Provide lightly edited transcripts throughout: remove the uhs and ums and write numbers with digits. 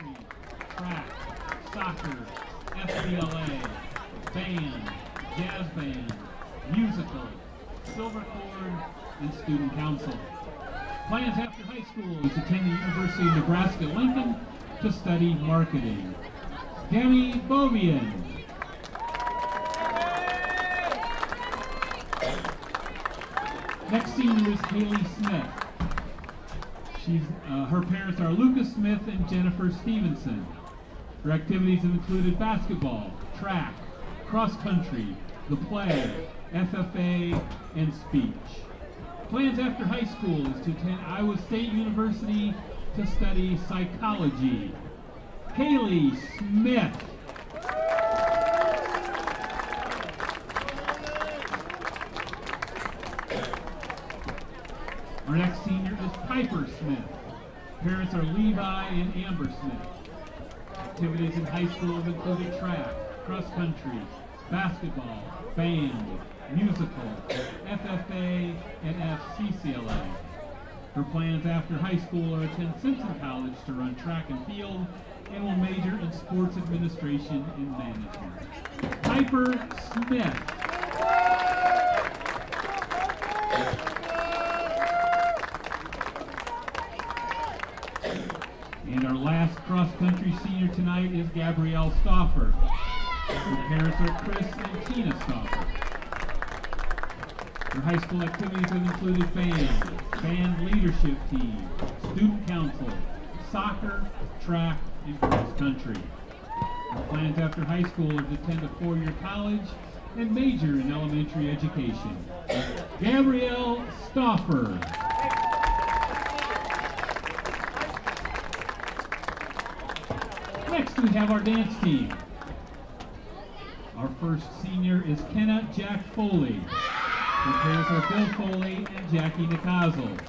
cross-country, track, soccer, FBLA, band, jazz band, musical, silver cord, and student council. Plans after high school is to attend the University of Nebraska-Lincoln to study marketing. Demi Bovian. Next senior is Haley Smith. Her parents are Lucas Smith and Jennifer Stevenson. Her activities have included basketball, track, cross-country, the play, FFA, and speech. Plans after high school is to attend Iowa State University to study psychology. Haley Smith. Our next senior is Piper Smith. Parents are Levi and Amber Smith. Activities in high school have included track, cross-country, basketball, band, musical, FFA, and FCCLA. Her plans after high school are to attend Simpson College to run track and field and will major in sports administration and management. Piper Smith. And our last cross-country senior tonight is Gabrielle Stauffer. Her parents are Chris and Tina Stauffer. Her high school activities have included band leadership team, student council, soccer, track, and cross-country. Her plans after high school are to attend a four-year college and major in elementary education. Gabrielle Stauffer. Next we have our dance team. Our first senior is Kenna Jack Foley. Her parents are Bill Foley and Jackie Nicazel.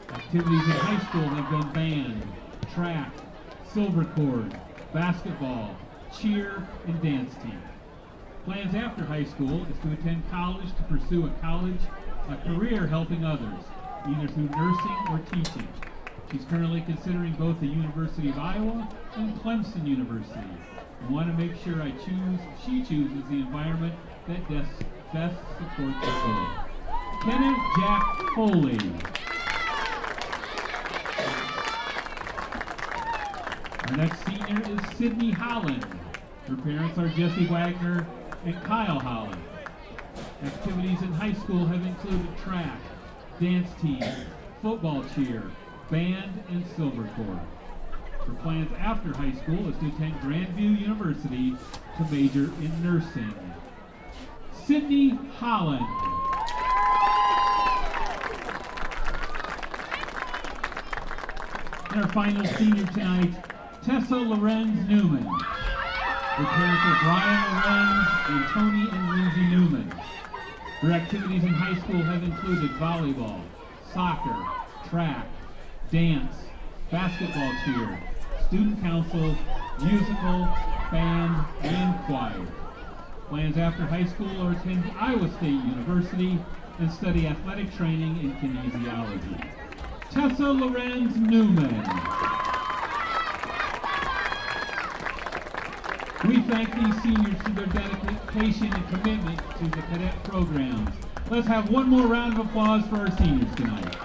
Activities in high school have been band, track, silver cord, basketball, cheer, and dance team. Plans after high school is to attend college to pursue a career helping others, either through nursing or teaching. She's currently considering both the University of Iowa and Clemson University. I want to make sure she chooses the environment that best supports her goal. Kenna Jack Foley. Our next senior is Sydney Holland. Her parents are Jesse Wagner and Kyle Holland. Activities in high school have included track, dance team, football cheer, band, and silver cord. Her plans after high school is to attend Grandview University to major in nursing. Sydney Holland. And our final senior tonight, Tessa Lorenz Newman. Her parents are Brian Lorenz and Tony and Lindsay Newman. Her activities in high school have included volleyball, soccer, track, dance, basketball cheer, student council, musical, band, and choir. Plans after high school are to attend Iowa State University and study athletic training and kinesiology. Tessa Lorenz Newman. We thank these seniors for their dedication and commitment to the cadet programs. Let's have one more round of applause for our seniors tonight.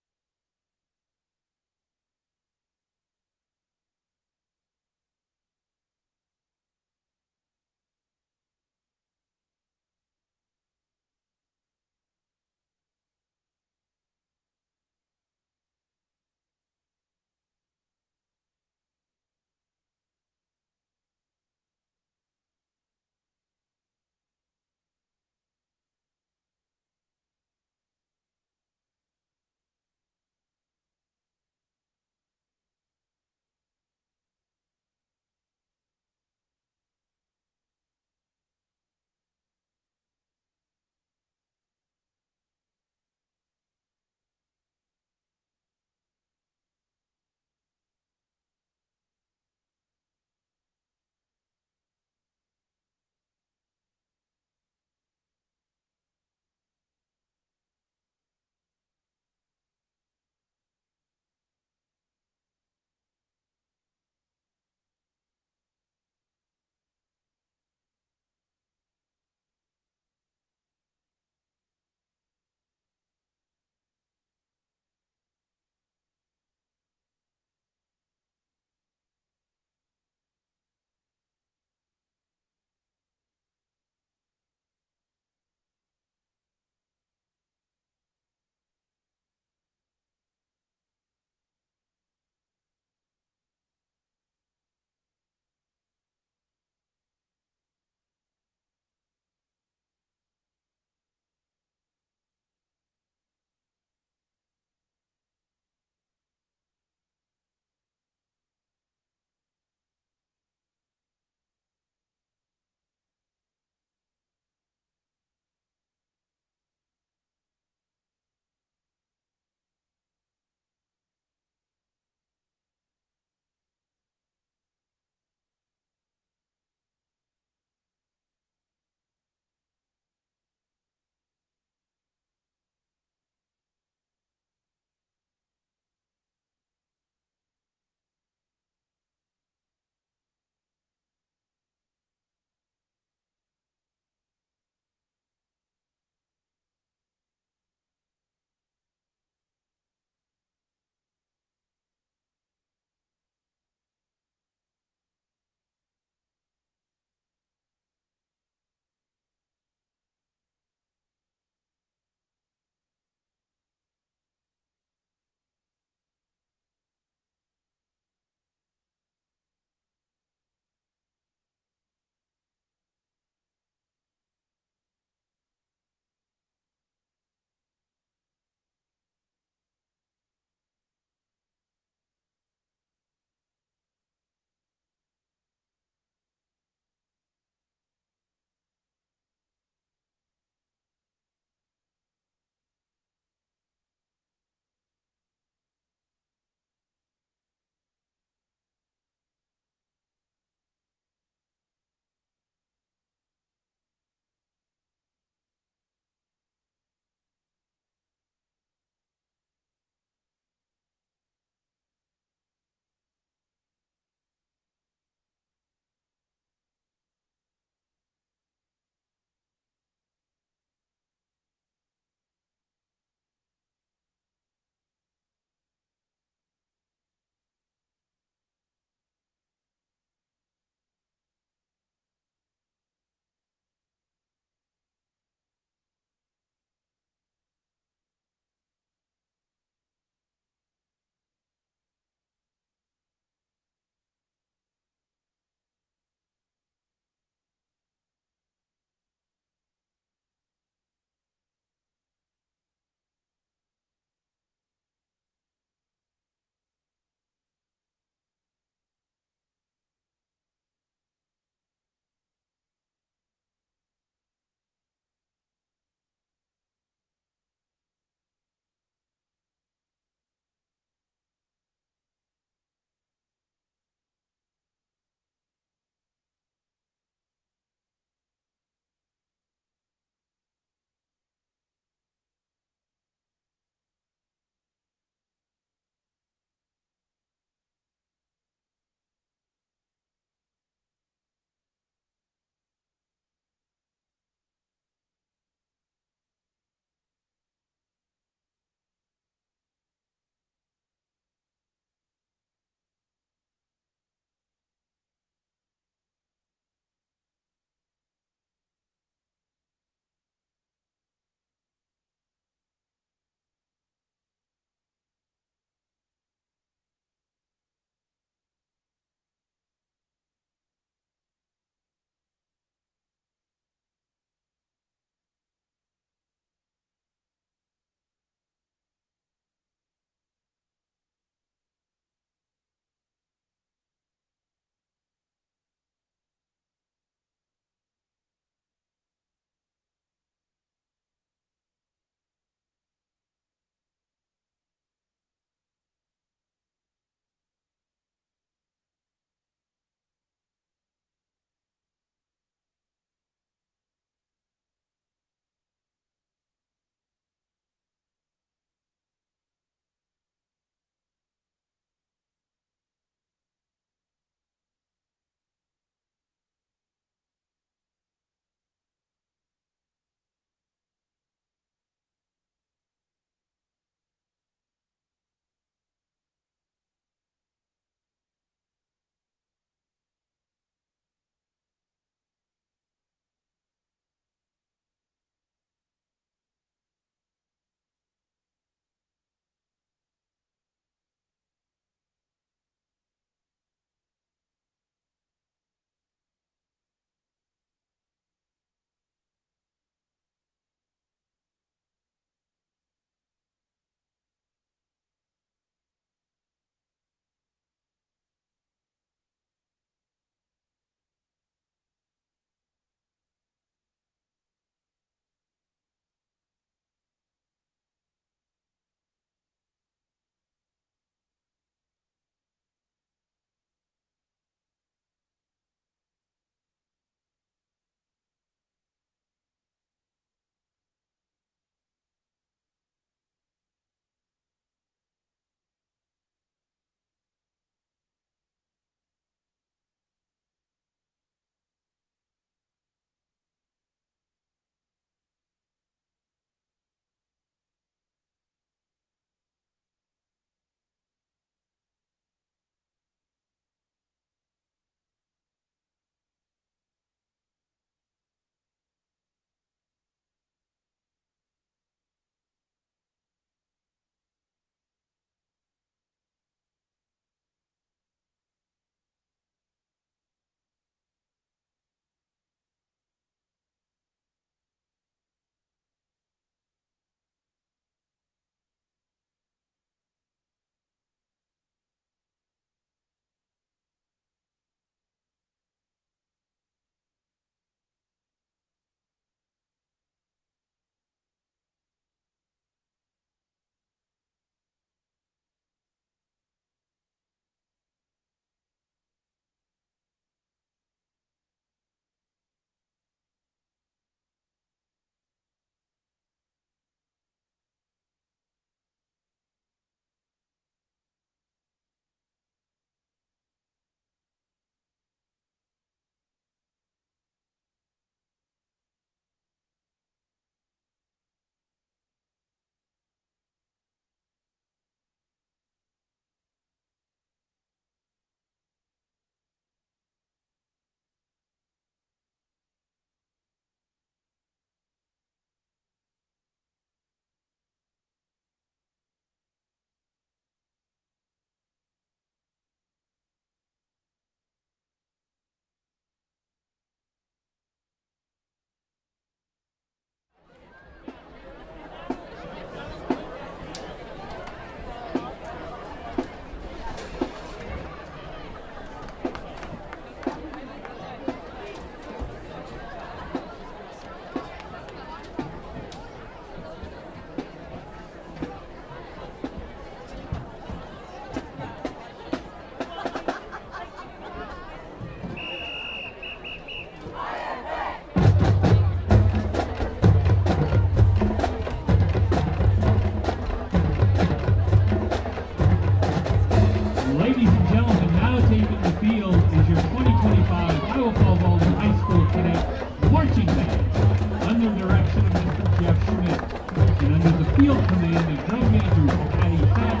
command of drum majors Patty Fett,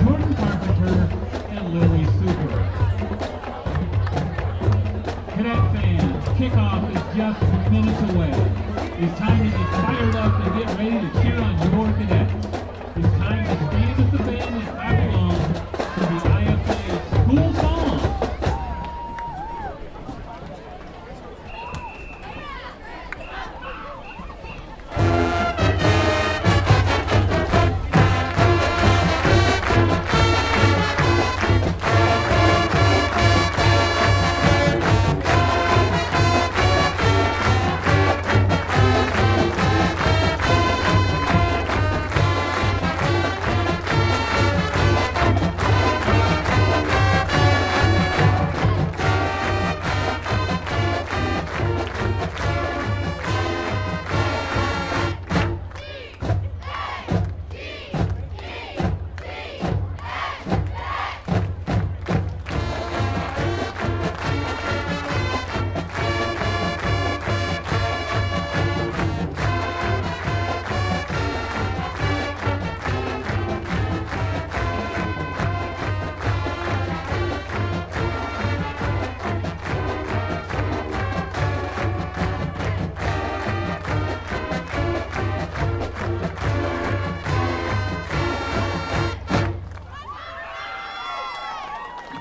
Jordan Carpenter, and Lily Super. Cadet fans, kickoff is just minutes away. It's time to get fired up and get ready to cheer on your cadets. It's time to stand with the band and clap along to the IFA school song.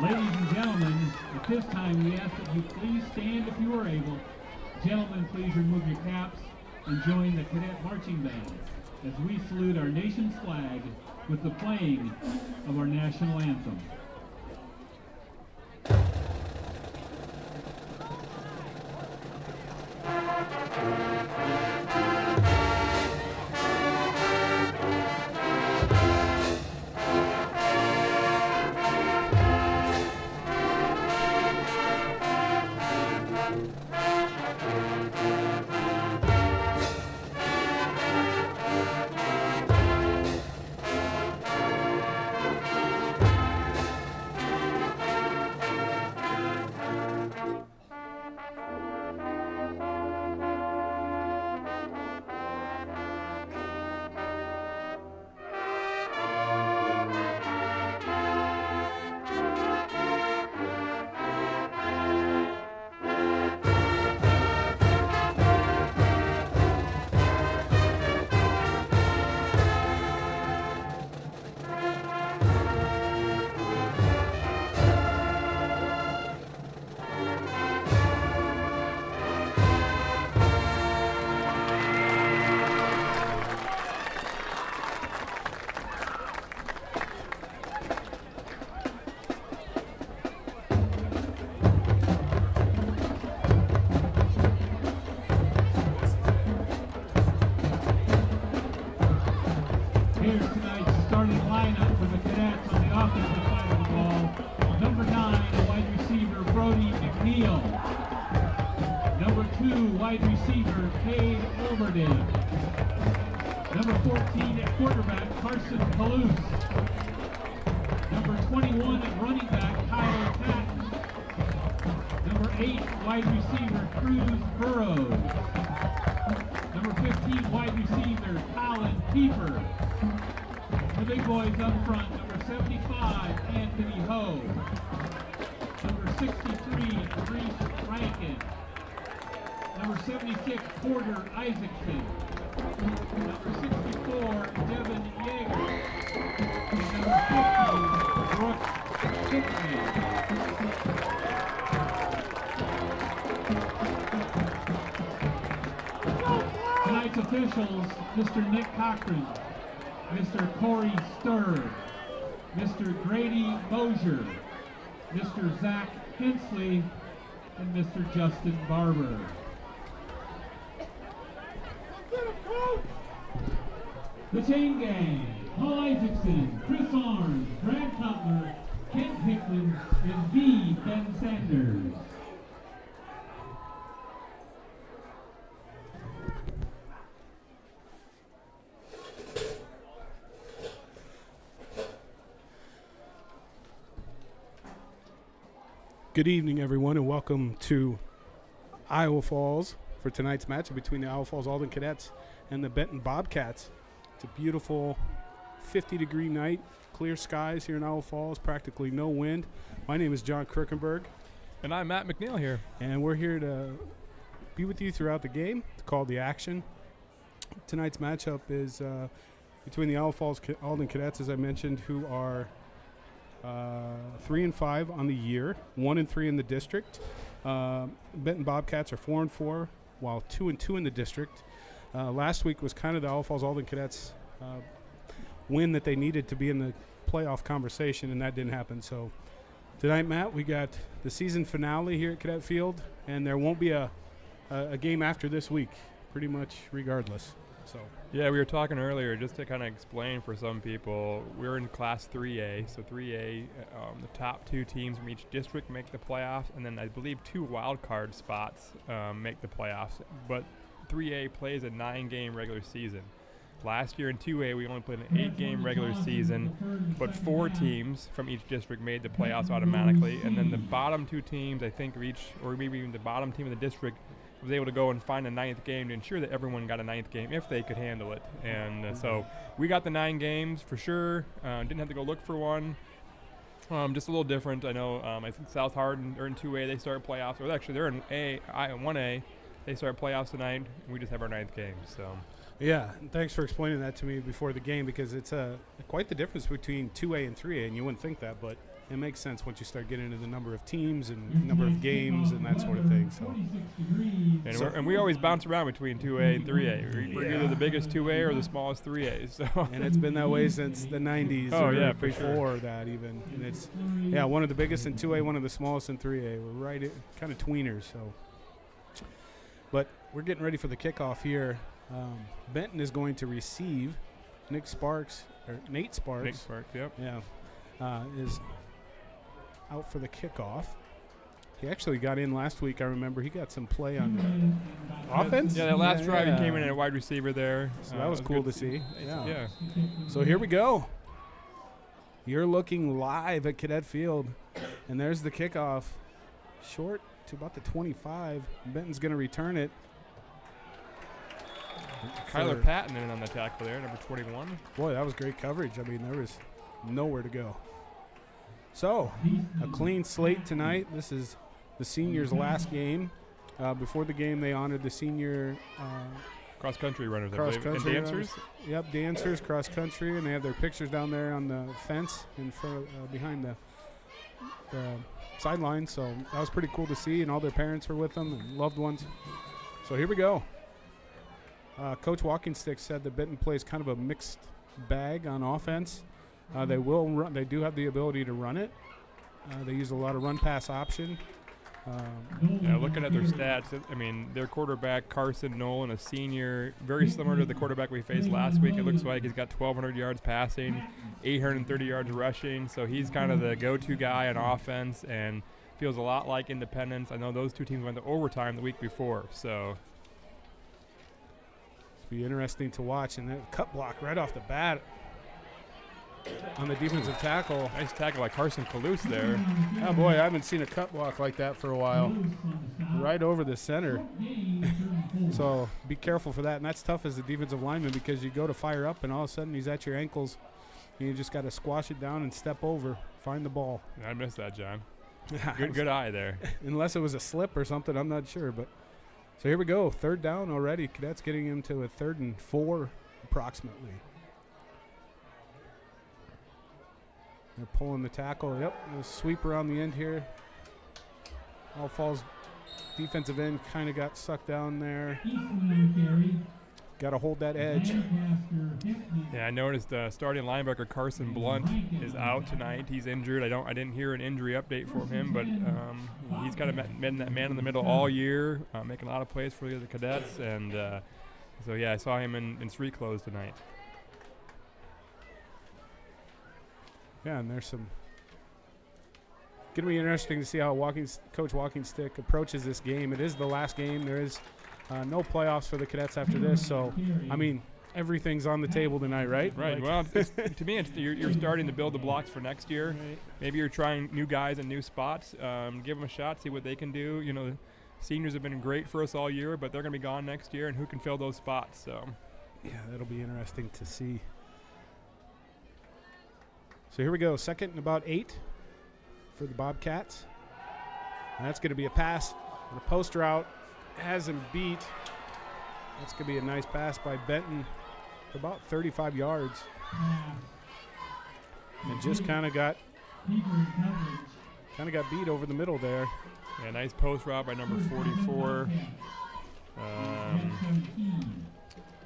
Ladies and gentlemen, at this time we ask that you please stand if you are able. Gentlemen, please remove your caps and join the cadet marching band as we salute our nation's flag with the playing of our national anthem. Here's tonight's starting lineup for the cadets on the offensive side of the ball. Number 9, wide receiver Brody McNeil. Number 2, wide receiver Cade Overdale. Number 14 at quarterback Carson Palouse. Number 21 at running back Kyle Patton. Number 8, wide receiver Cruz Burrows. Number 15, wide receiver Colin Pieper. The big boys up front, number 75, Anthony Ho. Number 63, Reese Rankin. Number 76, Porter Isaacson. Number 64, Devin Yeager. And number 50, Brooks Tiffany. Tonight's officials, Mr. Nick Cochran, Mr. Corey Sturr, Mr. Grady Mosier, Mr. Zach Hensley, and Mr. Justin Barber. The chain gang, Paul Isaacson, Chris Arns, Brad Cutler, Kent Hickman, and V. Ben Sanders. Good evening, everyone, and welcome to Iowa Falls for tonight's match between the Iowa Falls-Alden Cadets and the Benton Bobcats. It's a beautiful 50-degree night, clear skies here in Owl Falls, practically no wind. My name is John Krickenberg. And I'm Matt McNeil here. And we're here to be with you throughout the game. It's called The Action. Tonight's matchup is between the Owl Falls-Alden Cadets, as I mentioned, who are 3-5 on the year, 1-3 in the district. Benton Bobcats are 4-4, while 2-2 in the district. Last week was kind of the Owl Falls-Alden Cadets' win that they needed to be in the playoff conversation, and that didn't happen. So tonight, Matt, we got the season finale here at Cadet Field, and there won't be a game after this week, pretty much regardless. So yeah, we were talking earlier, just to kind of explain for some people, we're in Class 3A. So 3A, the top 2 teams from each district make the playoffs, and then I believe 2 wild card spots make the playoffs. But 3A plays a 9-game regular season. Last year in 2A, we only played an 8-game regular season, but 4 teams from each district made the playoffs automatically, and then the bottom 2 teams, I think, or maybe even the bottom team of the district, was able to go and find a 9th game to ensure that everyone got a 9th game if they could handle it. And so we got the 9 games for sure. Didn't have to go look for one. Just a little different. I know I think South Hardin are in 2A. They start playoffs. Or actually, they're in 1A. They start playoffs tonight. And we just have our 9th game. So. Yeah, and thanks for explaining that to me before the game, because it's quite the difference between 2A and 3A, and you wouldn't think that, but it makes sense once you start getting into the number of teams and number of games and that sort of thing. So, and we always bounce around between 2A and 3A. We're either the biggest 2A or the smallest 3A. So. And it's been that way since the 90s. Oh, yeah, for before sure. that even. And it's, one of the biggest in 2A, one of the smallest in 3A. We're right kind of tweeners. So, but we're getting ready for the kickoff here. Benton is going to receive. Nate Sparks, yep. Yeah, is out for the kickoff. He actually got in last week. I remember he got some play on offense. Yeah, that last drive he came in at a wide receiver there. So that was cool to see. Yeah. So here we go. You're looking live at Cadet Field, and there's the kickoff. Short to about the 25. Benton's going to return it. Kyler Patton in on the tackle there, number 21. Boy, that was great coverage. I mean, there was nowhere to go. So, a clean slate tonight. This is the seniors' last game. Before the game, they honored the senior cross-country runners, cross-country and dancers. Yep, dancers, cross-country, and they have their pictures down there on the fence in front, behind the sideline. So that was pretty cool to see, and all their parents were with them and loved ones. So here we go. Coach Walkingstick said that Benton plays kind of a mixed bag on offense. They will run. They do have the ability to run it. They use a lot of run-pass option. Looking at their stats, I mean, their quarterback, Carson Nolan, a senior, very similar to the quarterback we faced last week. It looks like he's got 1,200 yards passing, 830 yards rushing. So he's kind of the go-to guy on offense and feels a lot like Independence. I know those 2 teams went to overtime the week before, so. Be interesting to watch, and that cut block right off the bat on the defensive tackle. Nice tackle by Carson Kalous there. Oh boy, I haven't seen a cut block like that for a while. Right over the center. So be careful for that, and that's tough as a defensive lineman, because you go to fire up and all of a sudden he's at your ankles and you just got to squash it down and step over, find the ball. I missed that, John. Good eye there. Unless it was a slip or something, I'm not sure, but so here we go, 3rd down already. Cadets getting into a 3rd and 4 approximately. They're pulling the tackle. Yep, a sweep around the end here. All Falls defensive end kind of got sucked down there. Got to hold that edge. Yeah, I noticed starting linebacker Carson Blunt is out tonight. He's injured. I didn't hear an injury update from him, but he's kind of been that man in the middle all year, making a lot of plays for the Cadets. And so, yeah, I saw him in street clothes tonight. Yeah, and there's some – going to be interesting to see how Coach Walkingstick approaches this game. It is the last game. There is no playoffs for the Cadets after this. So, I mean, everything's on the table tonight, right? Right. Well, to me, you're starting to build the blocks for next year. Right. Maybe you're trying new guys in new spots. Give them a shot, see what they can do. You know, seniors have been great for us all year, but they're going to be gone next year, and who can fill those spots? So. Yeah, that'll be interesting to see. So here we go. Second and about 8 for the Bobcats. And that's going to be a pass. And a post route has him beat. That's going to be a nice pass by Benton for about 35 yards. And just kind of got beat over the middle there. Yeah, nice post route by number 44.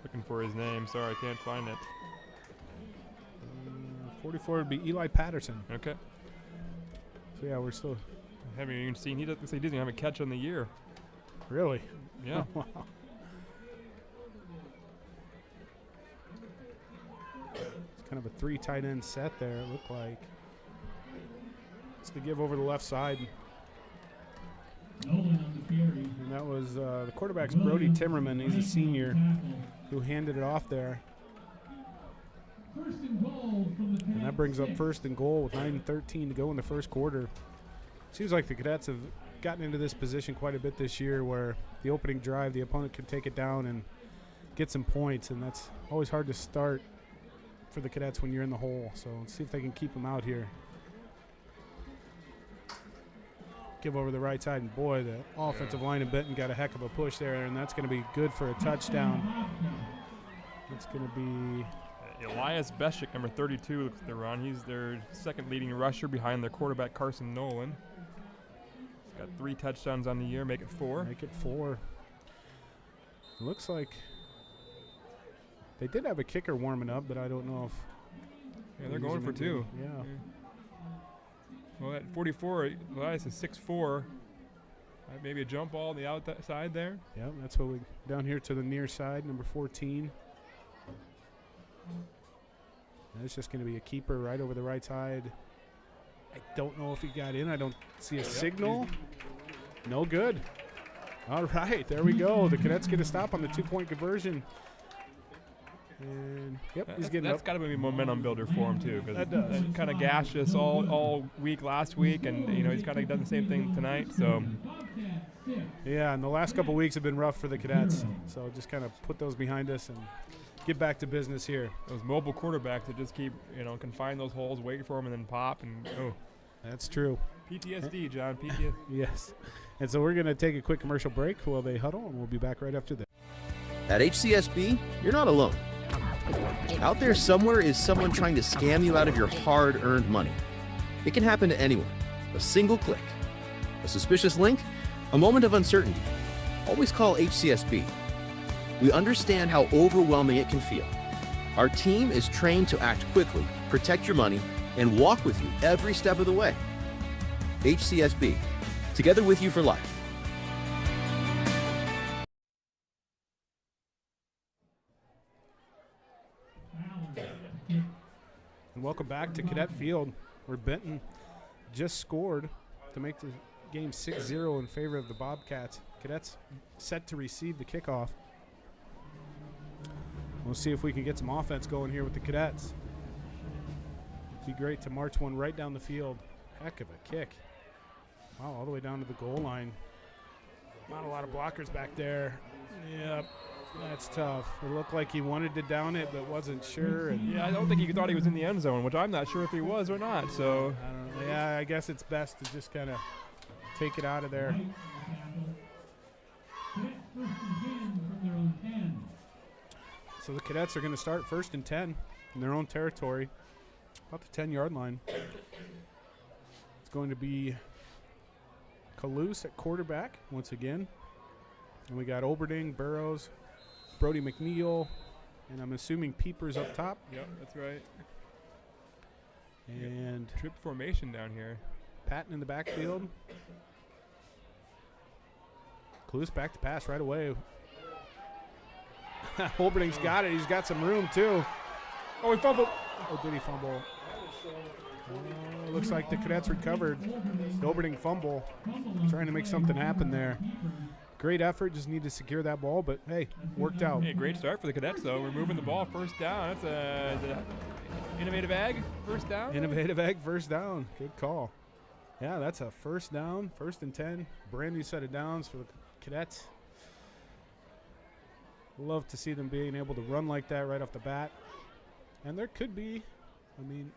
Looking for his name. Sorry, I can't find it. 44 would be Eli Patterson. Okay. So yeah, we're still. Haven't even seen. He doesn't even have a catch on the year. Really? Yeah. Wow. It's kind of a 3 tight end set there, it looked like. It's the give over the left side. And that was the quarterback's Brody Timmerman. He's a senior who handed it off there. And that brings up 1st and goal with 9:13 to go in the first quarter. Seems like the Cadets have gotten into this position quite a bit this year where the opening drive, the opponent can take it down and get some points, and that's always hard to start for the Cadets when you're in the hole. So let's see if they can keep them out here. Give over the right side, and boy, the offensive line of Benton got a heck of a push there, and that's going to be good for a touchdown. It's going to be Elias Beshik, number 32, looks like they're on. He's their second leading rusher behind their quarterback Carson Nolan. He's got 3 touchdowns on the year, make it 4. Make it 4. It looks like they did have a kicker warming up, but I don't know if. Yeah, they're going for 2. Yeah. Well, at 44, Elias is 6'4". Maybe a jump ball on the outside there. Yeah, that's what we down here to the near side, number 14. And it's just going to be a keeper right over the right side. I don't know if he got in. I don't see a signal. No good. All right, there we go. The Cadets get a stop on the 2-point conversion. And he's getting that's up. got to be a momentum builder for him too, because That does. kind of gashed us all week last week, and he's kind of done the same thing tonight. So Yeah, and the last couple weeks have been rough for the Cadets. So just kind of put those behind us and get back to business here. those mobile quarterbacks that just keep can find those holes, wait for them, and then pop and That's true. PTSD, John. PTSD. Yes. And so we're going to take a quick commercial break while they huddle, and we'll be back right after this. At HCSB, you're not alone. Out there somewhere is someone trying to scam you out of your hard-earned money. It can happen to anyone. A single click. A suspicious link? A moment of uncertainty. Always call HCSB. We understand how overwhelming it can feel. Our team is trained to act quickly, protect your money, and walk with you every step of the way. HCSB. Together with you for life. And welcome back to Cadet Field, where Benton just scored to make the game 6-0 in favor of the Bobcats. Cadets set to receive the kickoff. We'll see if we can get some offense going here with the Cadets. It'd be great to march one right down the field. Heck of a kick. Wow, all the way down to the goal line. Not a lot of blockers back there. Yep, that's tough. It looked like he wanted to down it, but wasn't sure. And Yeah, I don't think he thought he was in the end zone, which I'm not sure if he was or not. So I don't know. Yeah, I guess it's best to just kind of take it out of there. So the Cadets are going to start 1st and 10 in their own territory, about the 10-yard line. It's going to be Calouse at quarterback once again. And we got Oberding, Burrows, Brody McNeil, and I'm assuming Peepers up top. yep, that's right. And Trip formation down here. Patton in the backfield. Calouse back to pass right away. Oberding's got it. He's got some room, too. Oh, he fumbled. Oh, did he fumble? Looks like the Cadets recovered. The Oberding fumble. Trying to make something happen there. Great effort. Just need to secure that ball, but, hey, worked out. Hey, great start for the Cadets, though. We're moving the ball, 1st down. That's a innovative ag, 1st down. Innovative egg, 1st down. Good call. Yeah, that's a 1st down, 1st and 10. Brand new set of downs for the Cadets. Love to see them being able to run like that right off the bat. And there could be, I mean,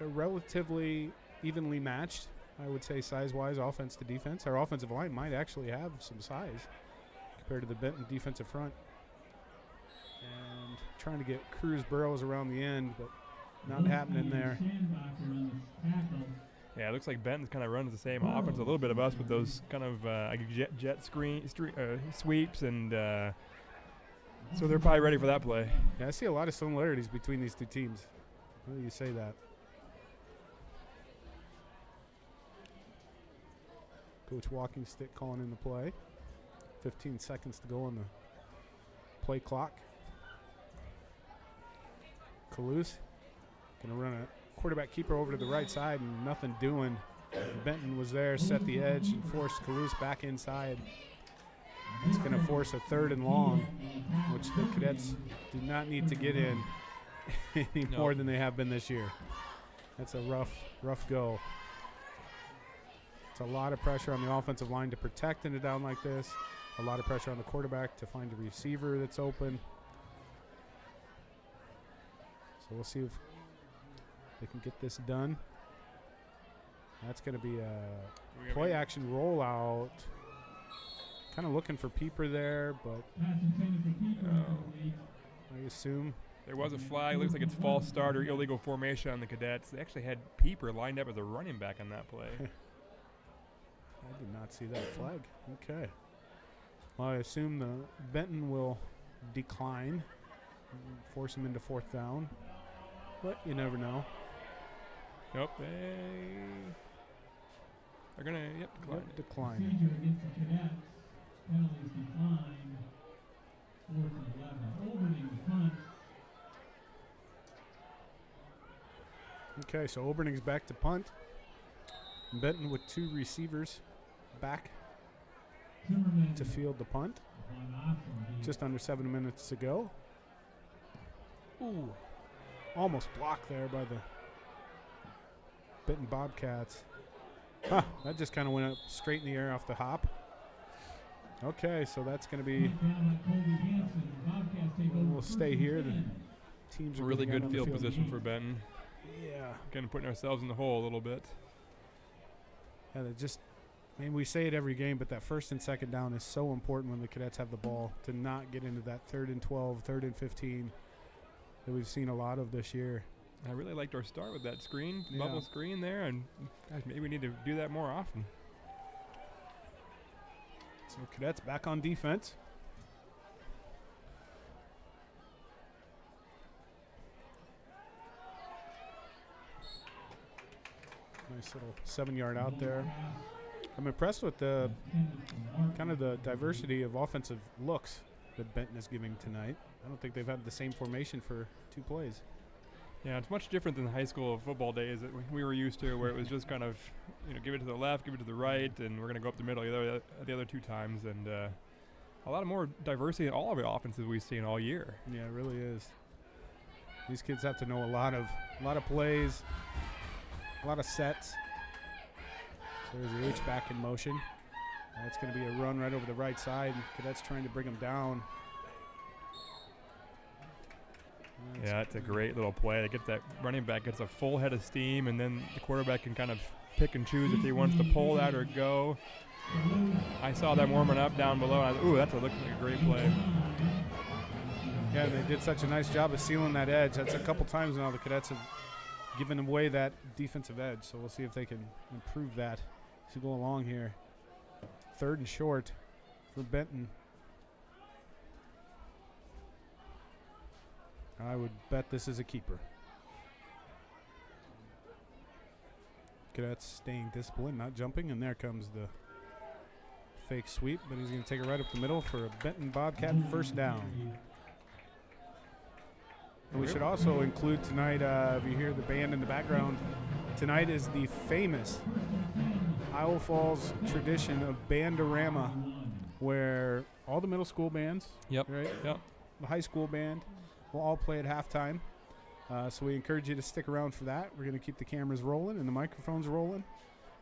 a relatively evenly matched, I would say, size-wise, offense to defense. Our offensive line might actually have some size compared to the Benton defensive front. And trying to get Cruz Burrows around the end, but not happening there. Yeah, it looks like Benton kind of runs the same offense, a little bit of us with those kind of jet sweeps, and so they're probably ready for that play. Yeah, I see a lot of similarities between these two teams. How do you say that? Coach Walking Stick calling in the play. 15 seconds to go on the play clock. Kalous going to run a quarterback keeper over to the right side and nothing doing. Benton was there, set the edge, and forced Kalous back inside. It's going to force a 3rd and long, which the Cadets do not need to get in any more than they have been this year. That's a rough go. It's a lot of pressure on the offensive line to protect in a down like this. A lot of pressure on the quarterback to find a receiver that's open. So we'll see if they can get this done. That's going to be a play action rollout. Kind of looking for Peeper there, but I assume. There was a flag. Looks like it's false start or illegal formation on the Cadets. They actually had Peeper lined up as a running back on that play. I did not see that flag. Okay. Well, I assume the Benton will decline, force him into 4th down, but you never know. Nope, they're gonna decline. Decline. Penalties declined. 4th and 11. Oberning's punt. Okay, so Oberning's back to punt. Benton with 2 receivers back to field the punt. Just under 7 minutes to go. Ooh, almost blocked there by the Benton Bobcats. That just kind of went up straight in the air off the hop. Okay, so that's going to be. We'll stay here. The teams are really good field position for Benton. Yeah, kind of putting ourselves in the hole a little bit. Yeah, they just. I mean, we say it every game, but that 1st and 2nd down is so important when the Cadets have the ball to not get into that 3rd and 12, 3rd and 15 that we've seen a lot of this year. I really liked our start with that screen, bubble screen there, and gosh, maybe we need to do that more often. So Cadets back on defense. Nice little 7-yard out there. I'm impressed with the kind of the diversity of offensive looks that Benton is giving tonight. I don't think they've had the same formation for 2 plays. Yeah, it's much different than the high school football days that we were used to, where it was just kind of, give it to the left, give it to the right, and we're going to go up the middle the other 2 times. And a lot more diversity in all of the offenses we've seen all year. Yeah, it really is. These kids have to know a lot of plays, a lot of sets. So there's the H back in motion. That's going to be a run right over the right side. Cadets trying to bring him down. Yeah, it's a great little play. They get that running back gets a full head of steam, and then the quarterback can kind of pick and choose if he wants to pull that or go. I saw them warming up down below, and I was, ooh, that looks like a great play. Yeah, they did such a nice job of sealing that edge. That's a couple times now the Cadets have given away that defensive edge, so we'll see if they can improve that as we go along here. 3rd and short for Benton. I would bet this is a keeper. Cadets staying disciplined, not jumping, and there comes the fake sweep, but he's going to take it right up the middle for a Benton Bobcat 1st down. And we should also include tonight, if you hear the band in the background, tonight is the famous Iowa Falls tradition of Bandorama, where all the middle school bands, right? Yep. The high school band will all play at halftime. So we encourage you to stick around for that. We're going to keep the cameras rolling and the microphones rolling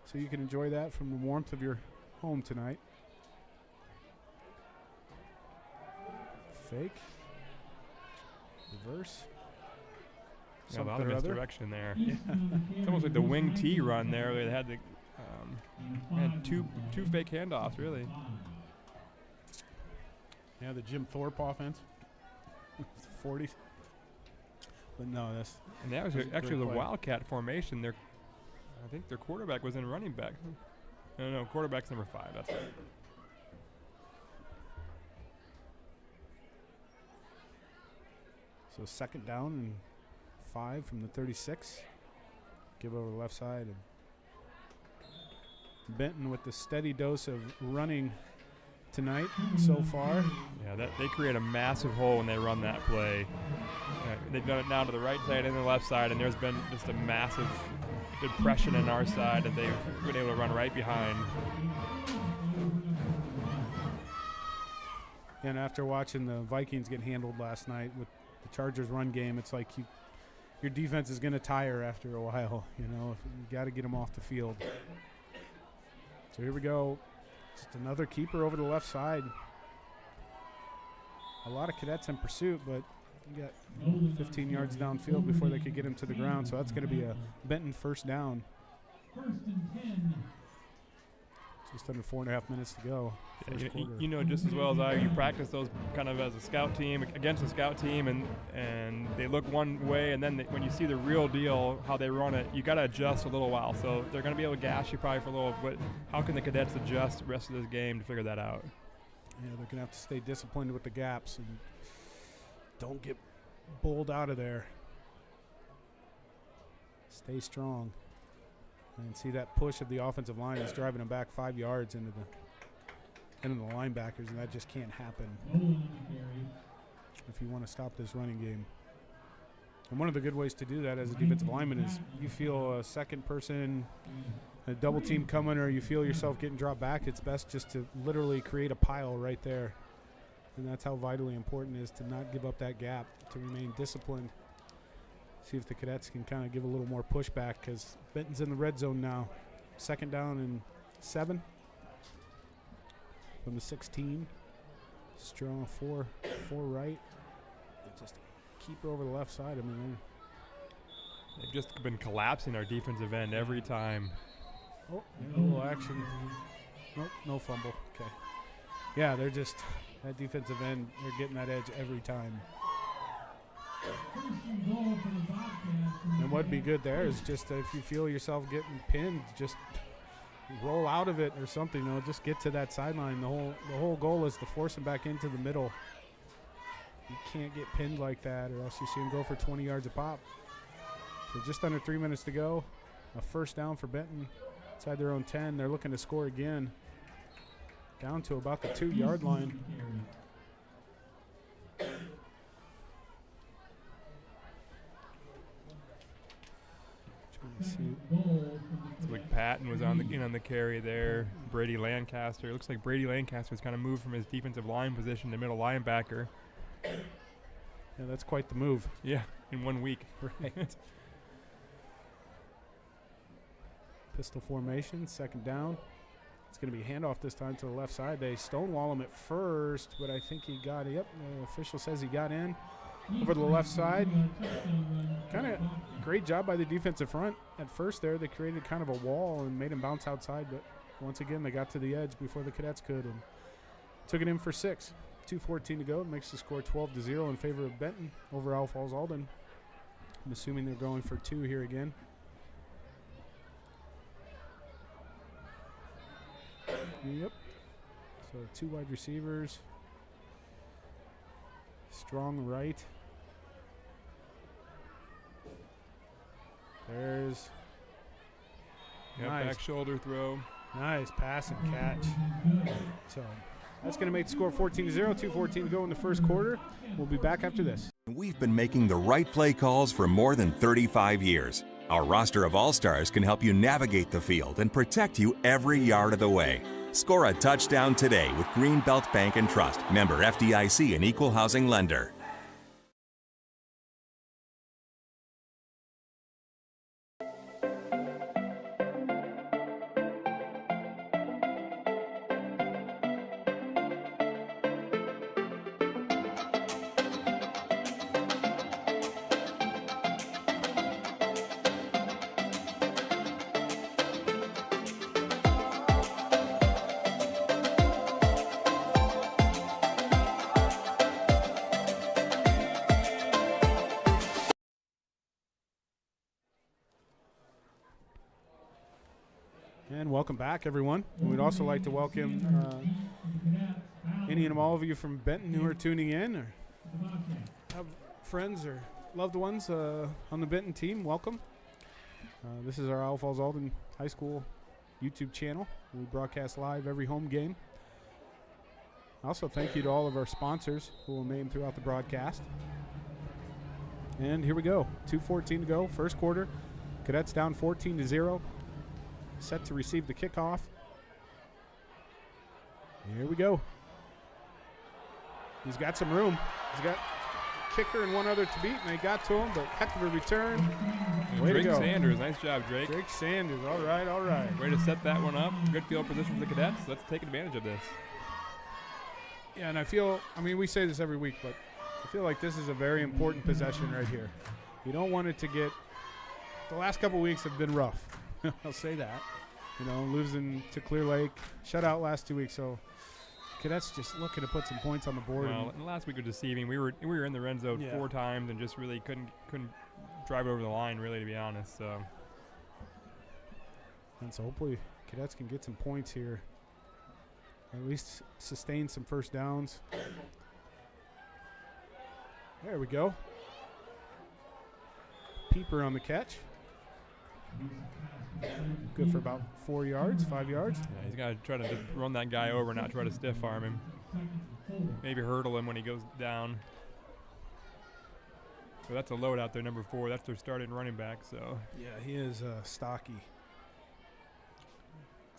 so you can enjoy that from the warmth of your home tonight. Fake. Reverse. Yeah, a lot of Something or other. misdirection there. It's almost like the wing T run there. They had two fake handoffs, really. Yeah, the Jim Thorpe offense. 40s. But no, that's. And that was That's a actually great the play. Wildcat formation. I think their quarterback was in running back. No, quarterback's number 5. That's right. So second down and 5 from the 36. Give over the left side. And Benton with the steady dose of running tonight so far. Yeah, they create a massive hole when they run that play. They've done it now to the right side and the left side, and there's been just a massive depression in our side that they've been able to run right behind. And after watching the Vikings get handled last night with the Chargers run game, it's like your defense is going to tire after a while. You know, you got to get them off the field. So here we go. Just another keeper over the left side. A lot of cadets in pursuit, but you got 15 yards downfield before they could get him to the ground. So that's going to be a Benton first down. First and 10. Just under 4.5 minutes to go. First quarter. You know just as well as I, you practice those kind of as a scout team, against a scout team, and they look one way, and then when you see the real deal, how they run it, you got to adjust a little while. So they're going to be able to gash you probably for a little bit. How can the cadets adjust the rest of this game to figure that out? Yeah, they're going to have to stay disciplined with the gaps and don't get bowled out of there. Stay strong. And see that push of the offensive line is driving them back 5 yards into the linebackers, and that just can't happen if you want to stop this running game. And one of the good ways to do that as a defensive lineman is you feel a second person, a double team coming, or you feel yourself getting dropped back, it's best just to literally create a pile right there. And that's how vitally important it is to not give up that gap, to remain disciplined. See if the cadets can kind of give a little more pushback, because Benton's in the red zone now. Second down and 7 from the 16. Strong 4 right. And just a keeper over the left side. I mean, They've just been collapsing our defensive end every time. oh, yeah, a little action. Nope, no fumble. Okay. Yeah, they're just, that defensive end, they're getting that edge every time. And what'd be good there is just if you feel yourself getting pinned, just roll out of it or something. You know, just get to that sideline. The whole goal is to force him back into the middle. You can't get pinned like that, or else you see him go for 20 yards a pop. So just under 3 minutes to go. A first down for Benton inside their own 10. They're looking to score again. Down to about the 2-yard line. It's like Patton was on the carry there. Brady Lancaster. It looks like Brady Lancaster's kind of moved from his defensive line position to middle linebacker. Yeah, that's quite the move. Yeah, in 1 week. Right. Pistol formation, second down. It's going to be a handoff this time to the left side. They stonewall him at first, but I think he got it. Yep, the official says he got in. Over to the left side. Kind of great job by the defensive front. At first there, they created kind of a wall and made him bounce outside, but once again, they got to the edge before the cadets could and took it in for 6. 2:14 to go. It makes the score 12-0 in favor of Benton over Falls-Alden. I'm assuming they're going for 2 here again. Yep. So 2 wide receivers. Strong right. There's Yep, back shoulder throw. nice pass and catch. So that's going to make the score 14-0. 2:14 to go in the first quarter. We'll be back after this. We've been making the right play calls for more than 35 years. Our roster of all-stars can help you navigate the field and protect you every yard of the way. Score a touchdown today with Greenbelt Bank and Trust. Member FDIC and Equal Housing Lender. And welcome back, everyone. We'd also like to welcome any and all of you from Benton who are tuning in or have friends or loved ones on the Benton team. Welcome. This is our Falls-Alden High School YouTube channel. We broadcast live every home game. Also, thank you to all of our sponsors who will name throughout the broadcast. And here we go. 2:14 to go, first quarter. Cadets down 14-0. Set to receive the kickoff. Here we go. He's got some room. He's got kicker and one other to beat, and they got to him, but heck of a return. Way Drake to go. Sanders, nice job, Drake. Drake Sanders, all right, all right. Way to set that one up. Good field position for the Cadets. Let's take advantage of this. Yeah, and we say this every week, but I feel like this is a very important possession right here. You don't want it to get – the last couple weeks have been rough. I'll say that. Losing to Clear Lake, shutout last 2 weeks, so Cadets just looking to put some points on the board. Well, and last week was deceiving. We were in the red zone 4 times and just really couldn't drive it over the line, really, to be honest. So hopefully Cadets can get some points here. At least sustain some first downs. There we go. Peeper on the catch. Good for about 4 yards, 5 yards. yeah, he's got to try to just run that guy over, not try to stiff arm him. Maybe hurdle him when he goes down. So that's a load out there, number 4. That's their starting running back. So Yeah, he is stocky. looks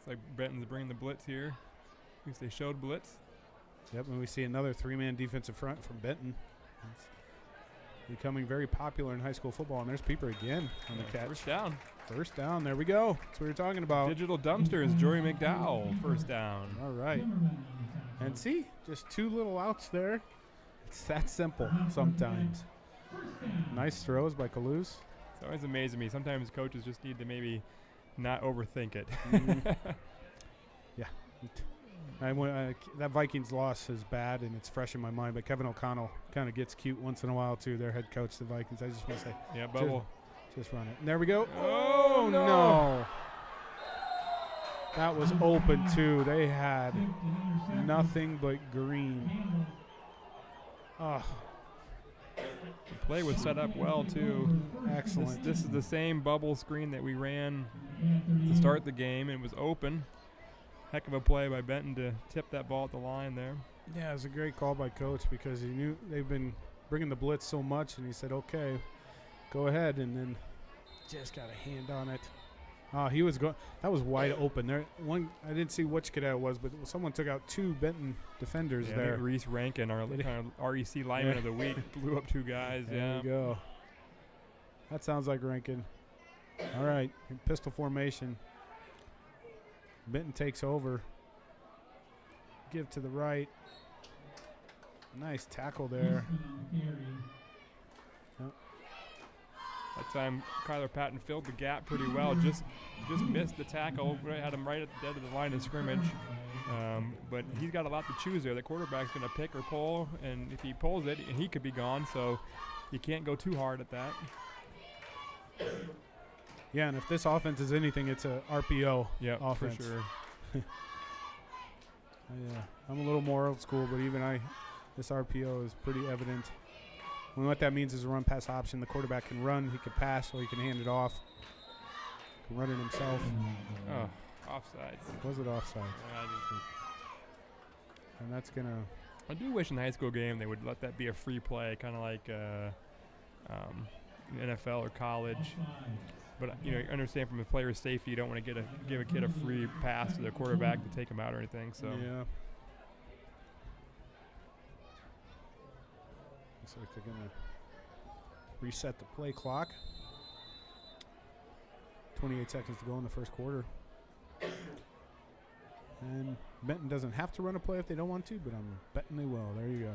like Benton's bringing the blitz here. At least they showed blitz. Yep, and we see another 3-man defensive front from Benton. It's becoming very popular in high school football, and there's Peeper again on the catch. First down. First down, there we go. That's what we were talking about. Digital dumpsters, Jory McDowell, first down. All right. And see, just 2 little outs there. It's that simple sometimes. Nice throws by Calouse. It's always amazing me. Sometimes coaches just need to maybe not overthink it. Yeah. That Vikings loss is bad, and it's fresh in my mind, but Kevin O'Connell kind of gets cute once in a while, too, their head coach, the Vikings. I just want to say, Yeah, bubble. just run it. And there we go. Oh, No. That was open, too. They had nothing but green. Oh, The play was set up well, too. excellent. This is the same bubble screen that we ran to start the game, and it was open. Heck of a play by Benton to tip that ball at the line there. Yeah, it was a great call by Coach because he knew they've been bringing the blitz so much, and he said, okay, go ahead, and then just got a hand on it. He was going. That was wide open. There, one I didn't see which cadet it was, but someone took out 2 Benton defenders I there. think Reese Rankin, our kind of REC lineman of the week, blew up 2 guys. There you go. That sounds like Rankin. All right, in pistol formation. Benton takes over. Give to the right. Nice tackle there. That time, Kyler Patton filled the gap pretty well. Just missed the tackle. Had him right at the dead of the line of scrimmage. But he's got a lot to choose there. The quarterback's going to pick or pull, and if he pulls it, he could be gone. So you can't go too hard at that. Yeah, and if this offense is anything, it's a RPO offense. For sure. Yeah, I'm a little more old school, but even this RPO is pretty evident. And what that means is a run-pass option. The quarterback can run, he can pass, or he can hand it off. He can run it himself. Oh, offsides. Was it offside? Yeah, And that's going to... I do wish in the high school game they would let that be a free play, kind of like NFL or college. But you understand from a player's safety, you don't want to give a kid a free pass to their quarterback to take him out or anything. So yeah. Looks like they're going to reset the play clock. 28 seconds to go in the first quarter. And Benton doesn't have to run a play if they don't want to, but I'm betting they will. There you go.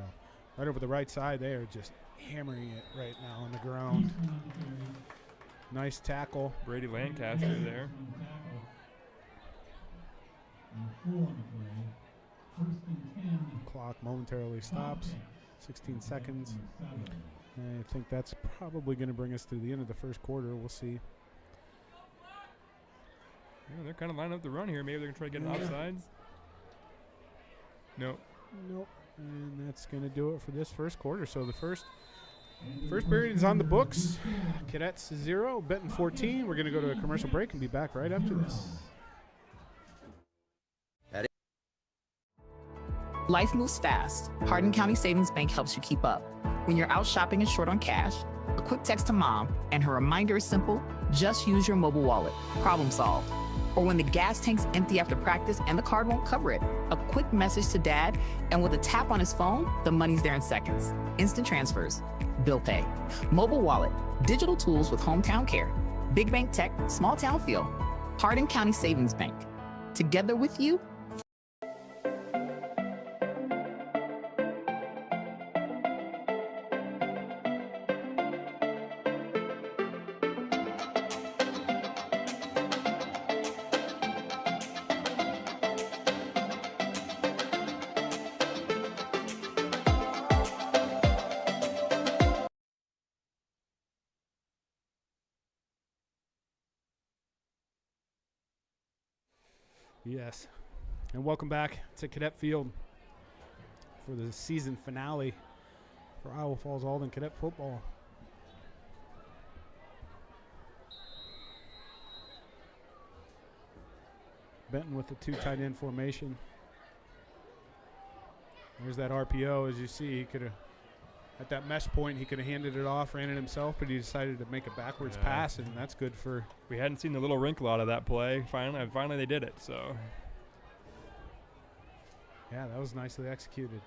Right over the right side, they are just hammering it right now on the ground. Nice tackle. Brady Lancaster there. Clock momentarily stops. 16 seconds. I think that's probably going to bring us to the end of the first quarter. We'll see. Yeah, they're kind of lining up the run here. Maybe they're going to try to get an offsides. No. Nope. And that's going to do it for this first quarter. So the first period is on the books. Cadets 0, Benton 14. We're going to go to a commercial break and be back right after this. Life moves fast. Hardin County Savings Bank helps you keep up. When you're out shopping and short on cash, a quick text to mom, and her reminder is simple: just use your mobile wallet. Problem solved. Or when the gas tank's empty after practice and the card won't cover it, a quick message to dad, and with a tap on his phone, the money's there in seconds. Instant transfers, bill pay, mobile wallet, digital tools with hometown care, big bank tech, small town feel. Hardin County Savings Bank. Together with you. Yes. And welcome back to Cadet Field for the season finale for Iowa Falls-Alden Cadet football. Benton with the 2 tight end formation. There's that RPO. As you see, he could have, at that mesh point, he could have handed it off, ran it himself, but he decided to make a backwards pass, and that's good for. We hadn't seen the little wrinkle out of that play. Finally they did it. So. Yeah, that was nicely executed.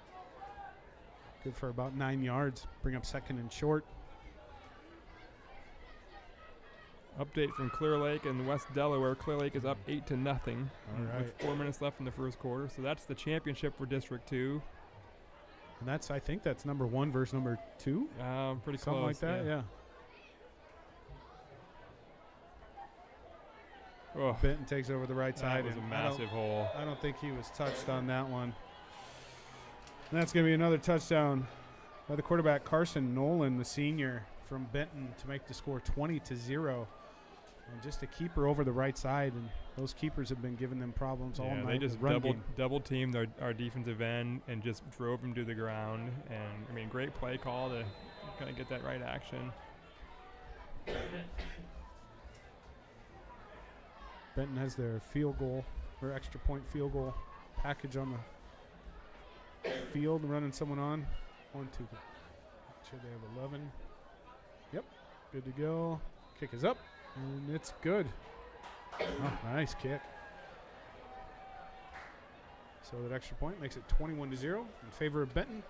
Good for about 9 yards. Bring up second and short. Update from Clear Lake and West Delaware. Clear Lake is up 8-0 All right. with 4 minutes left in the first quarter. So that's the championship for District 2. And I think that's number 1 versus number 2. Pretty Something close. like that, yeah. Oh, Benton takes over the right side. that was a and massive hole. I don't think he was touched on that one. And that's going to be another touchdown by the quarterback, Carson Nolan, the senior from Benton, to make the score 20-0. And just a keeper over the right side, and those keepers have been giving them problems all night. They just with double teamed our defensive end and just drove him to the ground. And I mean, great play call to kind of get that right action. Benton has their field goal, or extra point field goal package on the field, running someone on. 1, 2, 3. Sure they have 11. Yep, good to go. Kick is up, and it's good. Oh, nice kick. So that extra point makes it 21-0 in favor of Benton.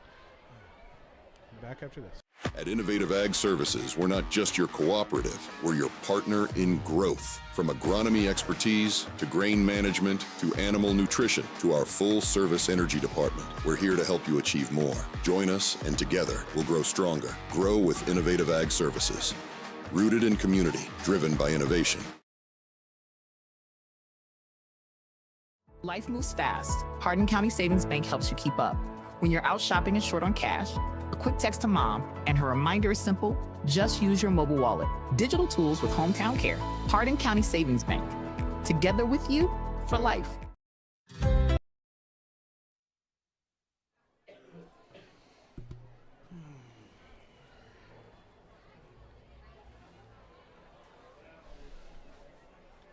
Back after this. At Innovative Ag Services, we're not just your cooperative, we're your partner in growth. From agronomy expertise to grain management to animal nutrition to our full-service energy department, we're here to help you achieve more. Join us, and together we'll grow stronger. Grow with Innovative Ag Services. Rooted in community, driven by innovation. Life moves fast. Hardin County Savings Bank helps you keep up. When you're out shopping and short on cash, a quick text to mom, and her reminder is simple: just use your mobile wallet. Digital tools with hometown care. Hardin County Savings Bank. Together with you for life.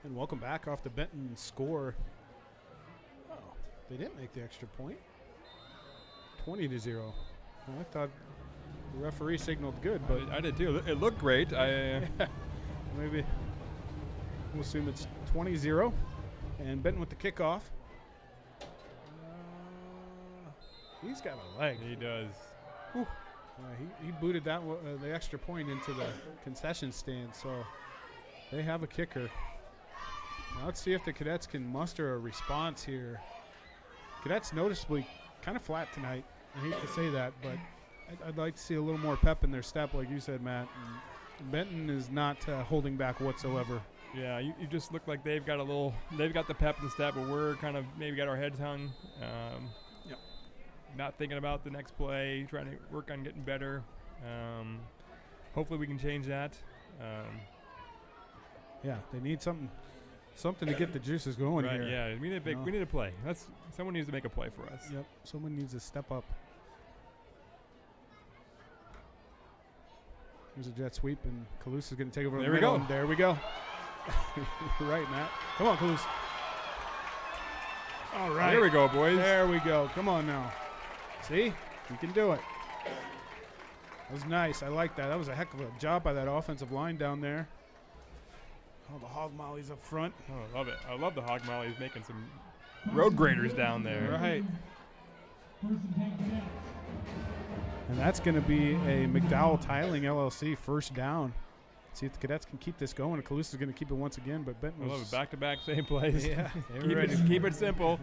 And welcome back off the Benton score. Oh, they didn't make the extra point. 20-0. Well, I thought the referee signaled good, but I did too. It looked great. maybe we'll assume it's 20-0. And Benton with the kickoff. He's got a leg. He does. He booted that the extra point into the concession stand, so they have a kicker. Now let's see if the Cadets can muster a response here. Cadets noticeably kind of flat tonight. I hate to say that, but I'd like to see a little more pep in their step, like you said, Matt. And Benton is not holding back whatsoever. Yeah, you just look like they've got the pep in the step, but we're kind of maybe got our heads hung. Yep. Not thinking about the next play, trying to work on getting better. Hopefully we can change that. Yeah, they need something something to get the juices going Right, here. yeah. We need a play. Someone needs to make a play for us. Yep, someone needs to step up. Here's a jet sweep, and Kalus is going to take over. There we go. There we go. Right, Matt. Come on, Kalus. All right. There we go, boys. There we go. Come on now. See? You can do it. That was nice. I like that. That was a heck of a job by that offensive line down there. Oh, the hog mollies up front. Oh, I love it. I love the hog mollies making some road graders down there. Right. And that's going to be a McDowell Tiling LLC first down. See if the Cadets can keep this going. Kalus is going to keep it once again, but Benton I was love it. Back-to-back same plays. Yeah, keep it simple.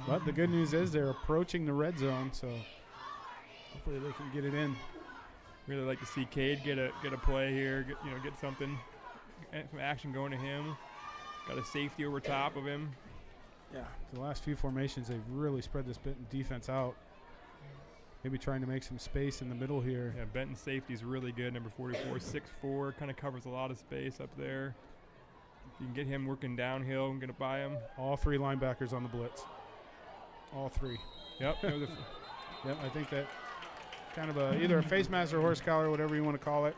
But the good news is they're approaching the red zone, so hopefully they can get it in. Really like to see Cade get a play here. Get something, some action going to him. Got a safety over top of him. Yeah, the last few formations they've really spread this Benton defense out. Maybe trying to make some space in the middle here. Yeah, Benton safety's really good. Number 44, 6'4", kind of covers a lot of space up there. If you can get him working downhill, I'm gonna buy him. All three linebackers on the blitz. All three. Yep. Yep, I think that kind of either a face mask or horse collar, whatever you want to call it.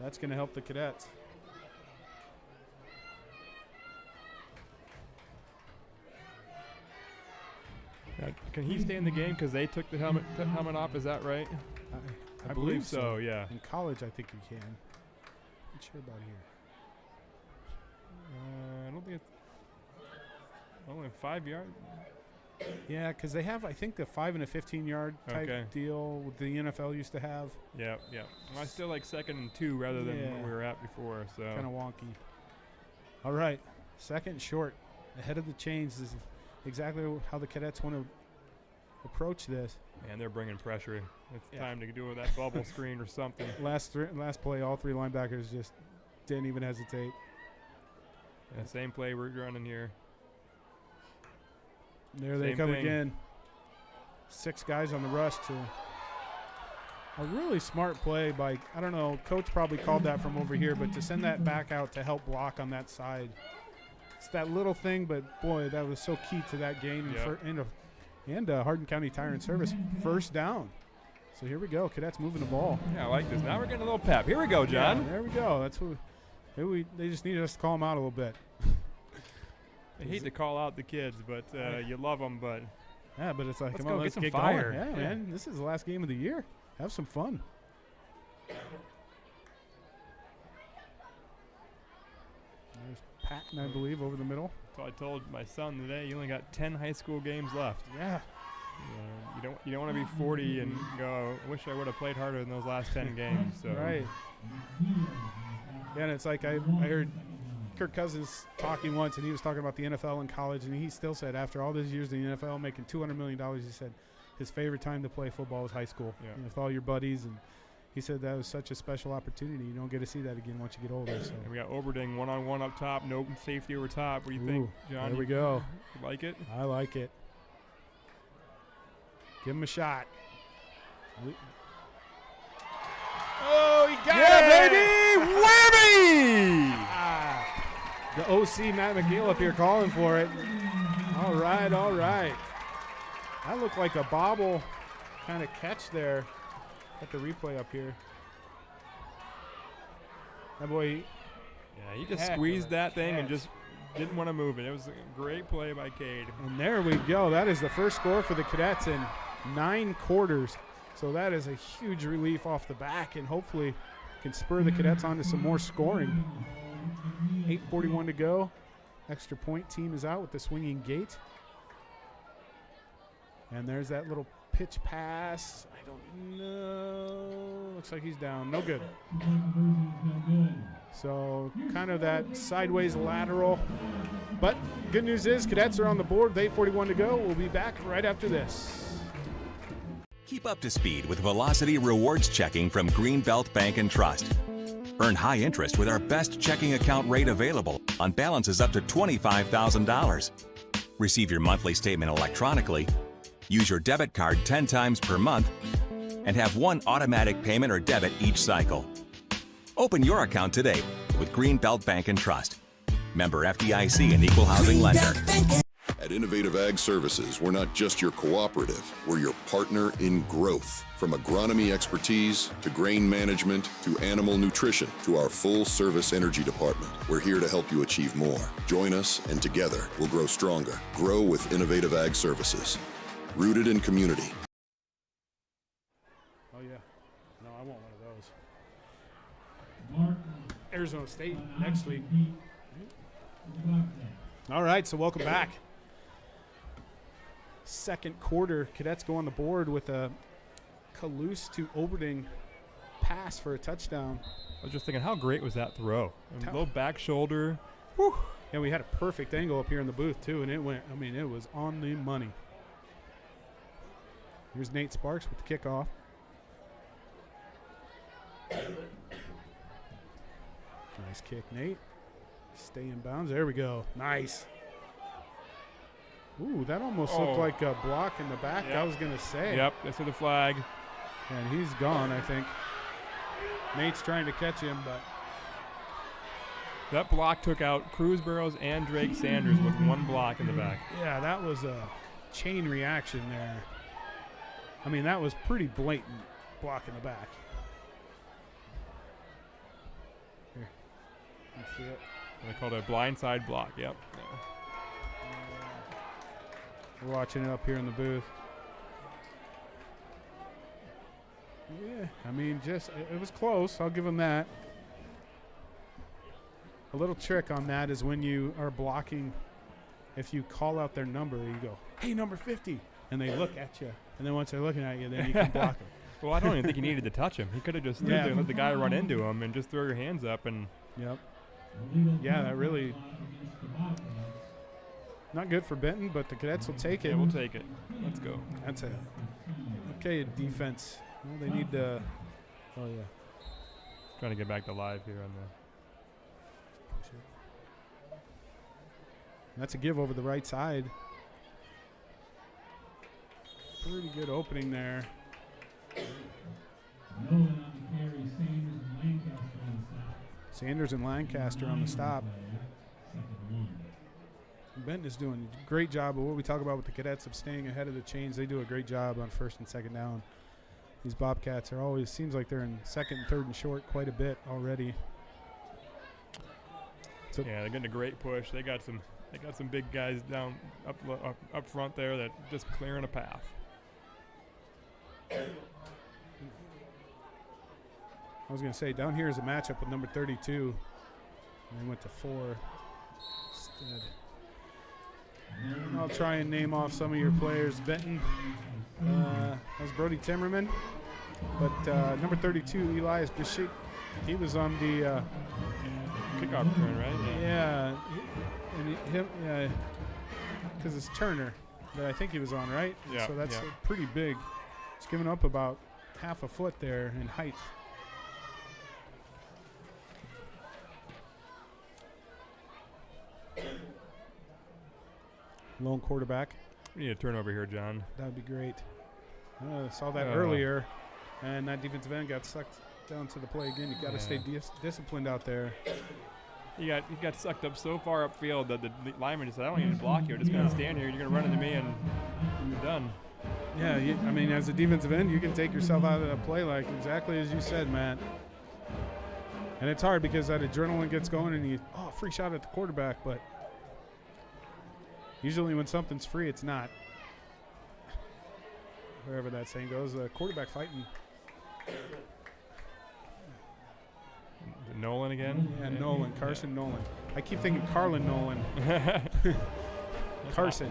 That's going to help the Cadets. Can he stay in the game because they took the helmet off? Is that right? I believe so. Yeah. In college, I think he can. Not sure about here. I don't think it's only 5 yards. Yeah, because they have, I think, the 5 and a 15-yard type deal the NFL used to have. Yeah. Well, I still like 2nd and 2 rather than what we were at before. So kind of wonky. All right, 2nd and short. Ahead of the chains is exactly how the Cadets want to approach this. Man, they're bringing pressure. It's time to do that bubble screen or something. Last play, all three linebackers just didn't even hesitate. Yeah, same play we're running here. There they come again. 6 guys on the rush to a really smart play by, I don't know, coach probably called that from over here, but to send that back out to help block on that side. It's that little thing, but boy, that was so key to that game and Hardin County Tire and Service. First down. So here we go. Cadets moving the ball. Yeah, I like this. Now we're getting a little pep. Here we go, John. Yeah, there we go. That's what they just needed us to call them out a little bit. I hate to call out the kids, but you love them. But yeah, but it's like, let's come on, go let's get get some fire. going. Yeah, man, this is the last game of the year. Have some fun. There's Patton, I believe, over the middle. So I told my son today, you only got 10 high school games left. Yeah. You don't want to be 40 and go, wish I would have played harder in those last 10 games. So. Right. Yeah, and it's like I heard Kirk Cousins talking once, and he was talking about the NFL and college, and he still said after all these years in the NFL, making $200 million, he said his favorite time to play football was high school. Yeah. With all your buddies, and he said that was such a special opportunity. You don't get to see that again once you get older. So. And we got Oberding one-on-one up top, no safety over top. What do you think, John? There we go. You like it? I like it. Give him a shot. Oh, he got it! baby! Whammy! The OC, Matt McNeil, up here calling for it. All right. That looked like a bobble kind of catch there. Got the replay up here. That boy. Yeah, he just squeezed that thing and just didn't want to move it. It was a great play by Cade. And there we go. That is the first score for the Cadets in 9 quarters. So that is a huge relief off the back, and hopefully can spur the Cadets on to some more scoring. 8:41 to go. Extra point team is out with the swinging gate. And there's that little pitch pass. I don't know. Looks like he's down. No good. So kind of that sideways lateral. But good news is Cadets are on the board with 8:41 to go. We'll be back right after this. Keep up to speed with Velocity Rewards Checking from Greenbelt Bank and Trust. Earn high interest with our best checking account rate available on balances up to $25,000. Receive your monthly statement electronically, use your debit card 10 times per month, and have 1 automatic payment or debit each cycle. Open your account today with Greenbelt Bank and Trust. Member FDIC and Equal Housing Lender. At Innovative Ag Services, we're not just your cooperative, we're your partner in growth. From agronomy expertise to grain management to animal nutrition to our full-service energy department, we're here to help you achieve more. Join us, and together we'll grow stronger. Grow with Innovative Ag Services. Rooted in community. Oh, yeah. No, I want one of those. Arizona State next week. All right, so welcome back. Second quarter, Cadets go on the board with a Kalus to Oberding pass for a touchdown. I was just thinking, how great was that throw? Low back shoulder. Whew. And we had a perfect angle up here in the booth, too, and it went, I mean, it was on the money. Here's Nate Sparks with the kickoff. Nice kick, Nate. Stay in bounds. There we go. Nice. Ooh, that almost looked like a block in the back. Yep. I was going to say. Yep, that's the flag. And he's gone, I think. Nate's trying to catch him, but. That block took out Cruz Burrows and Drake Sanders with one block in the back. Yeah, that was a chain reaction there. I mean, that was pretty blatant block in the back. Here, you see it? They called it a blindside block, yep. We're watching it up here in the booth. Yeah, I mean, just it was close. I'll give them that. A little trick on that is when you are blocking, if you call out their number, you go, hey, number 50, and they look at you. And then once they're looking at you, then you can block them. Well, I don't even think he needed to touch him. He could have just stood there and let the guy run into him and just throw your hands up. And yep. Yeah, that really not good for Benton, but the Cadets will take it. Yeah, we'll take it. Let's go. That's it. Okay, defense. Well, they need to. Oh yeah. Trying to get back to live here on the. That's a give over the right side. Pretty good opening there. Sanders and Lancaster on the stop. Benton is doing a great job of what we talk about with the Cadets of staying ahead of the chains. They do a great job on first and second down. These Bobcats are always, seems like they're in second, third, and short quite a bit already. So yeah, they're getting a great push. They got some big guys down up front there that just clearing a path. I was going to say, down here is a matchup with number 32. And they went to 4 instead. And I'll try and name off some of your players. Benton, that was Brody Timmerman. But number 32, Elias Bishik, he was on the kickoff return, right? Yeah. Because it's Turner that I think he was on, right? Yeah. So that's pretty big. He's giving up about half a foot there in height. Lone quarterback. We need a turnover here, John. That would be great. Saw that earlier, and that defensive end got sucked down to the play again. You got to stay disciplined out there. He got sucked up so far upfield that the lineman just said, I don't need to block you. I'm just going to stand here. You're going to run into me, and you're done. Yeah, I mean, as a defensive end, you can take yourself out of that play like exactly as you said, Matt. And it's hard because that adrenaline gets going and you, free shot at the quarterback, but usually when something's free, it's not. Wherever that saying goes, quarterback fighting. Nolan again? Yeah, Nolan, Carson Nolan. I keep thinking Carlin Nolan. Carson.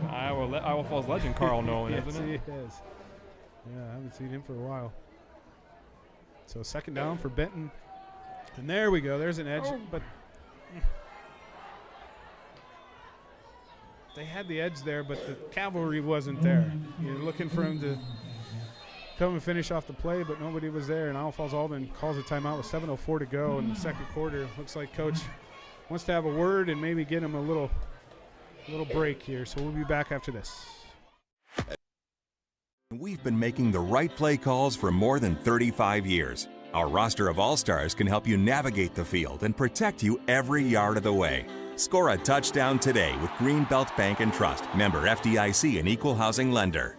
Iowa Falls legend Carl Nolan, yes, isn't it? Yes, he is. Yeah, I haven't seen him for a while. So second down for Benton. And there we go. There's an edge. But they had the edge there, but the cavalry wasn't there. You're looking for him to come and finish off the play, but nobody was there. And Falls-Alden calls a timeout with 7:04 to go in the second quarter. Looks like Coach wants to have a word and maybe get him a little break here. So we'll be back after this. We've been making the right play calls for more than 35 years. Our roster of all-stars can help you navigate the field and protect you every yard of the way. Score a touchdown today with Greenbelt Bank and Trust. Member FDIC and Equal Housing Lender.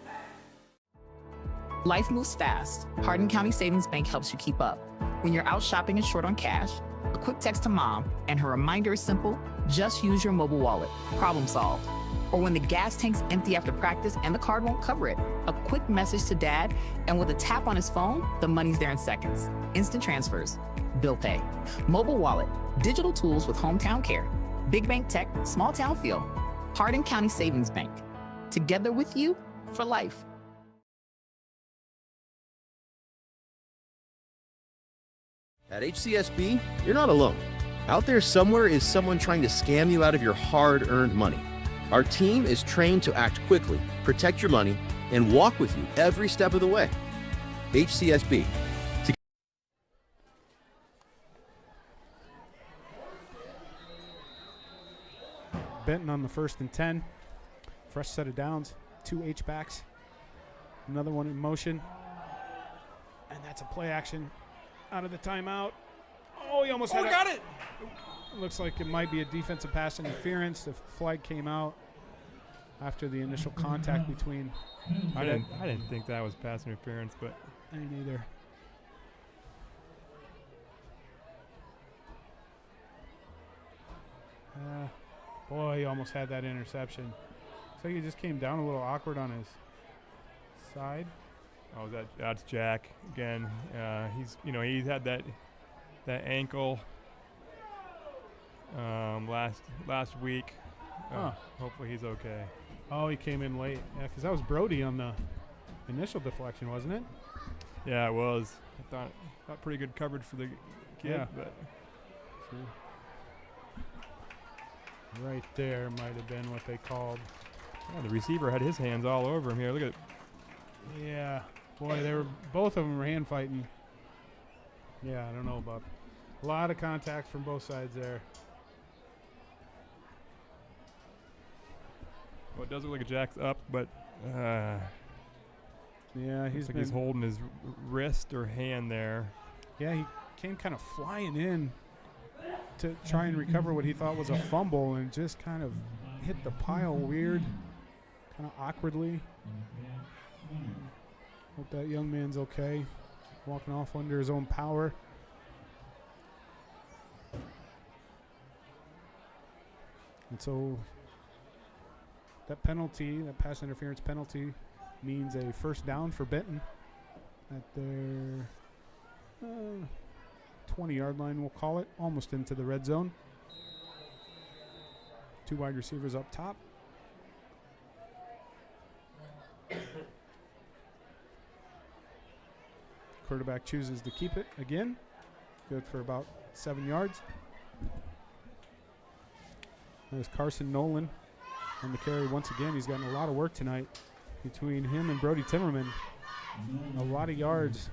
Life moves fast. Hardin County Savings Bank helps you keep up. When you're out shopping and short on cash, a quick text to mom, and her reminder is simple: just use your mobile wallet. Problem solved. Or when the gas tank's empty after practice and the card won't cover it, a quick message to dad, and with a tap on his phone, the money's there in seconds. Instant transfers, bill pay, mobile wallet, digital tools with hometown care, big bank tech, small town feel. Hardin County Savings Bank. Together with you for life. At HCSB, you're not alone. Out there somewhere is someone trying to scam you out of your hard-earned money. Our team is trained to act quickly, protect your money, and walk with you every step of the way. HCSB. Benton on the 1st and 10. Fresh set of downs. 2 H-backs. Another one in motion. And that's a play action out of the timeout. Oh, he almost got it. Looks like it might be a defensive pass interference. The flag came out after the initial contact between. I didn't think that was pass interference, but I didn't either. Boy, he almost had that interception. Looks like he just came down a little awkward on his side. oh, that's Jack again. He's had that ankle last week. Hopefully he's okay. Oh, he came in late. Yeah, because that was Brody on the initial deflection, wasn't it? Yeah, it was. I thought pretty good coverage for the kid, Yeah. but Right there might have been what they called. yeah, the receiver had his hands all over him here. Look at Yeah. Boy, both of them were hand fighting. Yeah, I don't know about. A lot of contact from both sides there. well, it does look like Jack's up, but Yeah, he's he's holding his wrist or hand there. Yeah, he came kind of flying in to try and recover what he thought was a fumble and just kind of hit the pile weird, kind of awkwardly. Hope that young man's okay. Walking off under his own power. And so that penalty, that pass interference penalty, means a first down for Benton at their 20-yard line, we'll call it, almost into the red zone. 2 wide receivers up top. Quarterback chooses to keep it again. Good for about 7 yards. There's Carson Nolan on the carry once again. He's gotten a lot of work tonight between him and Brody Timmerman. A lot of yards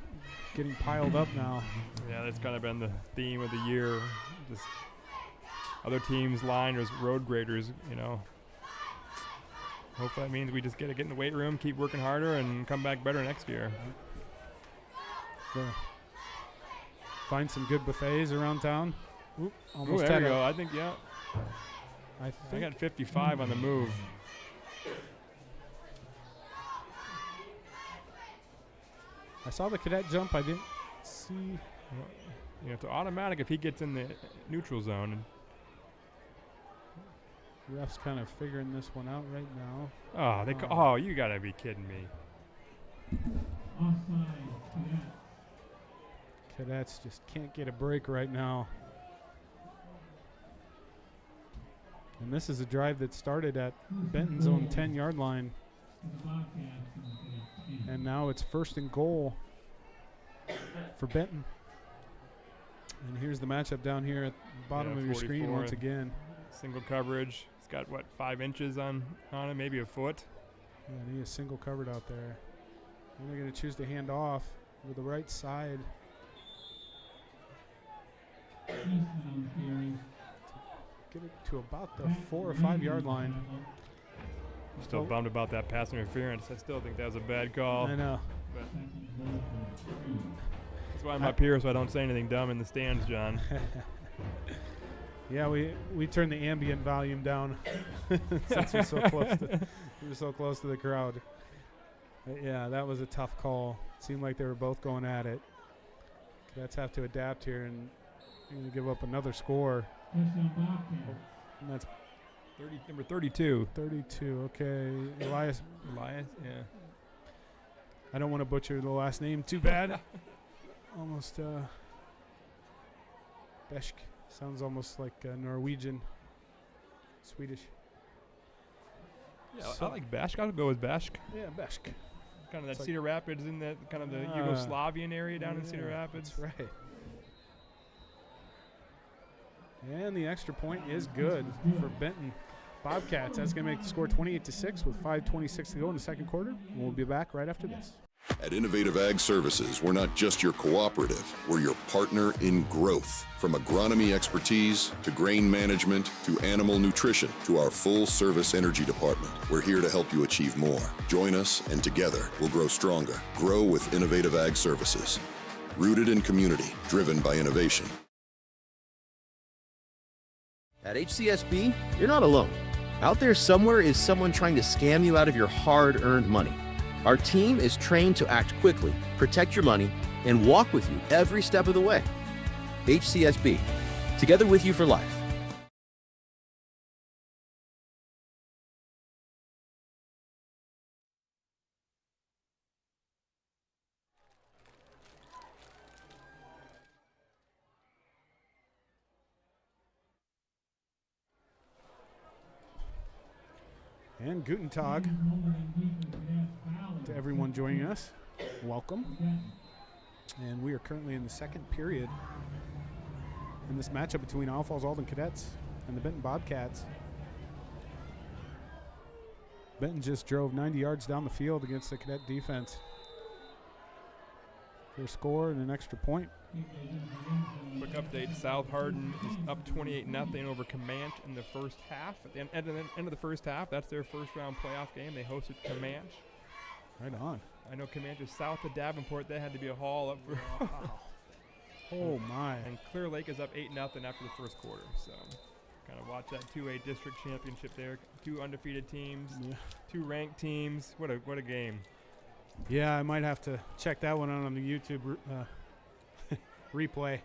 getting piled up now. Yeah, that's kind of been the theme of the year. Just other teams' liners, road graders, Hope that means we just get in the weight room, keep working harder, and come back better next year. Yeah. Find some good buffets around town. Oop, almost there had we a- go. I think, yeah. I I think got 55 on the move. I saw the cadet jump. I didn't see. It's automatic if he gets in the neutral zone. Ref's kind of figuring this one out right now. Oh, you gotta be kidding me. Offside, cadet. Cadets just can't get a break right now. And this is a drive that started at Benton's own 10-yard line. The Bobcats from the cadet team. And now it's 1st and goal for Benton. And here's the matchup down here at the bottom of your screen 44. once again. Single coverage. He's got, 5 inches on him, maybe a foot. Yeah, and he is single covered out there. And they're going to choose to hand off with the right side. Eastman on the carry. Get it to about the 4 or 5 yard line. I'm still bummed about that pass interference. I still think that was a bad call. I know. But That's why I'm up here, so I don't say anything dumb in the stands, John. Yeah, we turned the ambient volume down since we're so close to the crowd. But yeah, that was a tough call. Seemed like they were both going at it. Cadets have to adapt here and give up another score. And that's Number 32. 32. Okay, Elias. Yeah. I don't want to butcher the last name too bad. Almost Beshk. Sounds almost like Norwegian, Swedish. Yeah, I like Beshk. I'll go with Beshk. Yeah, Beshk. Kind of that It's Cedar Rapids in that kind of the Yugoslavian area down in Cedar Rapids. That's right. And the extra point is good for Benton Bobcats. That's going to make the score 28-6 with 5:26 to go in the second quarter. We'll be back right after this. At Innovative Ag Services, we're not just your cooperative, we're your partner in growth. From agronomy expertise to grain management to animal nutrition to our full-service energy department, we're here to help you achieve more. Join us, and together we'll grow stronger. Grow with Innovative Ag Services. Rooted in community, driven by innovation. At HCSB, you're not alone. Out there somewhere is someone trying to scam you out of your hard-earned money. Our team is trained to act quickly, protect your money, and walk with you every step of the way. HCSB, together with you for life. And Guten Tag to everyone joining us. Welcome. And we are currently in the second period in this matchup between Falls-Alden Cadets and the Benton Bobcats. Benton just drove 90 yards down the field against the Cadet defense. Their score and an extra point. Quick update, South Hardin is up 28-0 over Comanche in the first half. At the end of the first half, that's their first round playoff game. They hosted Comanche. Right on. I know Comanche is south of Davenport. That had to be a haul up for. Oh my. And Clear Lake is up 8-0 after the first quarter. So kind of watch that 2A district championship there. Two undefeated teams, two ranked teams. What a game. Yeah, I might have to check that one out on the YouTube replay.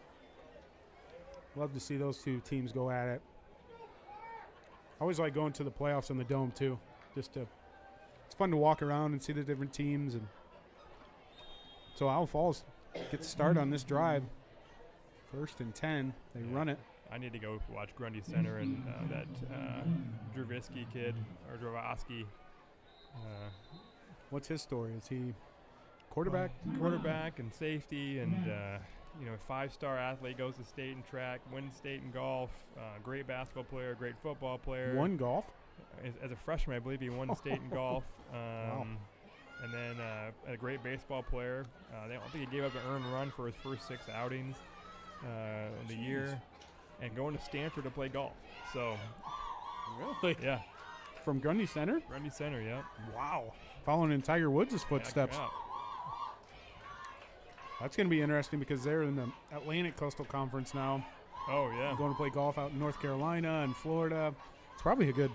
Love to see those two teams go at it. I always like going to the playoffs in the Dome too. It's fun to walk around and see the different teams. And so Owl Falls gets the start on this drive. 1st and 10. They run it. I need to go watch Grundy Center and that Dravisky kid, or Dravosky. What's his story? Is he quarterback? Quarterback and safety and, 5-star athlete, goes to state in track, wins state in golf, great basketball player, great football player. Won golf? As a freshman, I believe he won state in golf. Wow. And then a great baseball player. I don't think he gave up an earned run for his first 6 outings of the year. And going to Stanford to play golf. So, really? Yeah. From Grundy Center? Grundy Center, yeah. Wow. Following in Tiger Woods' footsteps. Yeah. That's going to be interesting because they're in the Atlantic Coastal Conference now. Oh, yeah. Going to play golf out in North Carolina and Florida. It's probably a good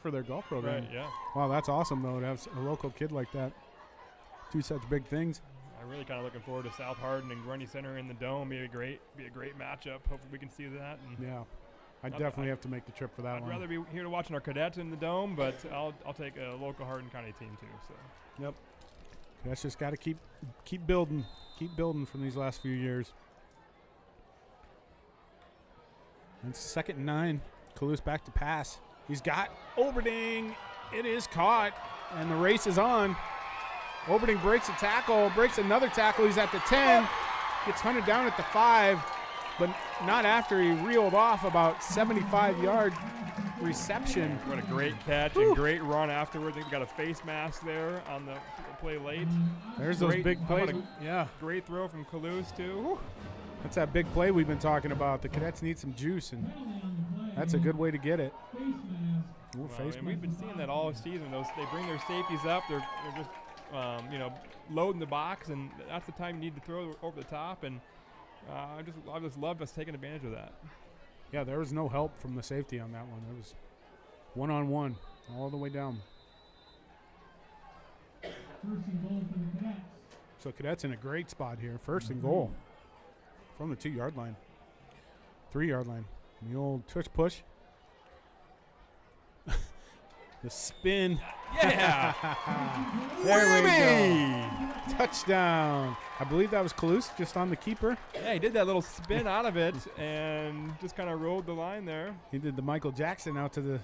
for their golf program. Right, yeah. Wow, that's awesome, though, to have a local kid like that do such big things. I'm really kind of looking forward to South Hardin and Grundy Center in the Dome. Be a great matchup. Hopefully we can see that. And yeah. I definitely have to make the trip for that I'd one. rather be here to watching our cadets in the Dome, but I'll take a local Hardin County team too. So. Yep. That's just got to keep building from these last few years. And 2nd and 9. Kalous back to pass. He's got Oberding. It is caught, and the race is on. Oberding breaks a tackle, breaks another tackle. He's at the 10, gets hunted down at the 5, but not after he reeled off about 75-yard reception. What a great catch and great run afterwards. He got a face mask there on the play late. There's those big plays. Yeah. Great throw from Kalous too. Woo. That's that big play we've been talking about. The cadets need some juice, and that's a good way to get it. And we've been seeing that all season. They bring their safeties up. They're just loading the box, and that's the time you need to throw over the top. And I just loved us taking advantage of that. Yeah, there was no help from the safety on that one. It was one-on-one all the way down. First and goal for the Cadets. So Cadets in a great spot here. First and goal from the 2-yard line. 3-yard line. The old tush push. The spin. Yeah. There we go. Touchdown. I believe that was Kalous just on the keeper. Yeah, he did that little spin out of it and just kind of rode the line there. He did the Michael Jackson out to the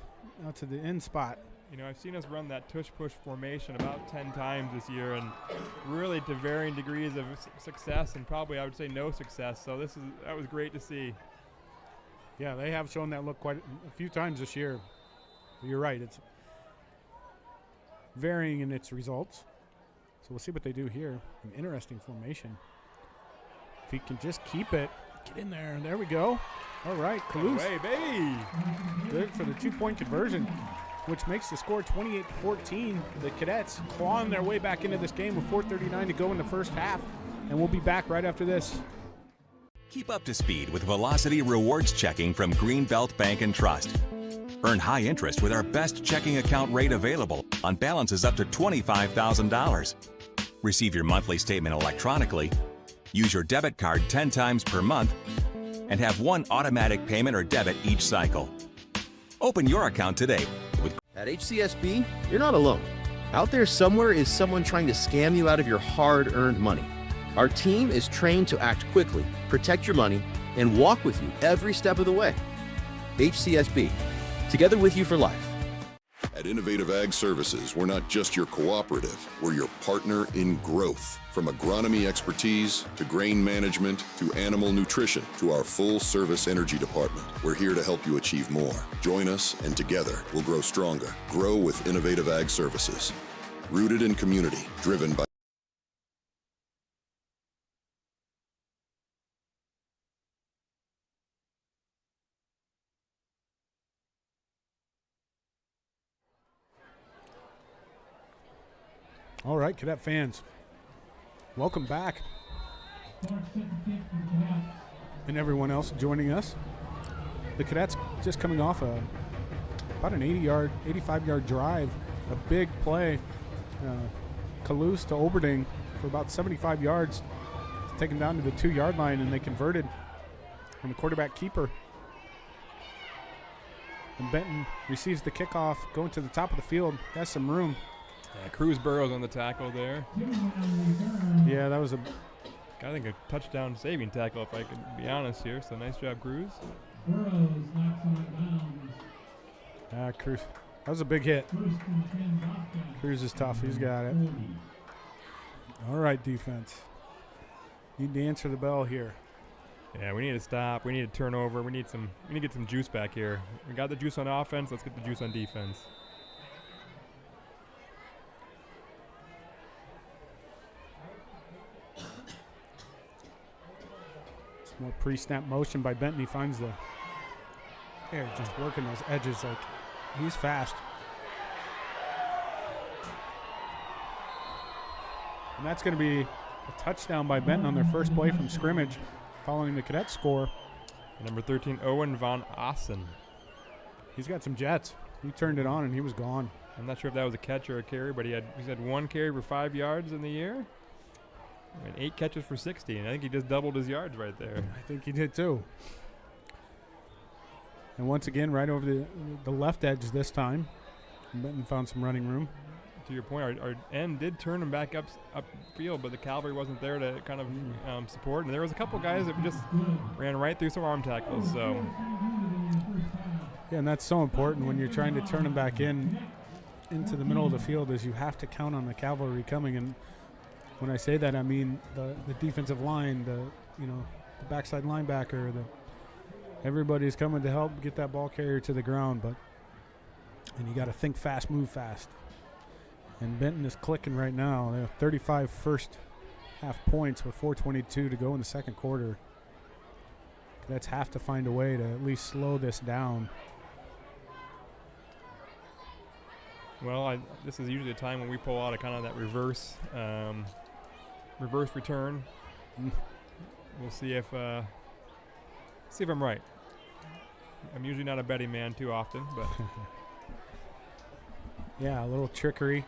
end spot. I've seen us run that tush-push formation about 10 times this year, and really to varying degrees of success, and probably I would say no success. So that was great to see. Yeah, they have shown that look quite a few times this year. You're right. It's varying in its results. So we'll see what they do here. An interesting formation. If he can just keep it, get in there. There we go. All right, Kalous. Hey, baby. Good for the 2-point conversion, which makes the score 28-14. The Cadets clawing their way back into this game with 4:39 to go in the first half. And we'll be back right after this. Keep up to speed with Velocity Rewards Checking from Greenbelt Bank and Trust. Earn high interest with our best checking account rate available on balances up to $25,000. Receive your monthly statement electronically, use your debit card 10 times per month, and have one automatic payment or debit each cycle. Open your account today with At HCSB, you're not alone. Out there somewhere is someone trying to scam you out of your hard-earned money. Our team is trained to act quickly, protect your money, and walk with you every step of the way. HCSB, together with you for life. At Innovative Ag Services, we're not just your cooperative, we're your partner in growth. From agronomy expertise to grain management to animal nutrition to our full-service energy department, we're here to help you achieve more. Join us, and together we'll grow stronger. Grow with Innovative Ag Services. Rooted in community, driven by All right, Cadet fans, welcome back. And everyone else joining us. The Cadets just coming off about an 85-yard drive, a big play. Kalous to Oberding for about 75 yards, taken down to the 2-yard line, and they converted from the quarterback keeper. And Benton receives the kickoff, going to the top of the field, has some room. Yeah, Cruz Burrows on the tackle there. Yeah, that was I think a touchdown saving tackle, if I could be honest here. So nice job, Cruz. Burrows knocks him out of bounds. Cruz. That was a big hit. Cruz is tough. He's got it. All right, defense. Need to answer the bell here. Yeah, we need to stop. We need to turn over. We need to get some juice back here. We got the juice on offense. Let's get the juice on defense. More pre-snap motion by Benton. He finds the air, just working those edges. Like, he's fast. And that's going to be a touchdown by Benton on their first play from scrimmage, following the Cadets score. Number 13, Owen Von Assen. He's got some jets. He turned it on and he was gone. I'm not sure if that was a catch or a carry, but he's had one carry for 5 yards in the year. And 8 catches for 60, and I think he just doubled his yards right there. I think he did too. And once again, right over the left edge this time. Benton found some running room. To your point, our end did turn him back upfield, but the cavalry wasn't there to kind of support. And there was a couple guys that just ran right through some arm tackles. So, yeah, and that's so important when you're trying to turn them back into the middle of the field, is you have to count on the cavalry coming. And when I say that, I mean the defensive line, the backside linebacker, everybody's coming to help get that ball carrier to the ground. And you got to think fast, move fast. And Benton is clicking right now. They have 35 first half points with 4:22 to go in the second quarter. Cadets have to find a way to at least slow this down. Well, this is usually a time when we pull out a kind of that reverse return. We'll see if I'm right. I'm usually not a betting man too often, but yeah, a little trickery.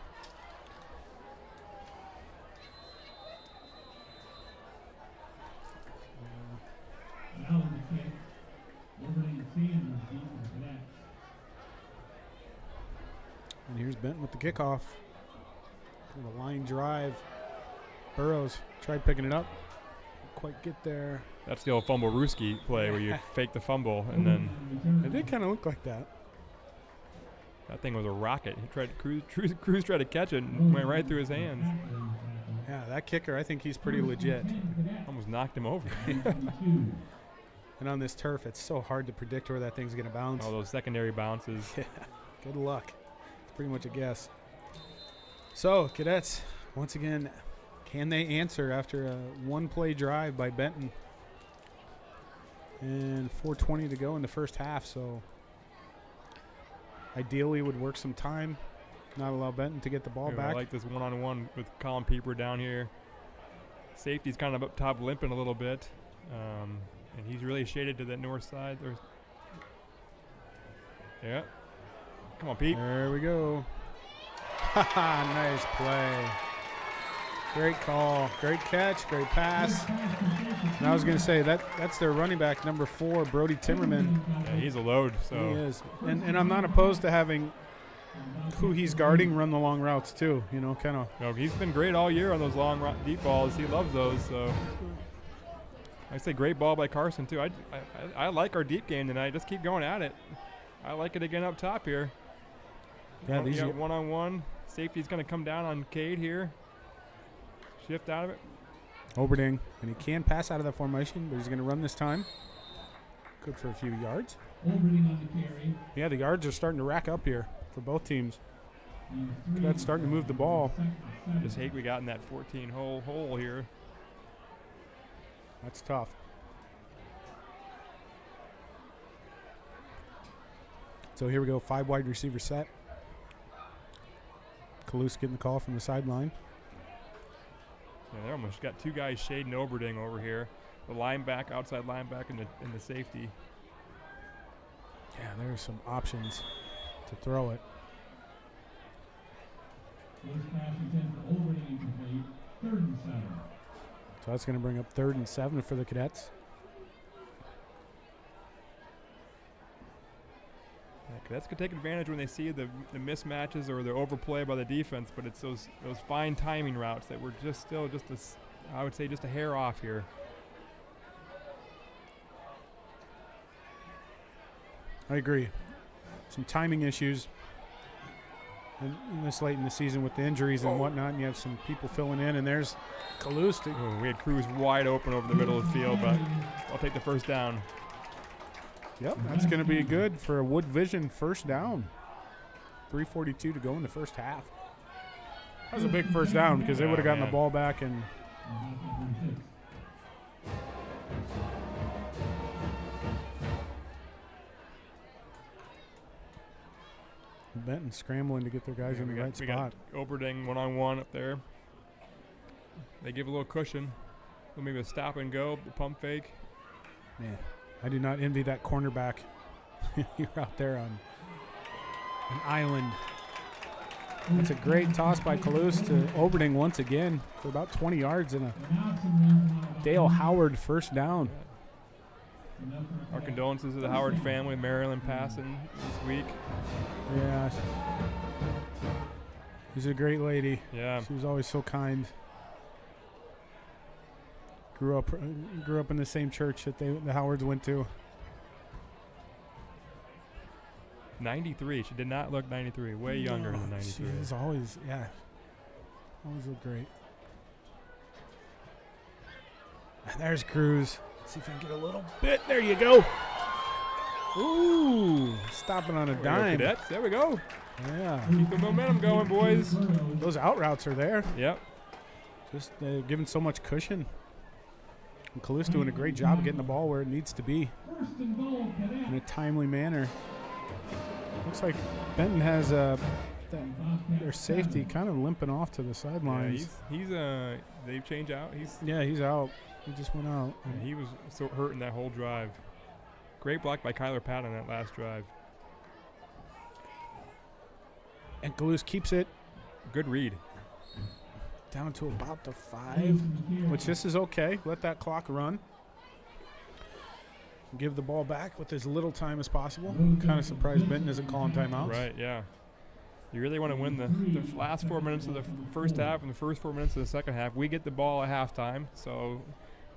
And here's Benton with the kickoff. Kind of a line drive. Burrows tried picking it up. Quite get there. That's the old fumble Ruski play where you fake the fumble and then. It did kind of look like that. That thing was a rocket. He tried Cruz tried to catch it and went right through his hands. Yeah, that kicker, I think he's pretty legit. Almost knocked him over. And on this turf, it's so hard to predict where that thing's going to bounce. All those secondary bounces. Yeah, good luck. It's pretty much a guess. So, Cadets, once again, can they answer after a one-play drive by Benton? And 4:20 to go in the first half, so ideally would work some time, not allow Benton to get the ball back. I like this one-on-one with Colin Pieper down here. Safety's kind of up top limping a little bit. And he's really shaded to that north side. Yeah. Come on, Pete. There we go. Nice play. Great call. Great catch. Great pass. And I was going to say, that's their running back, number 4, Brody Timmerman. Yeah, he's a load. So he is. And I'm not opposed to having who he's guarding run the long routes, too. You know, kind of. No, he's been great all year on those long deep balls. He loves those. So I say great ball by Carson, too. I like our deep game tonight. Just keep going at it. I like it again up top here. Yeah, these got one-on-one. Safety's going to come down on Cade here. Shift out of it. Oberding, and he can pass out of that formation, but he's going to run this time. Good for a few yards. Oberding on the carry. Yeah, the yards are starting to rack up here for both teams. That's starting to move the ball. Just hate we got in that 14 hole here. That's tough. So here we go, 5 wide receiver set. Kalous getting the call from the sideline. Yeah, they almost got 2 guys shading Oberding over here. The linebacker, outside linebacker, and the safety. Yeah, there's some options to throw it. So that's going to bring up 3rd and 7 for the Cadets. Yeah, Cadets could take advantage when they see the mismatches or the overplay by the defense, but it's those fine timing routes that were I would say just a hair off here. I agree. Some timing issues. And this late in the season with the injuries and whatnot, and you have some people filling in, and there's Kalous. We had Cruz wide open over the middle of the field, but I'll take the first down. Yep, that's going to be good for a Wood Vision first down. 3:42 to go in the first half. That was a big first down because they would have gotten the ball back and Benton scrambling to get their guys in the right spot. We got Oberding one-on-one up there. They give a little cushion. Maybe a stop and go, pump fake. Man, I do not envy that cornerback. You're out there on an island. That's a great toss by Kalous to Oberding once again for about 20 yards and a Dale Howard first down. Our condolences to the Howard family. Marilyn passing this week. Yeah. She's a great lady. Yeah. She was always so kind. Grew up in the same church that the Howards went to. 93. She did not look 93. Way younger than 93. She was always looked great. And there's Cruz. Let's see if we can get a little bit. There you go. Ooh, stopping on a dime. Cadets. There we go. Yeah. Keep the momentum going, boys. Those out routes are there. Yep. Just giving so much cushion. And Kalous doing a great job of getting the ball where it needs to be in a timely manner. Looks like Benton has their safety kind of limping off to the sidelines. Yeah, they've changed out. He's out. He just went out. And he was so hurt in that whole drive. Great block by Kyler Pat on that last drive. And Toulouse keeps it Good read. down to about the 5, which this is okay. Let that clock run. Give the ball back with as little time as possible. Kind of surprised Benton isn't calling timeouts. Right, yeah. You really want to win the last 4 minutes of the first half and the first 4 minutes of the second half. We get the ball at halftime, so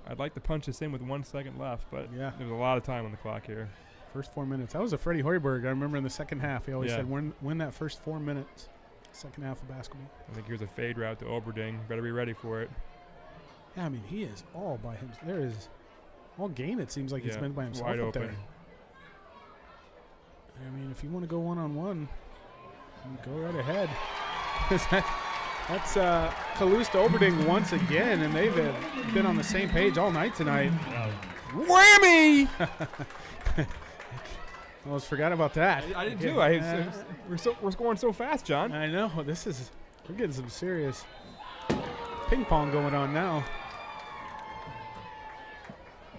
I'd like to punch this in with 1 second left, but there's a lot of time on the clock here. First 4 minutes. That was a Freddie Hoiberg. I remember in the second half, he always said, win that first 4 minutes. Second half of basketball. I think here's a fade route to Oberding. Better be ready for it. Yeah, I mean, he is all by himself. There is all game, it seems like he's been by himself wide up open. there. I mean, if you want to go one-on-one, go right ahead. That's Toulouse to Oberding once again, and they've been on the same page all night tonight. Whammy! I almost forgot about that. I did too. We're scoring so fast, John. I know. We're getting some serious ping pong going on now.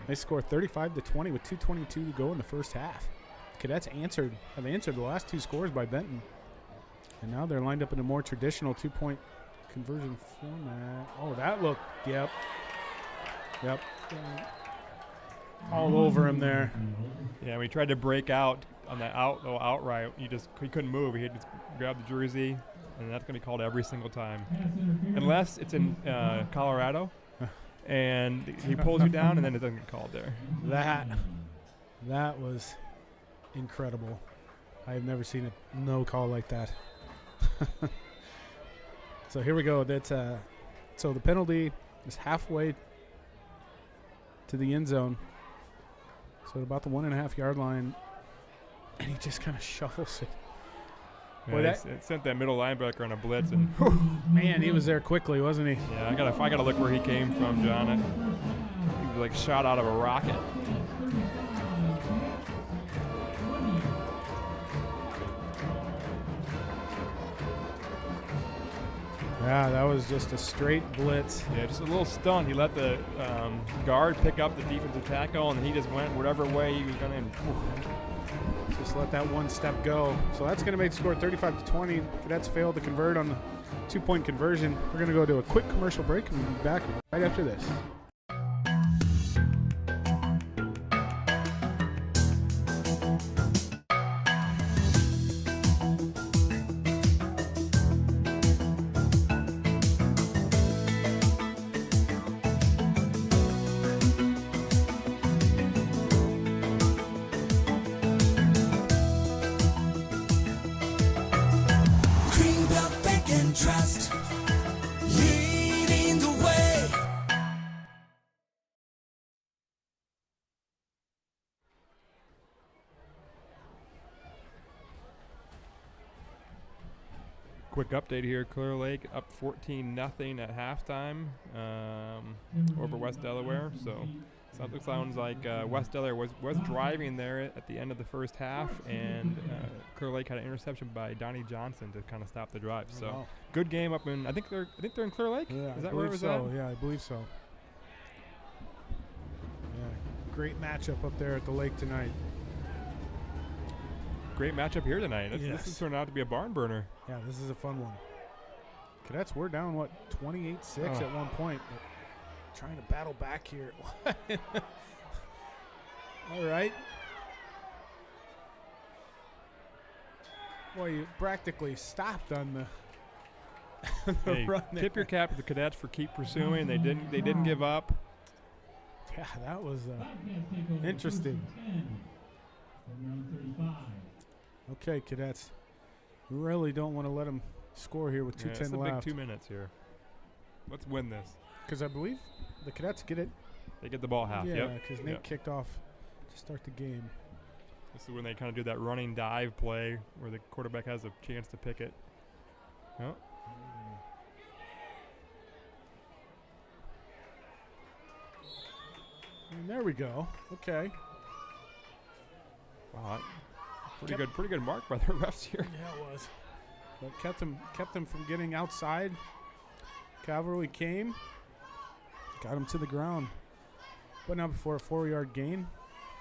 They score 35-20 with 2:22 to go in the first half. Cadets have answered the last 2 scores by Benton. And now they're lined up in a more traditional 2-point conversion format. Oh, that looked, yep. All over him there. Yeah, we tried to break out on that outright. He couldn't move. He had to grab the jersey, and that's going to be called every single time. Unless it's in Colorado, and he pulls you down, and then it doesn't get called there. That was incredible. I have never seen a no call like that. So here we go. That's so the penalty is halfway to the end zone. So at about the 1.5 yard line, and he just kind of shuffles it. Yeah, it sent that middle linebacker on a blitz, and man, he was there quickly, wasn't he? Yeah, I gotta look where he came from, John. He was like shot out of a rocket. Yeah, that was just a straight blitz. Yeah, just a little stunt. He let the guard pick up the defensive tackle, and he just went whatever way he was going to. Just let that one step go. So that's going to make the score 35-20. Cadets failed to convert on the 2-point conversion. We're going to go to a quick commercial break, and we'll be back right after this. Quick update here. Clear Lake up 14-0 at halftime over West Delaware. So something sounds like West Delaware was driving there at the end of the first half, and Clear Lake had an interception by Donnie Johnson to kind of stop the drive. So good game up in. I think they're in Clear Lake. Yeah, is that where it was at? Yeah, I believe so. Yeah, great matchup up there at the lake tonight. Great matchup here tonight. This has turned out to be a barn burner. Yeah, this is a fun one. Cadets were down, 28-6 at one point, but trying to battle back here. All right. Boy, you practically stopped on the run there. Tip your cap to the Cadets for keep pursuing. They didn't give up. Yeah, that was interesting. Okay, Cadets. We really don't want to let them score here with 2:10 left. It's a big 2 minutes here. Let's win this. Because I believe the Cadets get it. They get the ball half. Yeah, because Nate kicked off to start the game. This is when they kind of do that running dive play where the quarterback has a chance to pick it. Oh. And there we go. Okay. Wow. Pretty good mark by the refs here. Yeah, it was. but kept them from getting outside. Cavalry came, got him to the ground, but now before a 4-yard gain.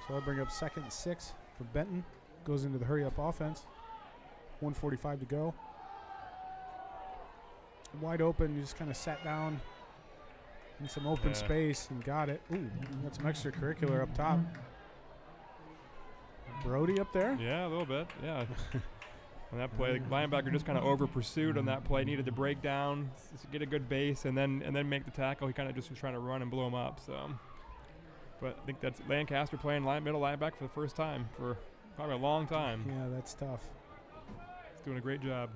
So that'll bring up 2nd and 6 for Benton. Goes into the hurry-up offense. 1:45 to go. Wide open, you just kind of sat down in some open space and got it. Ooh, got some extracurricular up top. Brody up there? Yeah, a little bit, yeah. On that play, the linebacker just kind of over-pursued on that play, needed to break down, get a good base, and then make the tackle. He kind of just was trying to run and blow him up. So, but I think that's Lancaster playing middle linebacker for the first time for probably a long time. Yeah, that's tough. He's doing a great job.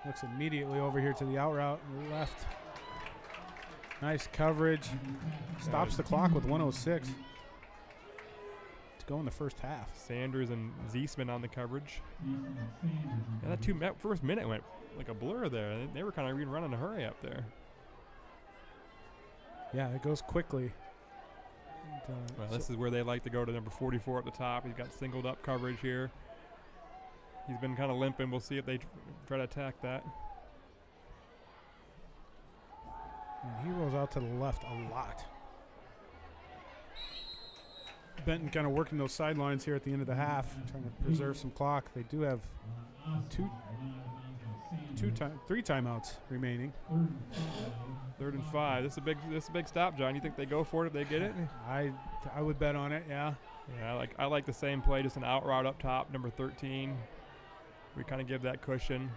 Looks immediately over here to the out route and left. Nice coverage. Stops the clock with 1:06 to go in the first half. Sanders and Ziesman on the coverage. Yeah, that first minute went like a blur there. They were kind of running a hurry up there. Yeah, it goes quickly. Well, this is where they like to go to number 44 at the top. He's got singled up coverage here. He's been kind of limping. We'll see if they try to attack that. And he rolls out to the left a lot. Benton kind of working those sidelines here at the end of the half, trying to preserve some clock. They do have three timeouts remaining. 3rd and 5. This is a big stop, John. You think they go for it if they get it? I would bet on it. Yeah. Yeah, I like the same play, just an out route up top, number 13. We kind of give that cushion.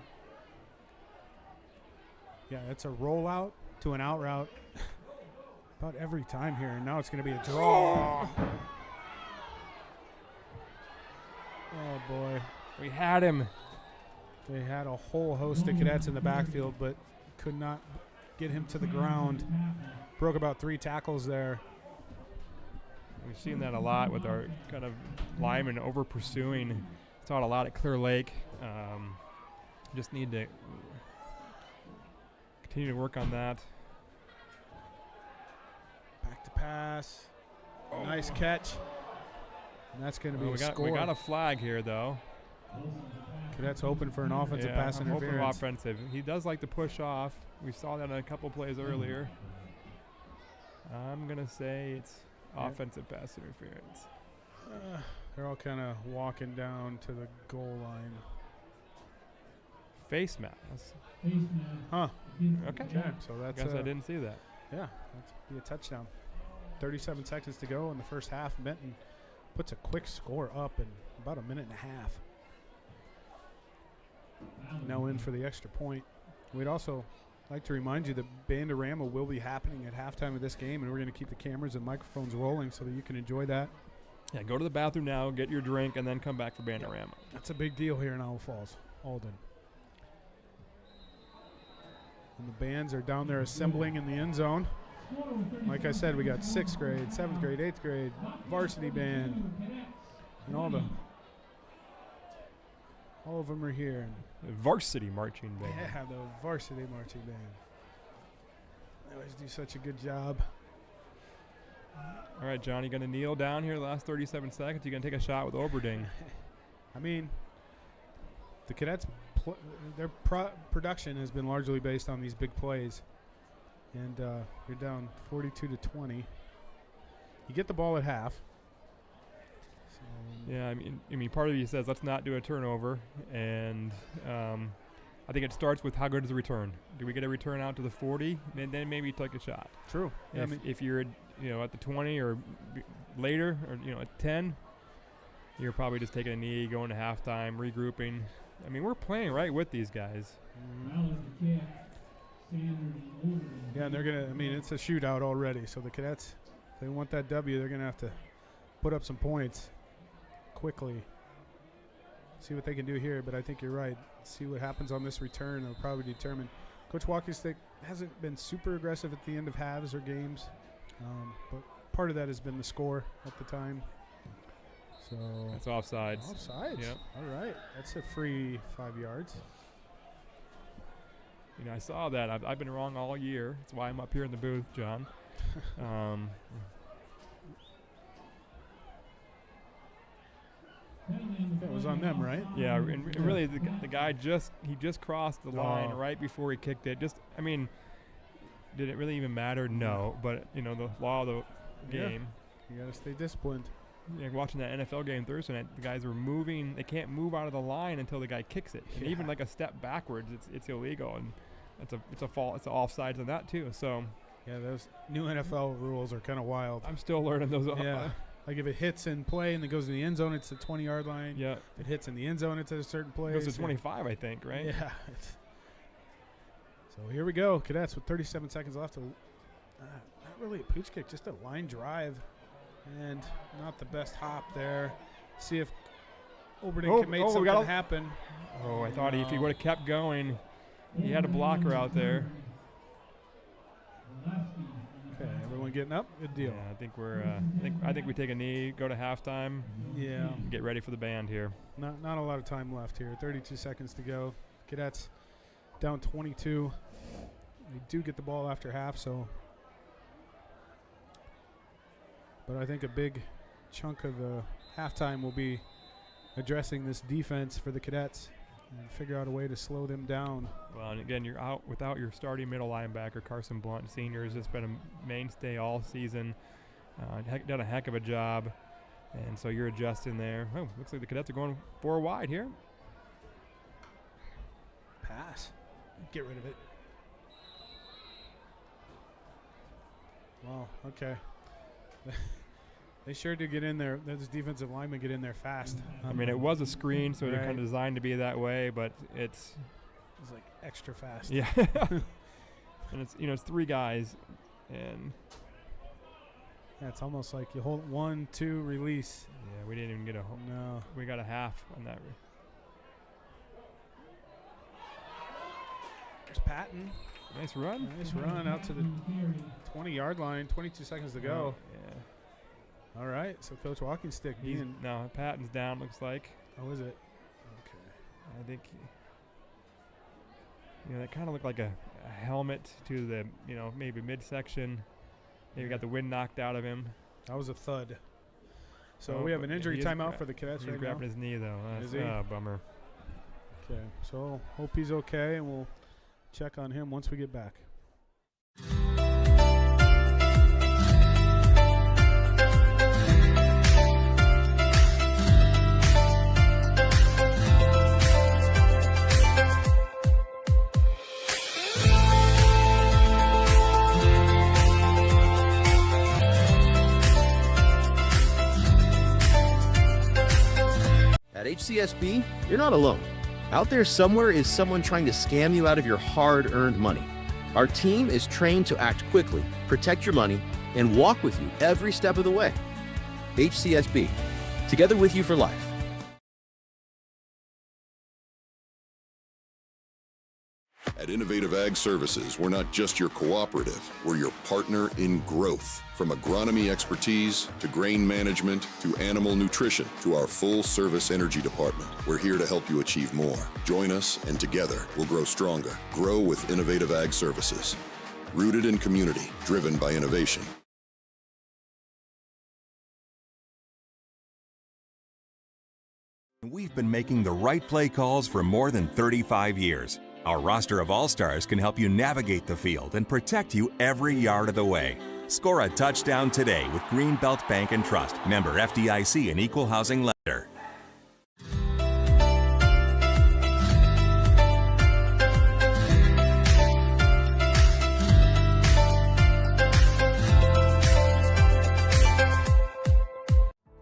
Yeah, it's a rollout to an out route about every time here, and now it's going to be a draw. Oh, boy. We had him. They had a whole host of cadets in the backfield, but could not get him to the ground. Broke about 3 tackles there. We've seen that a lot with our kind of linemen over pursuing. Saw it a lot at Clear Lake. Just need to continue to work on that. Back to pass. Oh. Nice catch. And that's going to be a score. We got a flag here, though. Cadets hoping for an offensive pass interference. Hoping offensive. He does like to push off. We saw that in a couple plays earlier. I'm going to say it's offensive pass interference. They're all kind of walking down to the goal line. Face mask. Huh. Okay. So that's. I guess I didn't see that. Yeah, that'd be a touchdown. 37 seconds to go in the first half. Benton puts a quick score up in about a minute and a half. Now in for the extra point. We'd also like to remind you that Bandorama will be happening at halftime of this game, and we're going to keep the cameras and microphones rolling so that you can enjoy that. Yeah, go to the bathroom now, get your drink, and then come back for Bandorama. Yeah, that's a big deal here in Falls-Alden. And the bands are down there assembling in the end zone. Like I said, we got 6th grade, 7th grade, 8th grade, varsity band, and all of them are here. The varsity marching band. Yeah, the varsity marching band. They always do such a good job. All right, John, you going to kneel down here the last 37 seconds? You going to take a shot with Oberding? I mean, the cadets, their production has been largely based on these big plays. And you're down 42-20. You get the ball at half. So yeah, I mean, part of you says let's not do a turnover, and I think it starts with how good is the return. Do we get a return out to the 40? And then maybe take a shot. True. Yeah, if you're at the 20 or later, or at 10, you're probably just taking a knee, going to halftime, regrouping. I mean, we're playing right with these guys. Yeah, and they're going to, it's a shootout already. So the cadets, if they want that W, they're going to have to put up some points quickly. See what they can do here, but I think you're right. See what happens on this return. They'll probably determine. Coach Walkerstick hasn't been super aggressive at the end of halves or games, but part of that has been the score at the time. So that's offsides. Offsides. Yep. All right. That's a free 5 yards. I saw that. I've been wrong all year. That's why I'm up here in the booth, John. It was was on them, right? Yeah, and really the guy just crossed the line right before he kicked it. I mean, did it really even matter? No, but the law of the game. You got to stay disciplined. Yeah, watching that NFL game Thursday night, the guys were moving. They can't move out of the line until the guy kicks it. And even like a step backwards, it's illegal, and it's a fault. It's offsides on that too. So yeah, those new NFL rules are kind of wild. I'm still learning those. Yeah, like if it hits in play and it goes to the end zone, it's the 20-yard line. Yeah, if it hits in the end zone, it's at a certain place. It goes to 25, I think, right? Yeah. So here we go, Cadets with 37 seconds left. Not really a pooch kick, just a line drive. And not the best hop there. See if Oberding can make something happen. Oh, I thought if he would have kept going, he had a blocker out there. Okay, everyone getting up? Good deal. Yeah, I think we're. I think we take a knee, go to halftime. Yeah. Get ready for the band here. Not a lot of time left here. 32 seconds to go. Cadets down 22. They do get the ball after half, so. But I think a big chunk of the halftime will be addressing this defense for the Cadets and figure out a way to slow them down. Well, and again, you're out without your starting middle linebacker, Carson Blunt, senior, has just been a mainstay all season. Done a heck of a job, and so you're adjusting there. Oh, looks like the Cadets are going 4 wide here. Pass. Get rid of it. Wow, okay. They sure do get in there. Those defensive linemen get in there fast. I mean, it was a screen, so they're kind of designed to be that way, but it's like extra fast. Yeah. And it's 3 guys, and yeah, it's almost like you hold 1, 2, release. Yeah, we didn't even get No. We got a half on that. There's Patton. Nice run. Nice run out to the 20-yard line. 22 seconds to go. Yeah. All right. So Coach Walking Stick. No, Patton's down, looks like. Oh, is it? Okay. I think, that kind of looked like a helmet to the, maybe midsection. Maybe got the wind knocked out of him. That was a thud. So we have an injury timeout for the Cadets right now. He's grabbing his knee, though. Is he? Bummer. Okay. So hope he's okay, and we'll check on him once we get back. At HCSB, you're not alone. Out there somewhere is someone trying to scam you out of your hard-earned money. Our team is trained to act quickly, protect your money, and walk with you every step of the way. HCSB, together with you for life. At Innovative Ag Services, we're not just your cooperative, we're your partner in growth. From agronomy expertise to grain management to animal nutrition to our full-service energy department, we're here to help you achieve more. Join us, and together we'll grow stronger. Grow with Innovative Ag Services. Rooted in community, driven by innovation. We've been making the right play calls for more than 35 years. Our roster of all-stars can help you navigate the field and protect you every yard of the way. Score a touchdown today with Greenbelt Bank and Trust. Member FDIC and Equal Housing Lender.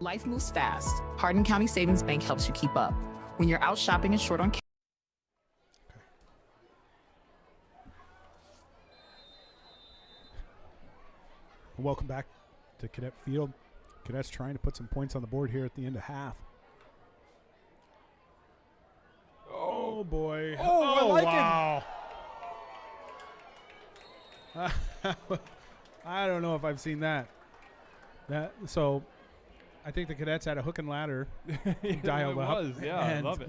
Life moves fast. Hardin County Savings Bank helps you keep up. When you're out shopping and short on cash. Welcome back to Cadet Field. Cadets trying to put some points on the board here at the end of half. Oh boy. Oh, I like wow. I don't know if I've seen that. So I think the Cadets had a hook and ladder dialed up. I love it.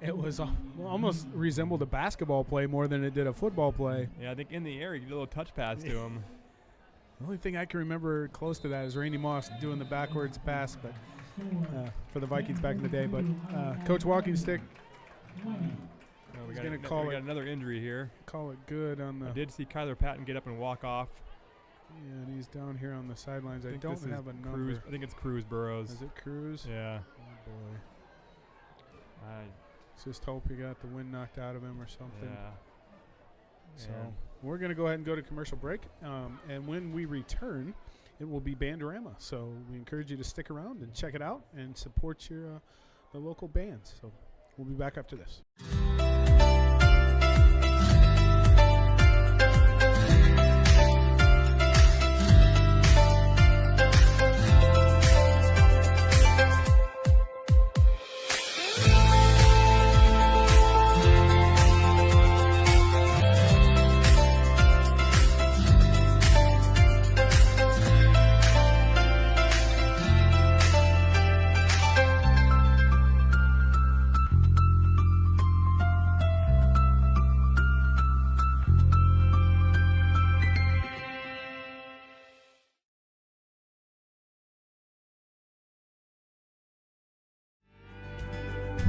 It was almost resembled a basketball play more than it did a football play. Yeah, I think in the air you did a little touch pass to him. The only thing I can remember close to that is Randy Moss doing the backwards pass, but for the Vikings back in the day. But Coach Walking Stick, We he's got, going to call we got it. another injury here. Call it good on the. I did see Kyler Patton get up and walk off. Yeah, and he's down here on the sidelines. I think don't this is have a number. Cruz. I think it's Cruz Burrows. Is it Cruz? Yeah. Oh boy. I, Let's just hope he got the wind knocked out of him or something. yeah. So And we're going to go ahead and go to commercial break. And when we return, it will be Bandorama. So we encourage you to stick around and check it out and support your the local bands. So we'll be back after this.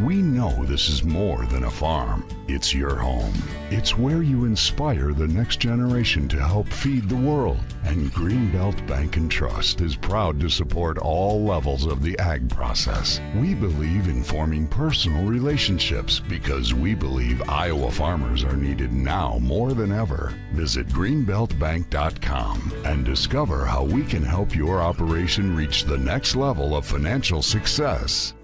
We know this is more than a farm. It's your home. It's where you inspire the next generation to help feed the world. And Greenbelt Bank and Trust is proud to support all levels of the ag process. We believe in forming personal relationships because we believe Iowa farmers are needed now more than ever. Visit greenbeltbank.com and discover how we can help your operation reach the next level of financial success.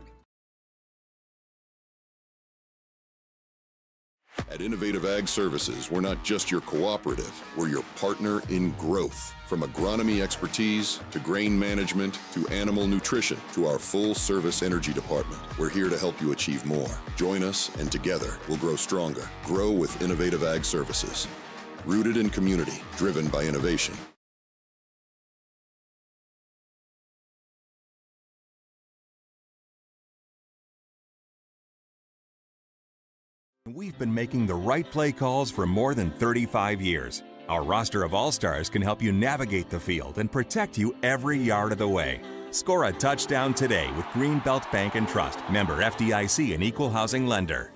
At Innovative Ag Services, we're not just your cooperative, we're your partner in growth. From agronomy expertise to grain management to animal nutrition to our full-service energy department, we're here to help you achieve more. Join us and together we'll grow stronger. Grow with Innovative Ag Services. Rooted in community, driven by innovation. We've been making the right play calls for more than 35 years. Our roster of all-stars can help you navigate the field and protect you every yard of the way. Score a touchdown today with Greenbelt Bank and Trust. Member FDIC and Equal Housing Lender.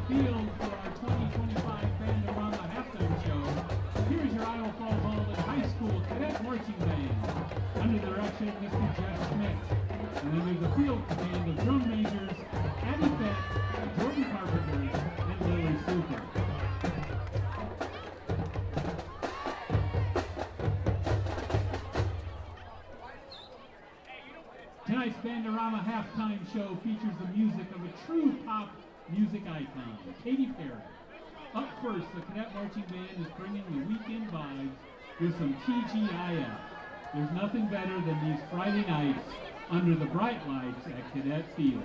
field for our 2025 Bandorama halftime show. Here's your Iowa Falls-Alden High School Cadet Marching Band, under the direction of Mr. Jeff Schmidt, and under the field command of drum majors Addie Beck, Jordan Carpenter, and Lily Super. Tonight's Bandorama halftime show features the music of a true pop music icon, Katy Perry. Up first, the Cadet Marching Band is bringing the weekend vibes with some TGIF. There's nothing better than these Friday nights under the bright lights at Cadet Field.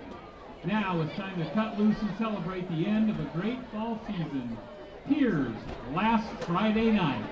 Now it's time to cut loose and celebrate the end of a great fall season. Here's Last Friday Night.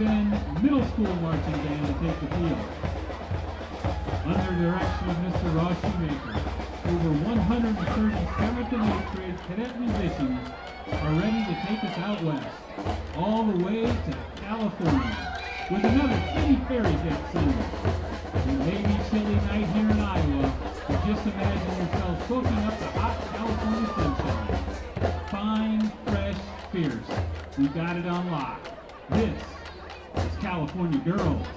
Bend Middle School Marching Band to take the field. Under the direction of Mr. Ross Shoemaker, over 137th and 8th grade cadet musicians are ready to take us out west, all the way to California, with another Katy Perry hit single. It may be chilly night here in Iowa, but just imagine yourself soaking up the hot California sunshine. Fine, fresh, fierce. We've got it on lock. This is California Girls.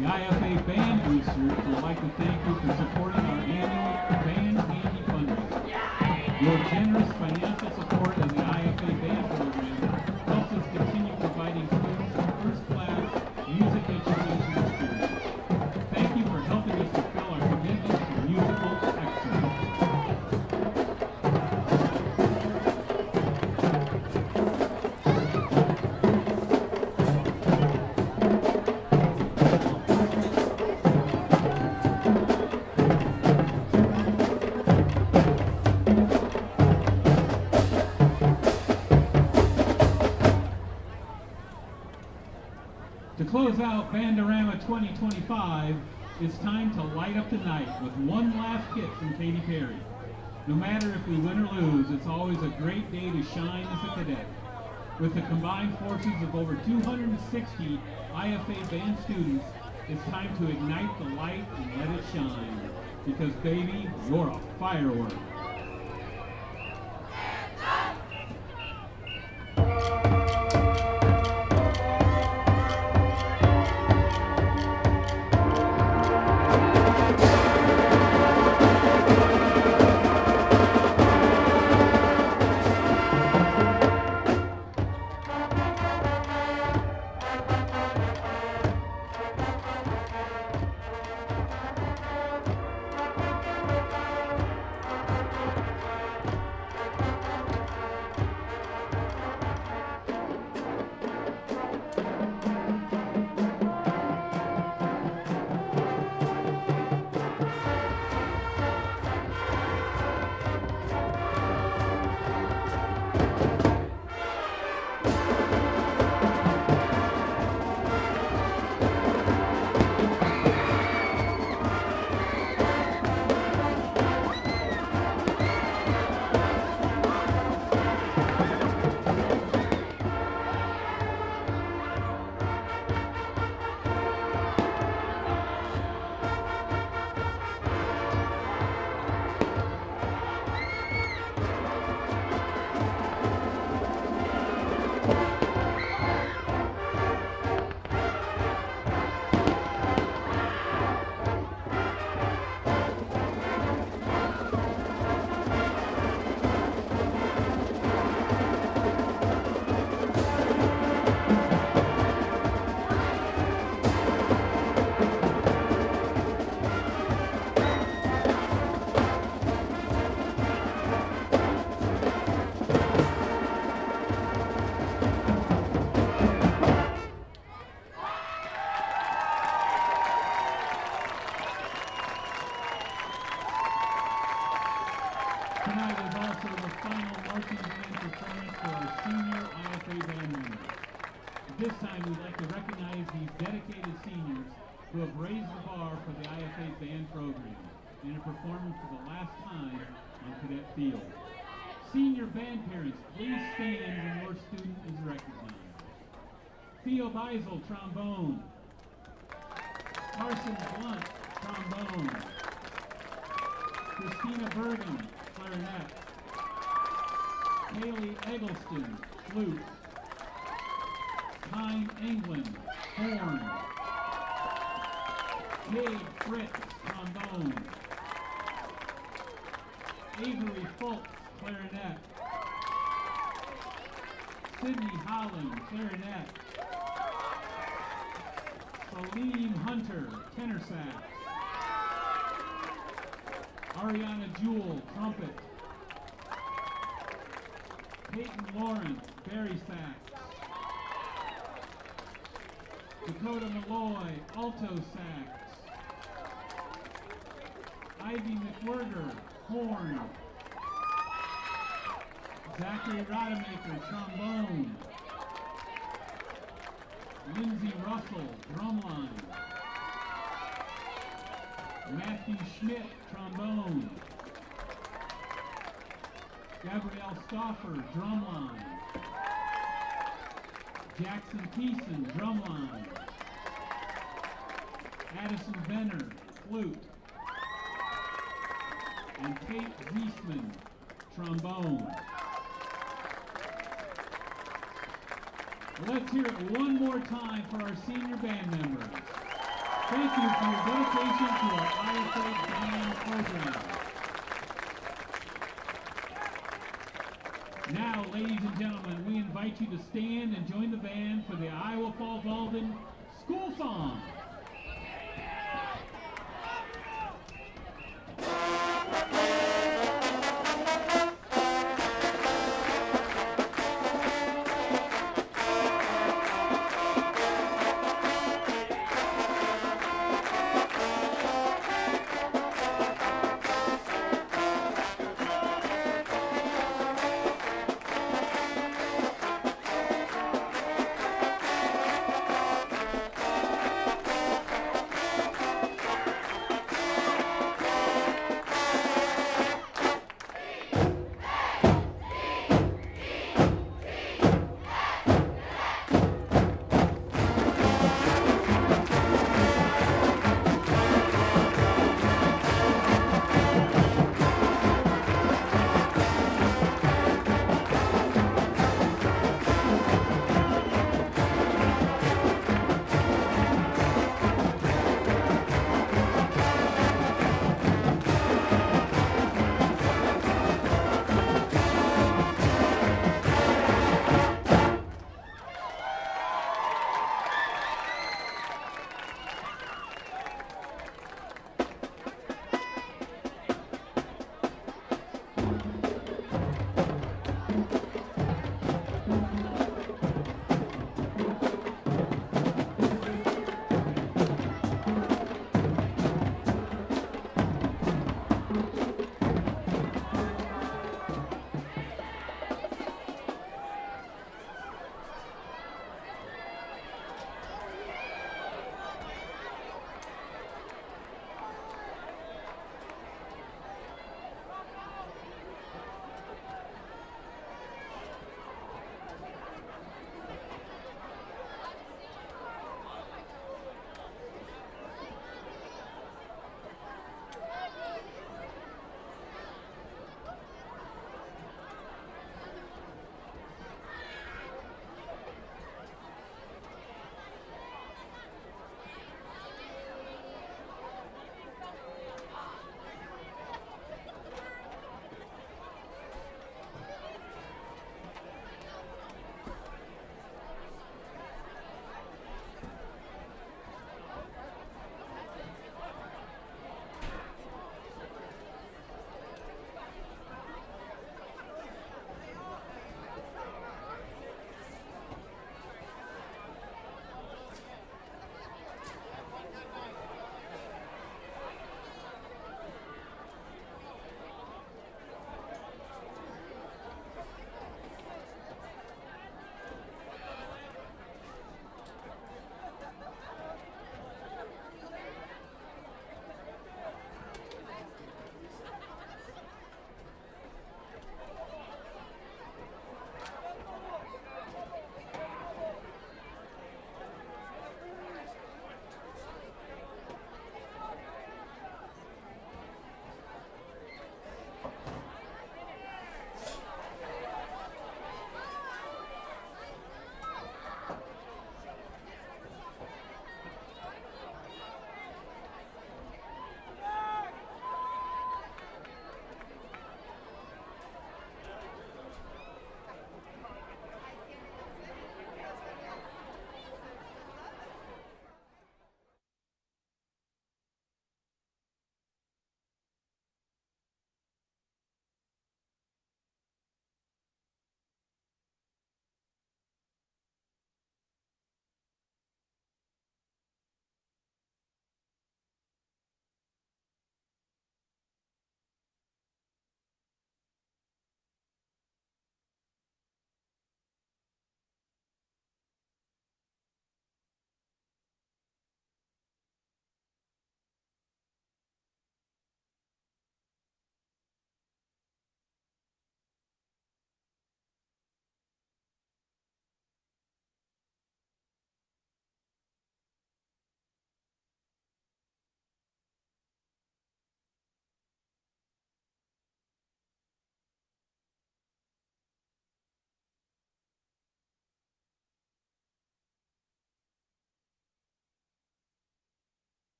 The IFA Band Boosters would like to thank you for supporting our annual Band Candy fundraiser. Your generous financial support of the IFA Band program helps us continue providing students with first-class music education experience. Thank you for helping us fulfill our commitment to musical excellence. To close out Bandorama 2025, it's time to light up the night with one last hit from Katy Perry. No matter if we win or lose, it's always a great day to shine as a cadet. With the combined forces of over 260 IFA band students, it's time to ignite the light and let it shine. Because baby, you're a firework. Tonight is also the final marching band performance for our senior IFA band members. At this time, we'd like to recognize these dedicated seniors who have raised the bar for the IFA band program and are performing for the last time on Cadet Field. Senior band parents, please stand when your student is recognized. Theo Beisel, trombone. Carson Blunt, trombone. Christina Bergen, clarinet. Haley Eggleston, flute. Tyne England, horn. Gabe Fritz, trombone. Avery Fultz, clarinet. Sydney Holland, clarinet. Salim Hunter, tenor sax. Ariana Jewell, trumpet. Peyton Lawrence, bari sax. Dakota Malloy, alto sax. Ivy McWhirter, horn. Zachary Rademacher, trombone. Lindsay Russell, drumline. Matthew Schmidt, trombone. Gabrielle Stauffer, drumline. Jackson Thiessen, drumline. Addison Benner, flute. And Kate Ziesman, trombone. Let's hear it one more time for our senior band members. Thank you for your dedication to our IFA band program. Now, ladies and gentlemen, we invite you to stand and join the band for the Iowa Falls-Alden School Song.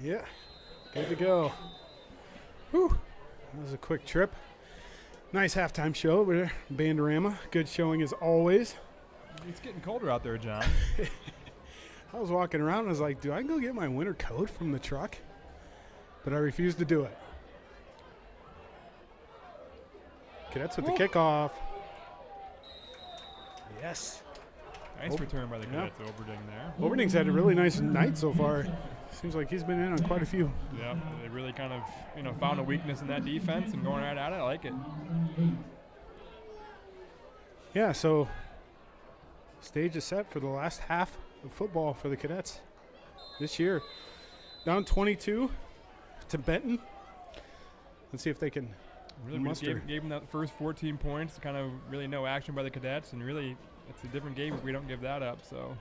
Yeah, good to go. Whew. That was a quick trip. Nice halftime show over there. Bandorama. Good showing as always. It's getting colder out there, John. I was walking around and I was like, do I go get my winter coat from the truck? But I refused to do it. Cadets with the kickoff. Yes. Nice return by the Cadets, Oberding there. Oberding's had a really nice night so far. Seems like he's been in on quite a few. Yeah, they really kind of, found a weakness in that defense and going right at it. I like it. Yeah, so stage is set for the last half of football for the Cadets this year. Down 22 to Benton. Let's see if they can really muster. Gave them that first 14 points, kind of really no action by the Cadets, and really it's a different game if we don't give that up. So.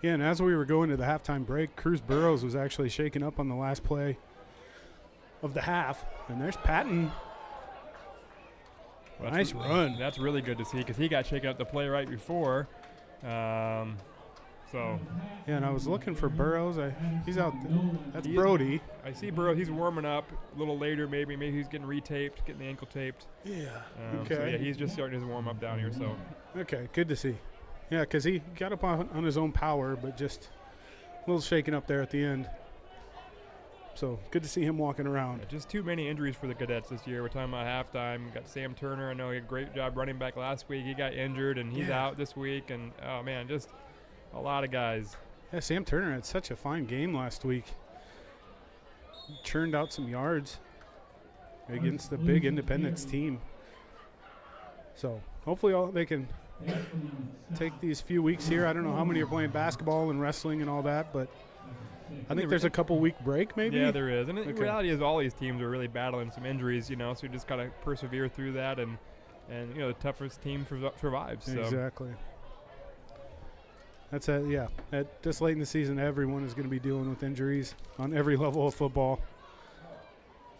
Yeah, and as we were going to the halftime break, Cruz Burrows was actually shaken up on the last play of the half. And there's Patton. Well, nice run. That's really good to see because he got shaken up the play right before. So. Yeah, and I was looking for Burrows. He's out. That's Brody. I see Burrows. He's warming up a little later maybe. Maybe he's getting retaped, getting the ankle taped. Yeah. Okay. So, yeah, he's just starting his warm-up down here. So. Okay, good to see. Yeah, because he got up on his own power, but just a little shaken up there at the end. So good to see him walking around. Yeah, just too many injuries for the Cadets this year. We're talking about halftime. We got Sam Turner. I know he had a great job running back last week. He got injured, and he's out this week. And, oh, man, just a lot of guys. Yeah, Sam Turner had such a fine game last week. He churned out some yards against the big Independence team. So hopefully they can take these few weeks here. I don't know how many are playing basketball and wrestling and all that, but I think there's a couple-week break maybe. Yeah, there is. And the reality is all these teams are really battling some injuries, so you just got to persevere through that, and the toughest team survives. So. Exactly. That's it, yeah. At this late in the season, everyone is going to be dealing with injuries on every level of football.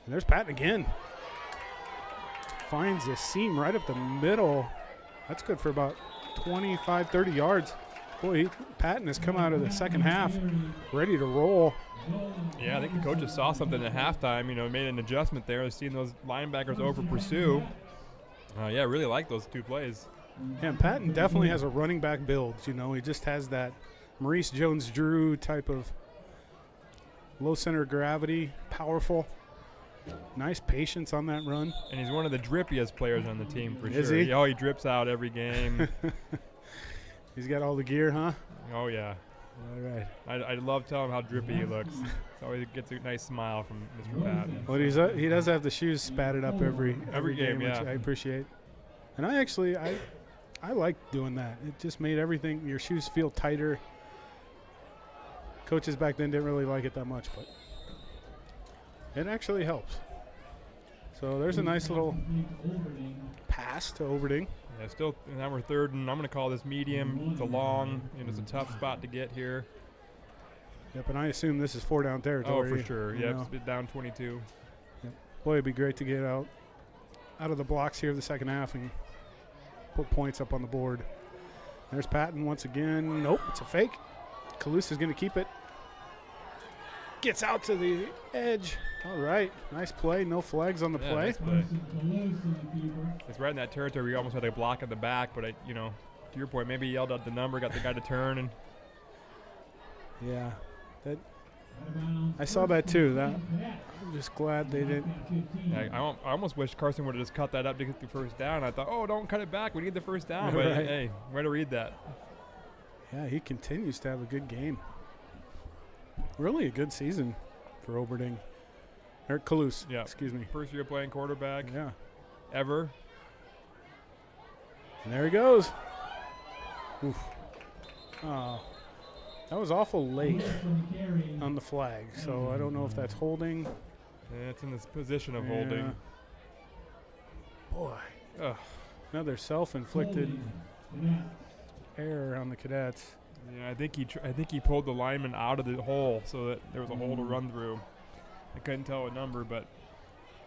And there's Patton again. Finds the seam right up the middle. That's good for about 25, 30 yards. Boy, Patton has come out of the second half ready to roll. Yeah, I think the coaches saw something at halftime, made an adjustment there, seeing those linebackers over pursue. Yeah, I really like those two plays. Yeah, and Patton definitely has a running back build. He just has that Maurice Jones-Drew type of low center of gravity, powerful. Nice patience on that run. And he's one of the drippiest players on the team for Is sure. he? Oh, he drips out every game. He's got all the gear, huh? Oh, yeah. All right. I love telling him how drippy he looks. He always gets a nice smile from Mr. Patton. Well, he does have the shoes spatted up every game, yeah. which I appreciate. And I like doing that. It just made your shoes feel tighter. Coaches back then didn't really like it that much, but it actually helps. So there's a nice little pass to Oberding. Yeah, still, now we're third, and I'm going to call this medium. It's a long, it's a tough spot to get here. Yep, and I assume this is 4-down territory. Oh, for sure. Yep, it's down 22. Yep. Boy, it'd be great to get out of the blocks here in the second half and put points up on the board. There's Patton once again. Nope, it's a fake. Kalus is going to keep it. Gets out to the edge. All right, nice play. No flags on the play. Nice play. It's right in that territory where you almost had a block at the back, but to your point, maybe he yelled out the number, got the guy to turn, and yeah, I saw that too. I'm just glad they didn't. Yeah, I almost wish Carson would have just cut that up to get the first down. I thought, oh, don't cut it back. We need the first down. But right. Hey, way to read that. Yeah, he continues to have a good game. Really a good season for Oberding. Or Kalus, yeah. Excuse me. First year playing quarterback. Yeah. Ever. And there he goes. Oof. Oh, that was awful late on the flag, so I don't know if that's holding. Yeah, it's in this position of holding. Boy. Ugh. Another self-inflicted error on the Cadets. Yeah, I think he pulled the lineman out of the hole so that there was a hole to run through. I couldn't tell a number, but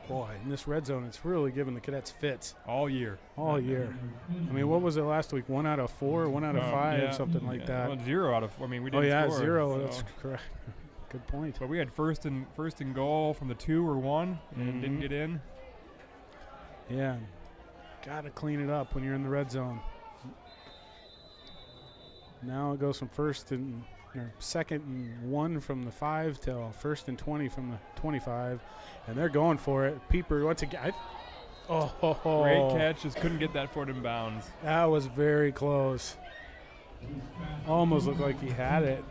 boy, in this red zone, it's really giving the Cadets fits all year. All year. I mean, what was it last week? 1 out of 4, 1 out of 5, something like that. Well, 0 out of. I mean, we didn't. Oh yeah, score, 0. so. That's correct. Good point. But we had first and goal from the 2 or 1 and didn't get in. Yeah. Got to clean it up when you're in the red zone. Now it goes from second and 1 from the 5 till first and 20 from the 25, and they're going for it. Pieper once again. Great catch, just couldn't get that foot in bounds. That was very close. Almost looked like he had it.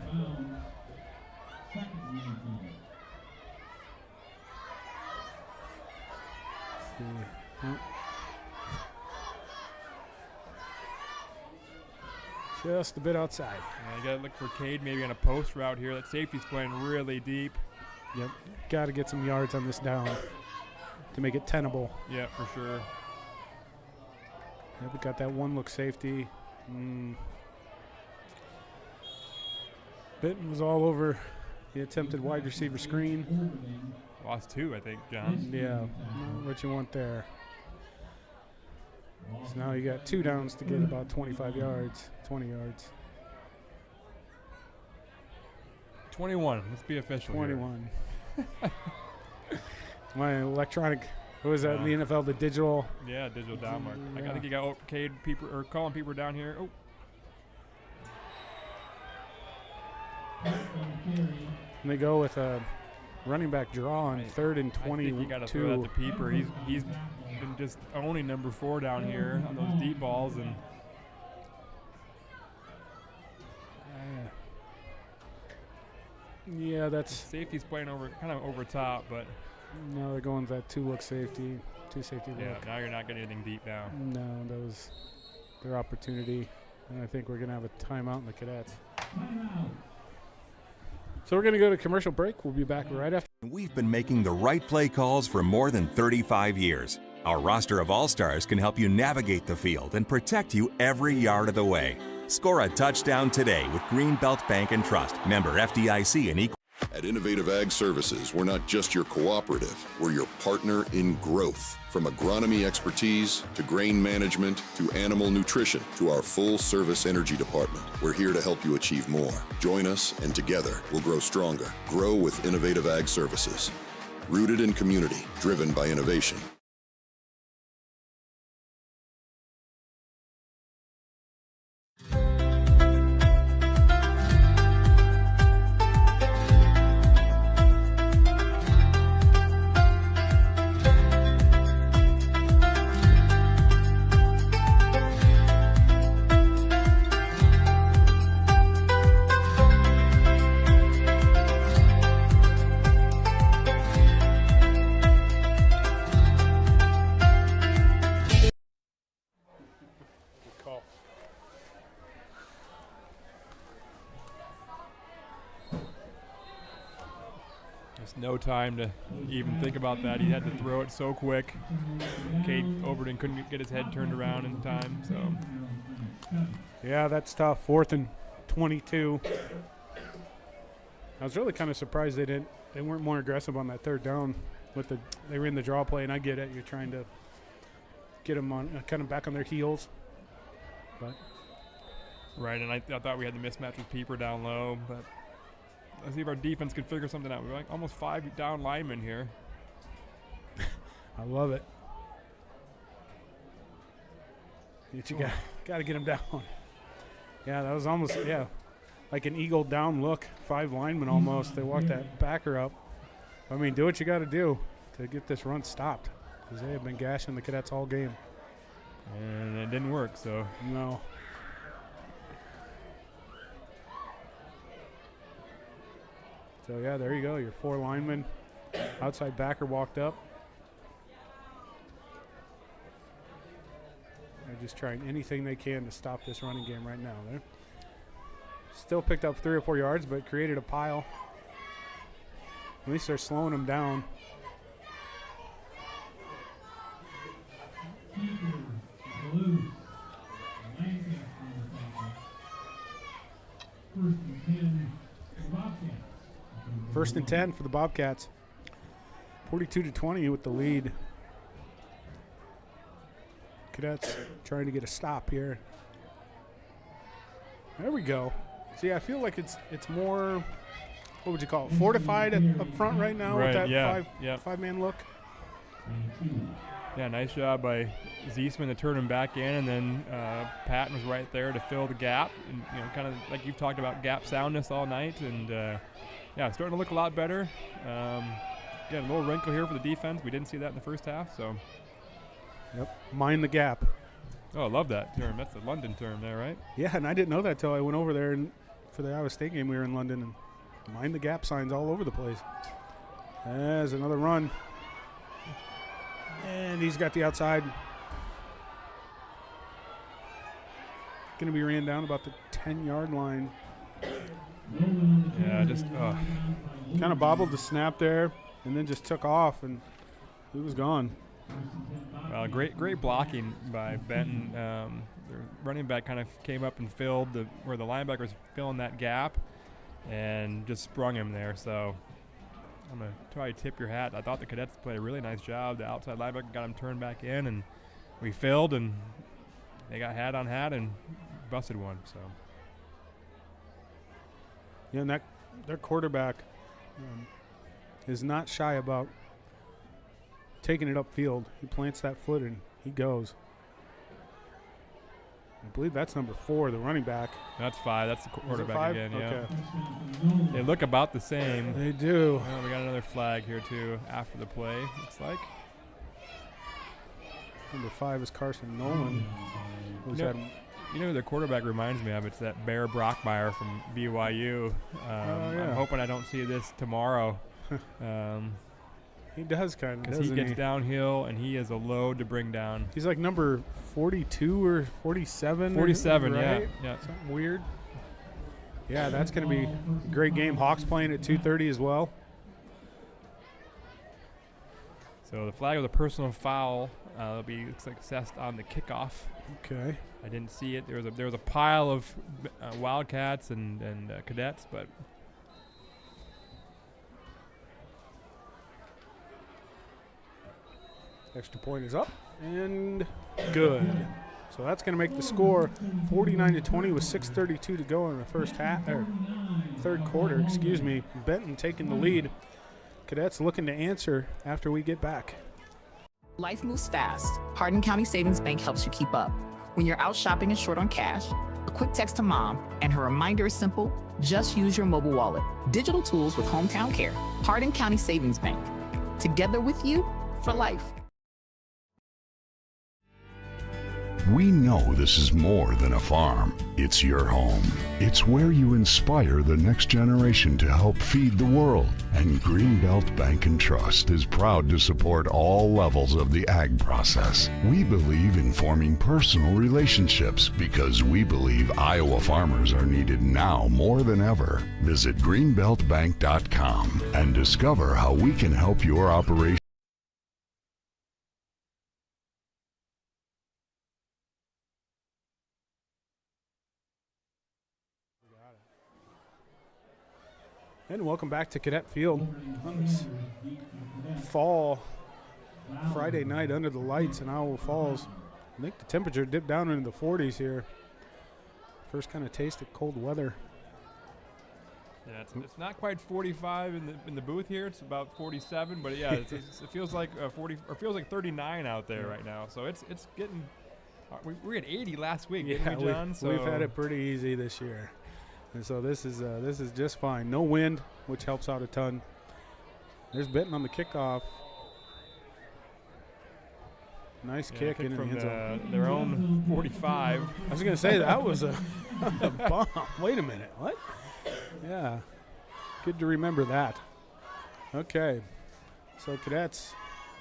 Just a bit outside. Yeah, you got to look for Cade maybe on a post route here. That safety's playing really deep. Yep, got to get some yards on this down to make it tenable. Yeah, for sure. Yep, we got that one look safety. Benton was all over the attempted wide receiver screen. Lost 2, I think, John. Yeah, not what you want there. So now you got 2 downs to get about 25 yards, 20 yards. 21. Let's be official. 21. My electronic, what was that in the NFL? The digital. Yeah, digital down mark. Yeah. I think you got Cade Pieper or Colin Pieper down here. Oh. And they go with a running back draw on 3rd and 22. I think you got to throw that to Pieper. He's been just owning number 4 down here on those deep balls and. Yeah, that's safety's playing kind of over top, but no, they're going with that 2-look safety, 2 safety look. Yeah, now you're not getting anything deep now. No, that was their opportunity, and I think we're gonna have a timeout in the Cadets. So we're gonna go to commercial break. We'll be back right after. We've been making the right play calls for more than 35 years. Our roster of all-stars can help you navigate the field and protect you every yard of the way. Score a touchdown today with Greenbelt Bank and Trust. Member FDIC and equal. At Innovative Ag Services, we're not just your cooperative, we're your partner in growth. From agronomy expertise to grain management to animal nutrition to our full-service energy department, we're here to help you achieve more. Join us, and together we'll grow stronger. Grow with Innovative Ag Services. Rooted in community, driven by innovation. No time to even think about that. He had to throw it so quick. Cade Overton couldn't get his head turned around in time. So, yeah, that's tough. 4th and 22. I was really kind of surprised they weren't more aggressive on that 3rd down. They were in the draw play, and I get it. You're trying to get them on kind of back on their heels, but right. And I thought we had the mismatch with Pieper down low, but. Let's see if our defense can figure something out. We're like almost 5 down linemen here. I love it. You got to get him down. Yeah, that was almost, like an eagle down look. 5 linemen almost. They walked that backer up. I mean, do what you got to do to get this run stopped, because they have been gashing the Cadets all game. And it didn't work, so. No. So, yeah, there you go. Your 4 linemen. Outside backer walked up. They're just trying anything they can to stop this running game right now. They're still picked up 3 or 4 yards, but created a pile. At least they're slowing them down. First and 10 for the Bobcats. 42-20 with the lead. Cadets trying to get a stop here. There we go. See, I feel like it's more what would you call it, fortified up front right now Right, with that yeah. five-man look. Yeah, nice job by Ziesman to turn him back in, and then Patton was right there to fill the gap, and kind of like you've talked about gap soundness all night, and yeah, starting to look a lot better. Again, a little wrinkle here for the defense. We didn't see that in the first half, so. Yep, mind the gap. Oh, I love that term. That's the London term there, right? Yeah, and I didn't know that till I went over there and for the Iowa State game. We were in London, and mind the gap signs all over the place. There's another run. And he's got the outside. Going to be ran down about the 10-yard line. Yeah, just kind of bobbled the snap there and then just took off, and he was gone. Great blocking by Benton. The running back kind of came up and filled where the linebacker was filling that gap and just sprung him there. So I'm going to try to tip your hat. I thought the Cadets played a really nice job. The outside linebacker got him turned back in, and we filled, and they got hat on hat and busted one. So yeah, and their quarterback is not shy about taking it upfield. He plants that foot and he goes. I believe that's number 4, the running back. That's 5. That's the quarterback 5? again. Yeah. Okay. They look about the same. They do. We got another flag here too after the play. Looks like. Number 5 is Carson Nolan. You know who their quarterback reminds me of? It's that Bear Brockmeyer from BYU. Yeah. I'm hoping I don't see this tomorrow. He does kind of, because he gets downhill and he is a load to bring down. He's like number 42 or 47. 47, right? Yeah. Something weird. Yeah, that's going to be a great game. Hawks playing at 2:30 as well. So the flag of the personal foul will be assessed on the kickoff. Okay. I didn't see it. There was a pile of Wildcats and Cadets, but. Extra point is up and good. So that's going to make the score 49-20 with 6:32 to go in the third quarter. Excuse me. Benton taking the lead. Cadets looking to answer after we get back. Life moves fast. Hardin County Savings Bank helps you keep up. When you're out shopping and short on cash, a quick text to mom, and her reminder is simple: just use your mobile wallet. Digital tools with hometown care. Hardin County Savings Bank. Together with you for life. We know this is more than a farm. It's your home. It's where you inspire the next generation to help feed the world. And Greenbelt Bank and Trust is proud to support all levels of the ag process. We believe in forming personal relationships because we believe Iowa farmers are needed now more than ever. Visit greenbeltbank.com and discover how we can help your operation. And welcome back to Cadet Field on this fall Friday night under the lights in Iowa Falls. I think the temperature dipped down into the 40s here. First kind of taste of cold weather. Yeah, it's not quite 45 in the booth here. It's about 47, but yeah, it feels like 40 or feels like 39 out there right now. So it's getting. We were at 80 last week, didn't we, John? We've had it pretty easy this year. And so this is just fine. No wind, which helps out a ton. There's Benton on the kickoff. Nice kick in the end zone. Their own 45. I was going to say that was a bomb. Wait a minute. What? Yeah. Good to remember that. Okay. So Cadets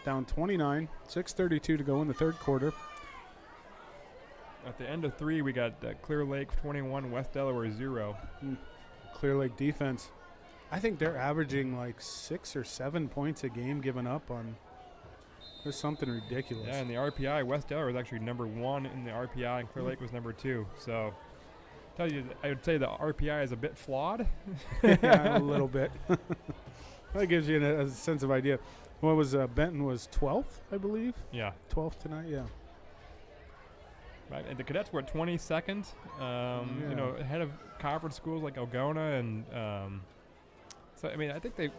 down 29, 6:32 to go in the third quarter. At the end of 3, we got Clear Lake 21, West Delaware 0. Clear Lake defense. I think they're averaging like 6 or 7 points a game given up on. There's something ridiculous. Yeah, and the RPI, West Delaware was actually number 1 in the RPI, and Clear Lake was number 2. So, I would say the RPI is a bit flawed. Yeah, a little bit. That gives you a sense of idea. What was Benton was 12th, I believe? Yeah. 12th tonight, yeah. Right, and the Cadets were at 22nd, ahead of conference schools like Algona and So I mean, I think the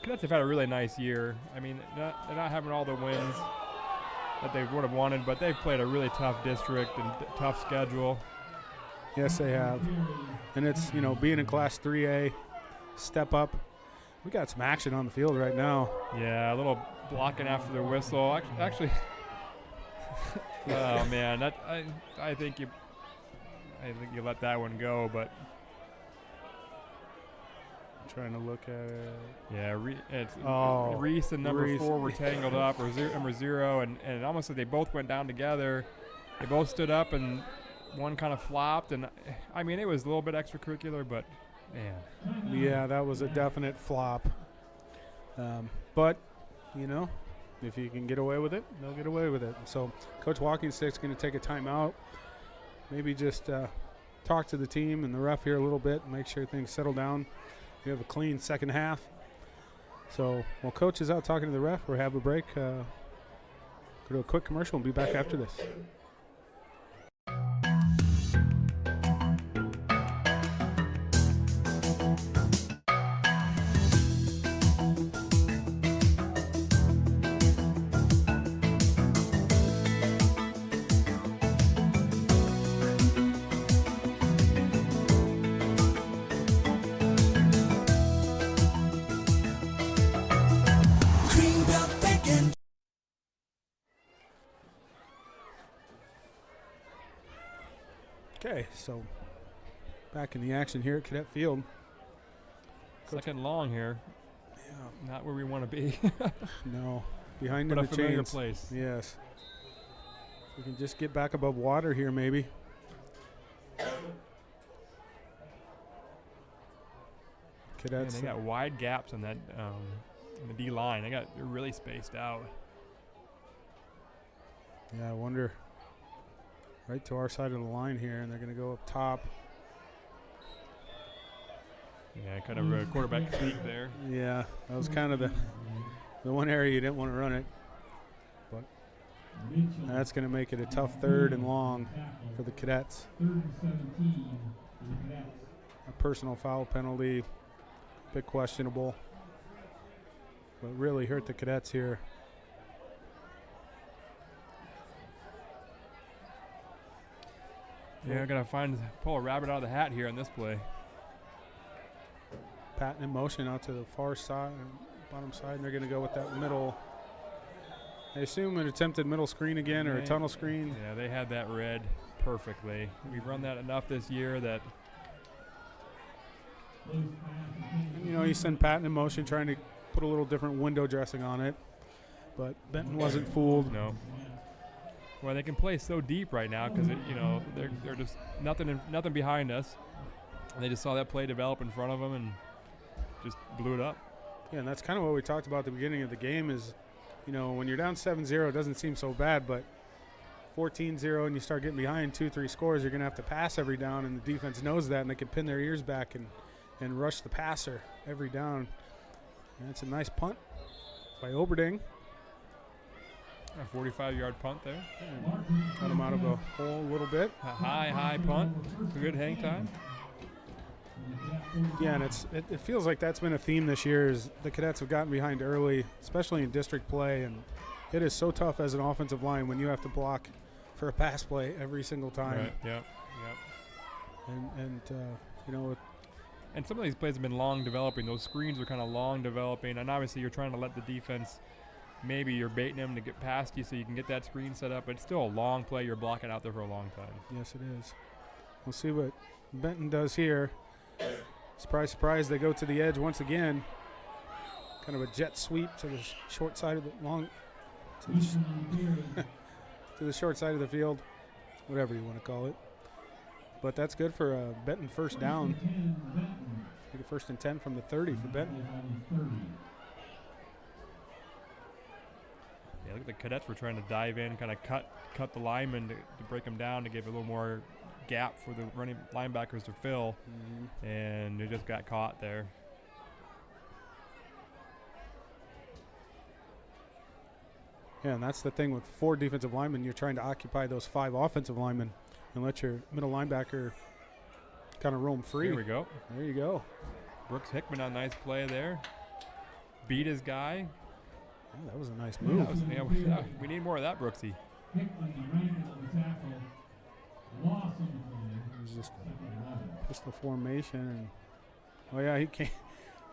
Cadets have had a really nice year. I mean, they're not having all the wins that they would have wanted, but they've played a really tough district and tough schedule. Yes, they have. And it's, being in Class 3A, step up. We got some action on the field right now. Yeah, a little blocking after the whistle. Actually, oh man, I think you let that one go, but. I'm trying to look at it. Yeah, Reese and number 4 were tangled up, or number 0, and almost like they both went down together. They both stood up, and one kind of flopped, and I mean, it was a little bit extracurricular, but man. Yeah, that was a definite flop. But, if you can get away with it, they'll get away with it. So Coach Walkingstick's going to take a timeout, maybe just talk to the team and the ref here a little bit and make sure things settle down. We have a clean second half. So while Coach is out talking to the ref, we'll have a break. Go to a quick commercial and be back after this. Okay, so back in the action here at Cadet Field. Second long here. Yeah. Not where we want to be. No, behind but in a the familiar chains. place. Yes. We can just get back above water here, maybe. Cadets. Man, they got wide gaps on that in the D line. They're really spaced out. Yeah, I wonder. Right to our side of the line here, and they're going to go up top. Yeah, kind of a quarterback sneak there. Yeah, that was kind of the one area you didn't want to run it. But that's going to make it a tough 3rd and long for the Cadets. 3rd and 17 for the Cadets. A personal foul penalty, a bit questionable, but really hurt the Cadets here. Yeah, I'm going to pull a rabbit out of the hat here on this play. Patton in motion out to the far side, bottom side, and they're going to go with that middle. I assume an attempted middle screen again, or a tunnel screen. Yeah, they had that read perfectly. We've run that enough this year that. You send Patton in motion, trying to put a little different window dressing on it, but Benton wasn't fooled. No. Well, they can play so deep right now because they're just nothing behind us, and they just saw that play develop in front of them and just blew it up. Yeah, and that's kind of what we talked about at the beginning of the game is, when you're down 7-0, it doesn't seem so bad, but 14-0 and you start getting behind 2-3 scores, you're going to have to pass every down, and the defense knows that, and they can pin their ears back and rush the passer every down. And it's a nice punt by Oberding. A 45-yard punt there. Cut him out of a hole a little bit. A high punt. Good hang time. Yeah, and it feels like that's been a theme this year is the Cadets have gotten behind early, especially in district play, and it is so tough as an offensive line when you have to block for a pass play every single time. Right, yep. And some of these plays have been long developing. Those screens are kind of long developing, and obviously you're trying to let the defense, maybe you're baiting them to get past you so you can get that screen set up, but it's still a long play. You're blocking out there for a long time. Yes, it is. We'll see what Benton does here. Surprise, surprise, they go to the edge once again. Kind of a jet sweep to the short side of the to the short side of the field, whatever you want to call it. But that's good for a Benton first down. Take a 1st and 10 from the 30 for Benton. Yeah, look at the Cadets were trying to dive in, kind of cut the linemen to break them down to give a little more gap for the running linebackers to fill, and they just got caught there. Yeah, and that's the thing with 4 defensive linemen. You're trying to occupy those 5 offensive linemen and let your middle linebacker kind of roam free. There we go. There you go. Brooks Hickman on a nice play there. Beat his guy. Yeah, that was a nice move. We need more of that, Brooksy. Hickman, he ran into the tackle. Lost on the It was just pistol formation. And, oh, yeah, he came.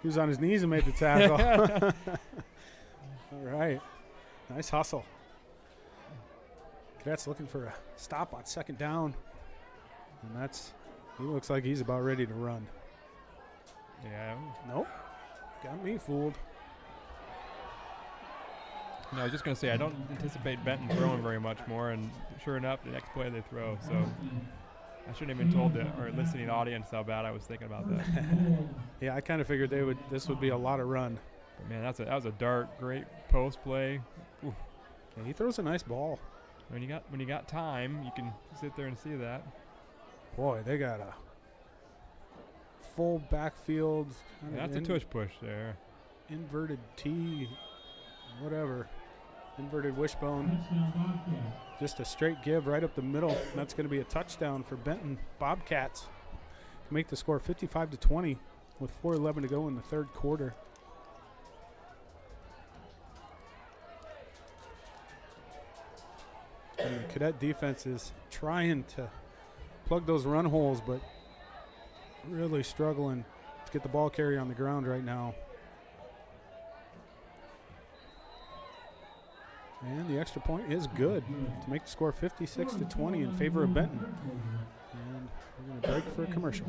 He was on his knees and made the tackle. All right. Nice hustle. Cadets looking for a stop on second down. And he looks like he's about ready to run. Yeah. Nope. Got me fooled. No, I was just going to say, I don't anticipate Benton throwing very much more, and sure enough, the next play they throw. So I shouldn't have even told our listening audience how bad I was thinking about that. Yeah, I kind of figured this would be a lot of run. But man, that was a dart, great post play. Oof. Yeah, he throws a nice ball. When you got time, you can sit there and see that. Boy, they got a full backfield. Yeah, that's a tush push there. Inverted T, whatever. Inverted wishbone. Just a straight give right up the middle. That's going to be a touchdown for Benton Bobcats to make the score 55-20 with 4:11 to go in the third quarter. And the Cadet defense is trying to plug those run holes, but really struggling to get the ball carrier on the ground right now. And the extra point is good to make the score 56-20 in favor of Benton. And we're going to break for a commercial.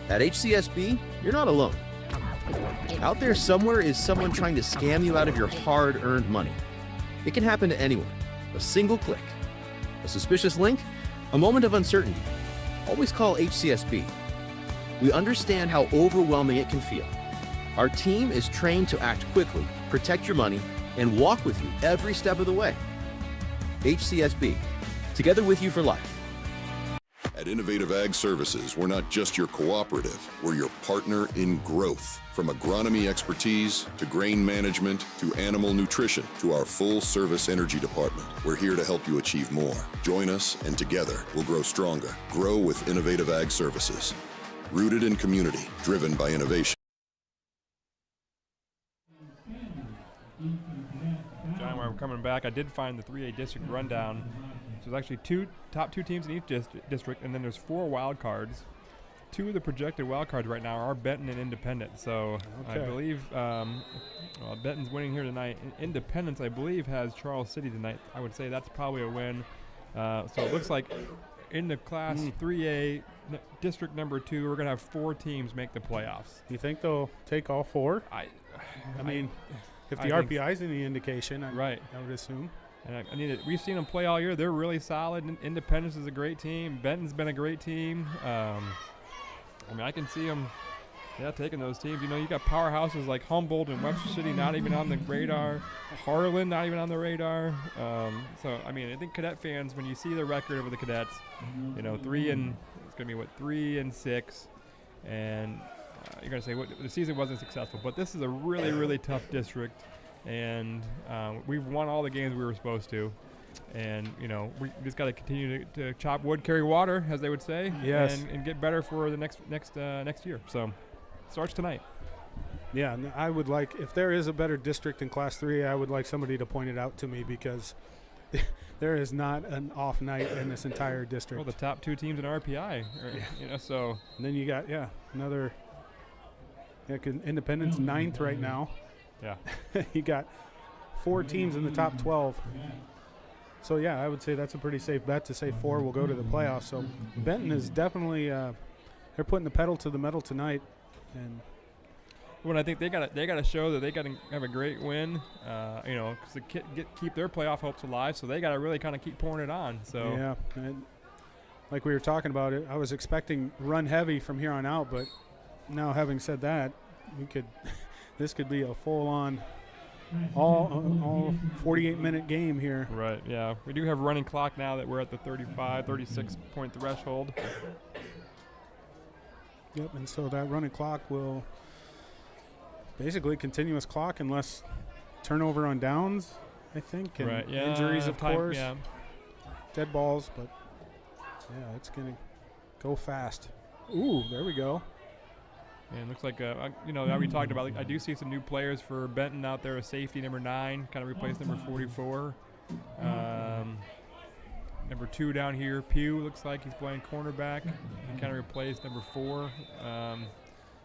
At HCSB, you're not alone. Out there somewhere is someone trying to scam you out of your hard-earned money. It can happen to anyone. A single click, a suspicious link, a moment of uncertainty. Always call HCSB. We understand how overwhelming it can feel. Our team is trained to act quickly, protect your money, and walk with you every step of the way. HCSB, together with you for life. At Innovative Ag Services, we're not just your cooperative, we're your partner in growth. From agronomy expertise to grain management to animal nutrition to our full-service energy department, we're here to help you achieve more. Join us, and together we'll grow stronger. Grow with Innovative Ag Services. Rooted in community, driven by innovation. John, while we're coming back, I did find the 3A district rundown. So there's actually top two teams in each district, and then there's 4 wild cards. 2 of the projected wild cards right now are Benton and Independent. So I believe Benton's winning here tonight. Independence, I believe, has Charles City tonight. I would say that's probably a win. So it looks like in the Class 3A district number 2, we're going to have 4 teams make the playoffs. You think they'll take all 4? I mean, if the RPI is any indication, I would assume. And we've seen them play all year. They're really solid. Independence is a great team. Benton's been a great team. I can see them, taking those teams. You know, you got powerhouses like Humboldt and Webster City not even on the radar. Harlan not even on the radar. I think Cadet fans, when you see the record of the Cadets, it's going to be 3-6, and you're going to say the season wasn't successful. But this is a really, really tough district. And we've won all the games we were supposed to, and we just got to continue to chop wood, carry water, as they would say, and get better for the next year. So, starts tonight. Yeah, and I would like, if there is a better district in Class 3, I would like somebody to point it out to me, because there is not an off night in this entire district. Well, the top 2 teams in RPI, so. And then you got another. Independence 9th right now. Yeah. You got 4 teams in the top 12. So, I would say that's a pretty safe bet to say 4 will go to the playoffs. So, Benton is definitely they're putting the pedal to the metal tonight. And I think they got to show that they got to have a great win, because to keep their playoff hopes alive. So they got to really kind of keep pouring it on. So and like we were talking about it, I was expecting run heavy from here on out, but now having said that, this could be a full-on, all 48-minute game here. Right, yeah. We do have running clock now that we're at the 36-point threshold. Yep, and so that running clock will basically continuous clock unless turnover on downs, I think, and injuries, of course, dead balls, but, it's going to go fast. Ooh, there we go. And it looks like, now we talked about, I do see some new players for Benton out there. A safety, number 9, kind of replaced number 44. Number 2 down here, Pugh, looks like he's playing cornerback. He kind of replaced number 4.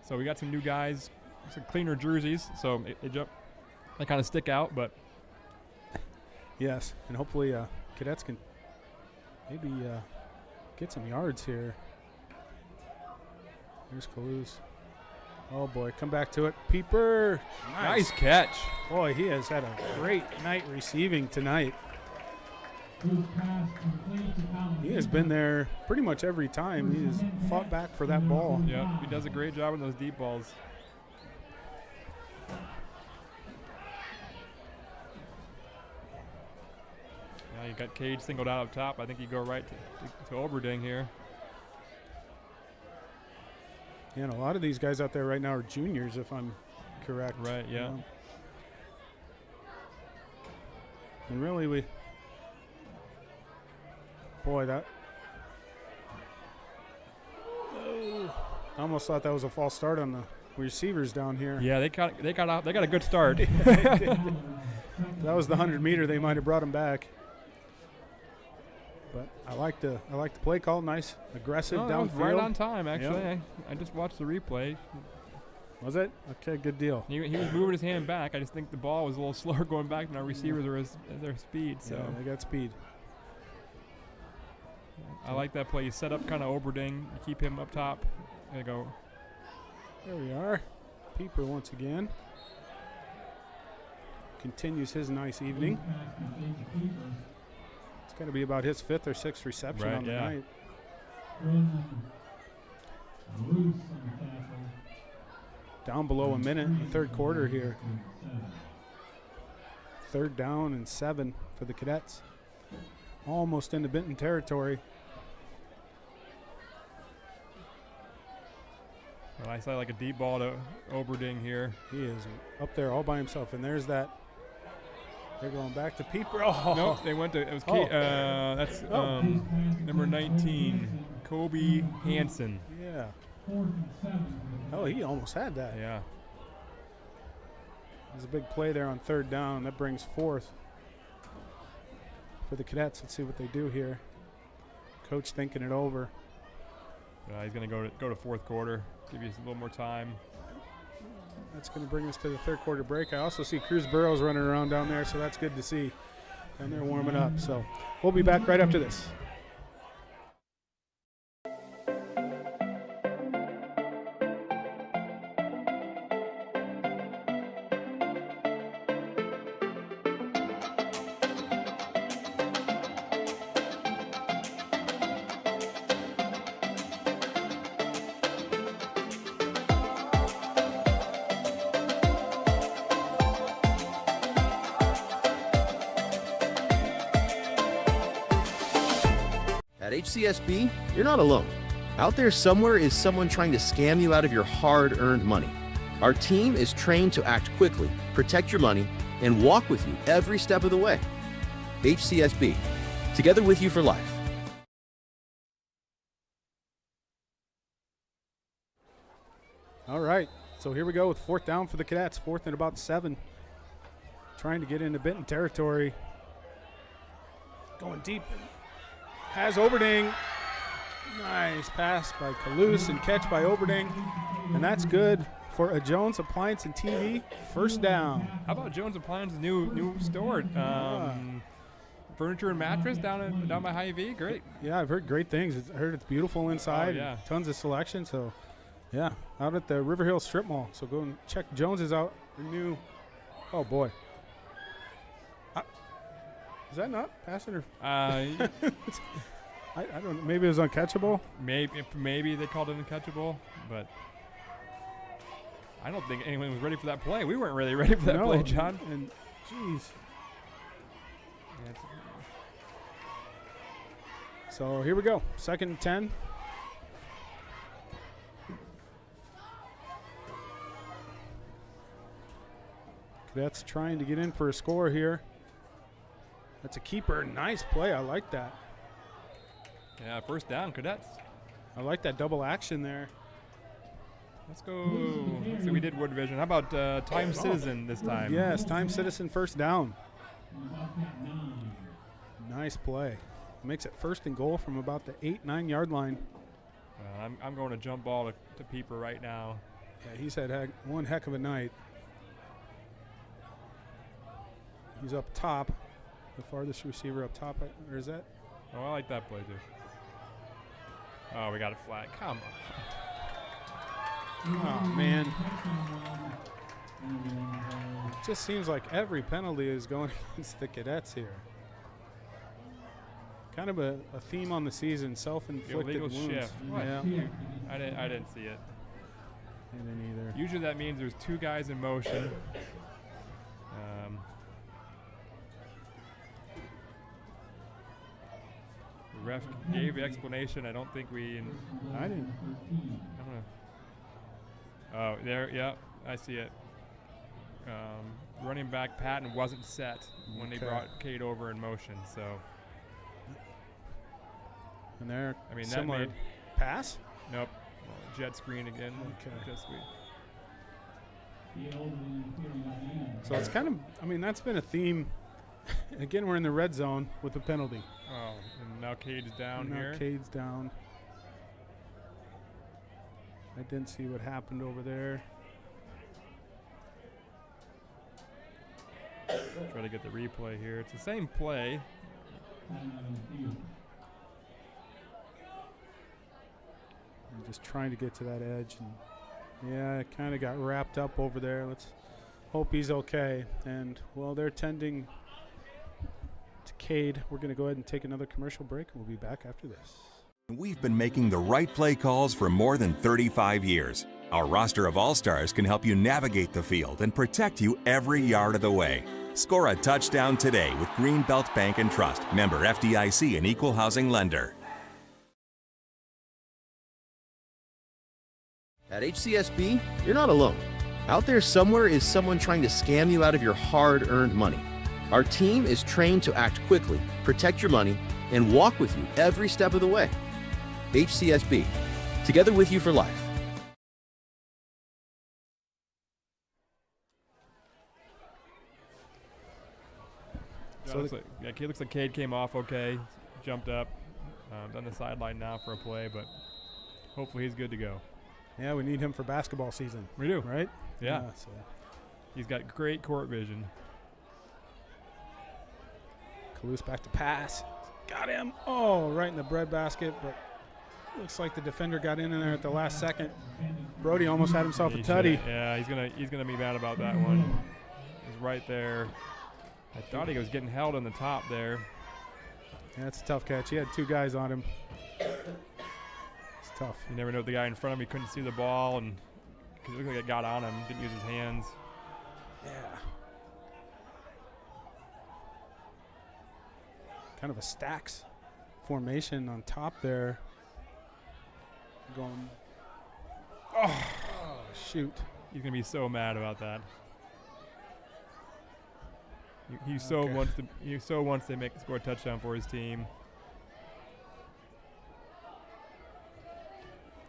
So we got some new guys, some cleaner jerseys, so they kind of stick out, but. Yes, and hopefully Cadets can maybe get some yards here. Here's Kaluz. Oh, boy, come back to it. Peeper. Nice catch. Boy, he has had a great night receiving tonight. He has been there pretty much every time. He has fought back for that ball. Yeah, he does a great job on those deep balls. Now you got Cage singled out up top. I think you go right to Oberding here. Yeah, and a lot of these guys out there right now are juniors, if I'm correct. Right, yeah. And really, boy, that. Oh, I almost thought that was a false start on the receivers down here. Yeah, they got a good start. That was the 100-meter. They might have brought him back. But I like the play call. Nice, aggressive downfield. That was right on time, actually. Yep. I just watched the replay. Was it? Okay, good deal. He was moving his hand back. I just think the ball was a little slower going back than our receivers are at their speed. So yeah, they got speed. I like that play. You set up kind of Oberding. You keep him up top. There you go. There we are. Peeper once again. Continues his nice evening. It's going to be about his 5th or 6th reception on the night. Down below a minute in the third quarter here. 3rd down and 7 for the Cadets. Almost into Benton territory. Well, I saw like a deep ball to Oberding here. He is up there all by himself, and there's that. They're going back to Peeper. Oh, nope, they went to it was that's number 19, Kobe Hansen. Yeah. Oh, he almost had that. Yeah. There's a big play there on 3rd down. That brings 4th for the Cadets. Let's see what they do here. Coach thinking it over. He's going to go to 4th quarter. Give you a little more time. That's going to bring us to the 3rd quarter break. I also see Cruz Burrows running around down there, so that's good to see. And they're warming up. So we'll be back right after this. At HCSB, you're not alone. Out there somewhere is someone trying to scam you out of your hard-earned money. Our team is trained to act quickly, protect your money, and walk with you every step of the way. HCSB, together with you for life. All right, so here we go with 4th down for the Cadets. 4th and about 7. Trying to get into Benton territory. Going deep. Has Oberding. Nice pass by Kaluz and catch by Oberding. And that's good for a Jones Appliance and TV 1st down. How about Jones Appliance's new store? Furniture and mattress down by Hy-Vee. Great. Yeah, I've heard great things. I heard it's beautiful inside. Oh, yeah. And tons of selection. So, yeah, out at the River Hill Strip Mall. So go and check Jones's out. Their new. Oh boy. Is that not passing or? I don't know. Maybe it was uncatchable. Maybe they called it uncatchable, but I don't think anyone was ready for that play. We weren't really ready for that play, John. And jeez. Yeah, so here we go. 2nd and 10. Cadets trying to get in for a score here. That's a keeper. Nice play. I like that. Yeah, 1st down, Cadets. I like that double action there. Let's go. Let's see, we did Wood Vision. How about Time Citizen this time? Yes, Time Citizen first down. Nice play. Makes it 1st and goal from about the 8-9 yard line. I'm going to jump ball to Peeper right now. Yeah, he's had one heck of a night. He's up top, the farthest receiver up top, or is that? Oh, I like that play too. Oh, we got it flat. Come on. Oh, man. It just seems like every penalty is going against the Cadets here. Kind of a theme on the season, self-inflicted Illegal wounds. shift. Yeah. I didn't see it. I didn't either. Usually that means there's 2 guys in motion. The ref gave the explanation. I don't think we. I didn't. I don't know. Oh, there. Yeah, I see it. Running back Patton wasn't set when they brought Cade over in motion. So. And there. I mean, similar that made pass. Nope. Jet screen again. Okay. Just sweet. So it's kind of. I mean, that's been a theme. Again, we're in the red zone with the penalty. Oh, and now Cade's down here. Cade's down. I didn't see what happened over there. Try to get the replay here. It's the same play. I'm just trying to get to that edge. And yeah, it kind of got wrapped up over there. Let's hope he's okay. And, well, they're tending to Cade. We're going to go ahead and take another commercial break, and we'll be back after this. We've been making the right play calls for more than 35 years. Our roster of all-stars can help you navigate the field and protect you every yard of the way. Score a touchdown today with Greenbelt Bank and Trust. Member FDIC and Equal Housing Lender. At HCSB, you're not alone. Out there somewhere is someone trying to scam you out of your hard-earned money. Our team is trained to act quickly, protect your money, and walk with you every step of the way. HCSB, together with you for life. So Cade looks like Cade came off okay, jumped up, on the sideline now for a play, but hopefully he's good to go. Yeah, we need him for basketball season. We do. Right? Yeah. So. He's got great court vision. Kalous back to pass. Got him. Oh, right in the breadbasket, but looks like the defender got in there at the last second. Brody almost had himself a tutty. Yeah, he's gonna be mad about that one. He's right there. I thought he was getting held on the top there. Yeah, that's a tough catch. He had 2 guys on him. It's tough. You never know, the guy in front of him, he couldn't see the ball, and because it looked like it got on him, didn't use his hands. Yeah. Kind of a stacks formation on top there. Going. Oh, shoot. He's going to be so mad about that. He so wants to score a touchdown for his team.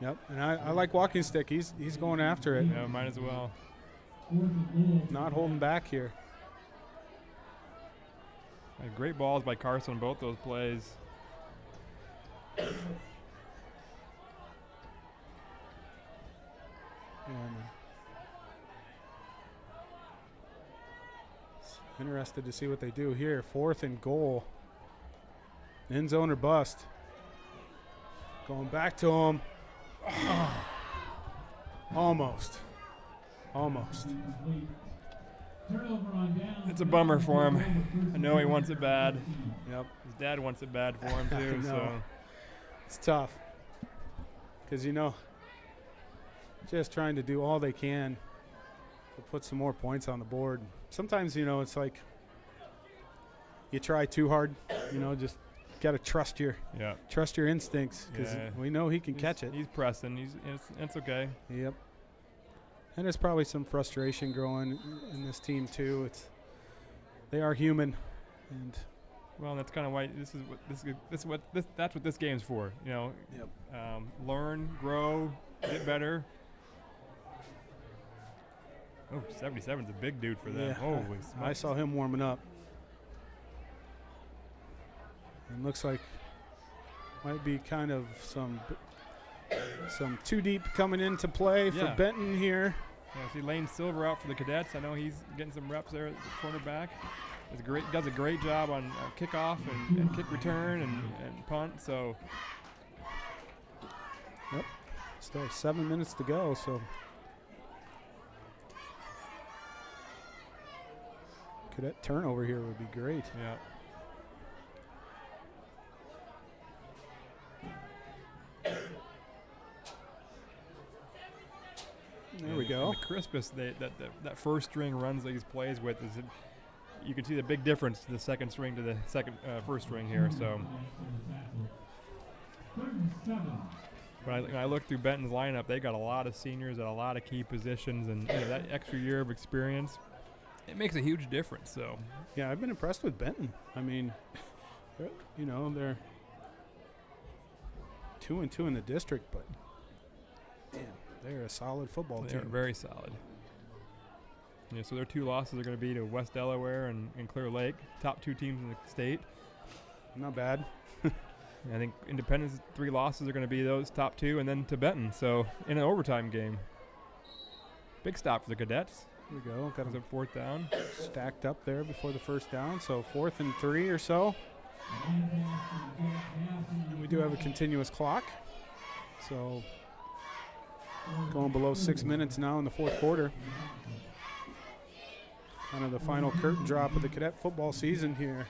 Yep, and I like walking stick. He's going after it. Yeah, might as well. Not holding back here. Great balls by Carson on both those plays. And, interested to see what they do here. 4th and goal. End zone or bust. Going back to him. Oh. Almost. It's a bummer for him. I know he wants it bad. Yep. His dad wants it bad for him too. So it's tough. Because, just trying to do all they can to put some more points on the board. Sometimes, it's like you try too hard, just got to trust your instincts because we know he can catch it. He's pressing. It's okay. Yep. And there's probably some frustration growing in this team too. They are human, and that's kind of why that's what this game's for. Yep. Learn, grow, get better. Oh, 77's a big dude for them. Yeah, Holy I smokes. saw him warming up. And looks like might be kind of some too deep coming into play for Yeah. Benton here. Yeah, I see Lane Silver out for the Cadets. I know he's getting some reps there at the cornerback. Does a great job on kickoff and kick return and punt. So Yep. Still have 7 minutes to go, so Cadet turnover here would be great. yeah. There we go. And the crispest that first string runs that he plays with is you can see the big difference to the second string to the first string here. So, when I look through Benton's lineup, they got a lot of seniors at a lot of key positions, and that extra year of experience, it makes a huge difference. So, Yeah, I've been impressed with Benton. I mean, they're 2-2 in the district, but man, they're a solid football they're team. very solid. Yeah, so their 2 losses are going to be to West Delaware and Clear Lake, top 2 teams in the state. Not bad. I think Independence 3 losses are going to be those top 2, and then to Benton. So in an overtime game, big stop for the Cadets. Here we go. Got Comes them up 4th down. stacked up there before the first down, so 4th and 3 or so. And we do have a continuous clock, so going below 6 minutes now in the fourth quarter. Kind of the final curtain drop of the cadet football season here.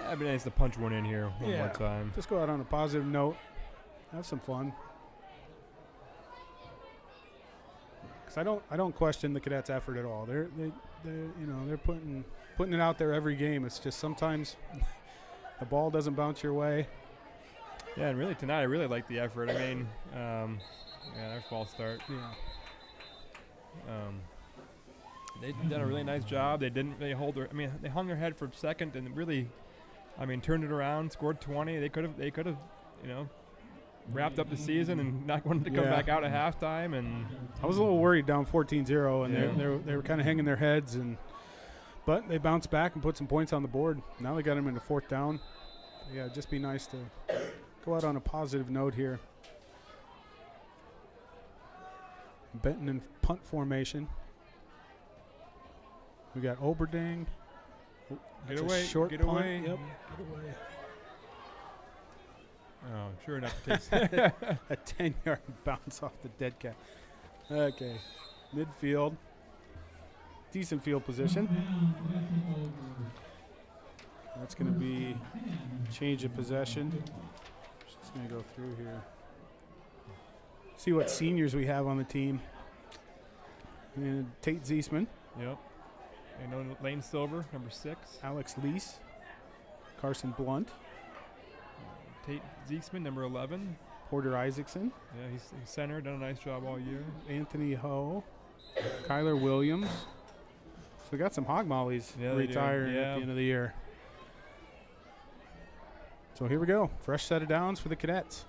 Yeah, it'd be nice to punch one in here one more time. Just go out on a positive note. Have some fun. 'Cause I don't question the cadets' effort at all. They're putting it out there every game. It's just sometimes the ball doesn't bounce your way. Yeah, and really tonight I really like the effort. I mean, their false start. Yeah. They did a really nice job. They didn't really they hung their head for a second and really, turned it around, scored 20. They could have, wrapped up the season and not wanted to come Yeah. back out at halftime. And I was a little worried down 14-0, and Yeah. they were kind of hanging their heads, but they bounced back and put some points on the board. Now they got them into 4th down. Yeah, it'd just be nice to go out on a positive note here. Benton in punt formation. We got Oberding. That's a away, short get punt. away. Yep, get away. Oh, sure enough, it takes A 10-yard bounce off the dead cat. Okay, midfield. Decent field position. That's going to be change of possession. Just going to go through here. See what seniors we have on the team. And Tate Ziesman, Yep. And Lane Silver, number 6. Alex Lease, Carson Blunt, Tate Ziesman, number 11. Porter Isaacson, Yeah, he's center, done a nice job all year. Anthony Ho, Kyler Williams. So we got some hog mollies Yeah, they do. retiring at Yeah. the end of the year. So here we go. Fresh set of downs for the cadets.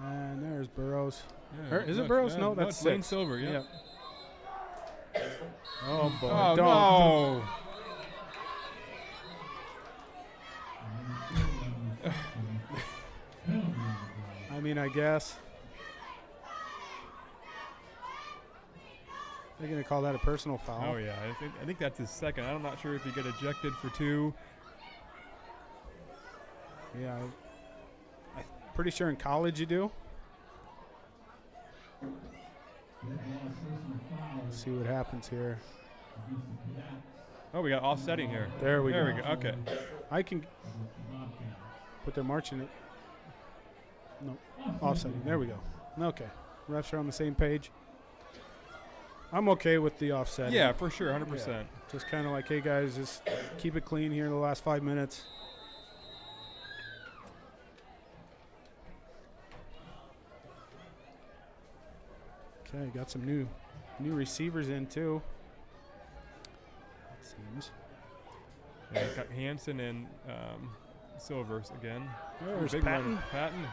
And there's Burrows. Is it Burrows? No, that's Lane 6. Silver, yeah. Yep. Oh, boy. Oh, Don't. no. I mean, I guess. They're going to call that a personal foul. Oh, yeah. I think that's his second. I'm not sure if he got ejected for 2. Yeah. I'm pretty sure in college you do. Let's see what happens here. Oh, we got offsetting here. There we There go. we go. Okay. I can. But they're marching it. No. Offsetting. There we go. Okay. Refs are on the same page. I'm okay with the offset. Yeah, for sure, 100%. Yeah. Just kind of like, hey, guys, just keep it clean here in the last 5 minutes. Okay, got some new receivers in, too. It seems. Yeah, got Hanson and Silvers again. There's Big Patton. run. Patton.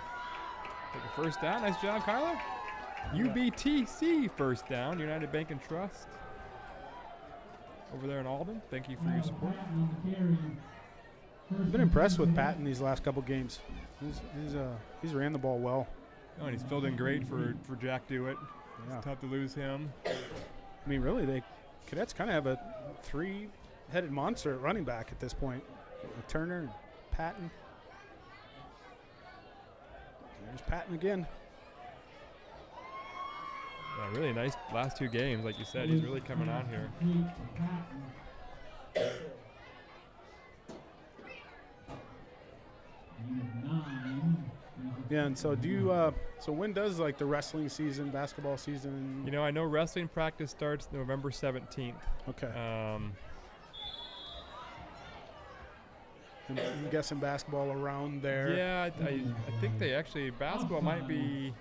Take a first down. Nice job, Kyler. UBTC first down, United Bank and Trust. Over there in Alden. Thank you for your support. I've been impressed with Patton these last couple games. He's ran the ball well. Oh, and he's filled in great for Jack Dewitt. Yeah. It's tough to lose him. I mean, really, the Cadets kind of have a three-headed monster at running back at this point. Turner and Patton. There's Patton again. Yeah, really nice last two games, like you said. He's really coming on here. Yeah, and so do you? So when does like the wrestling season, basketball season? You know, I know wrestling practice starts November 17th. Okay. I'm guessing basketball around there. Yeah, I think they actually basketball might be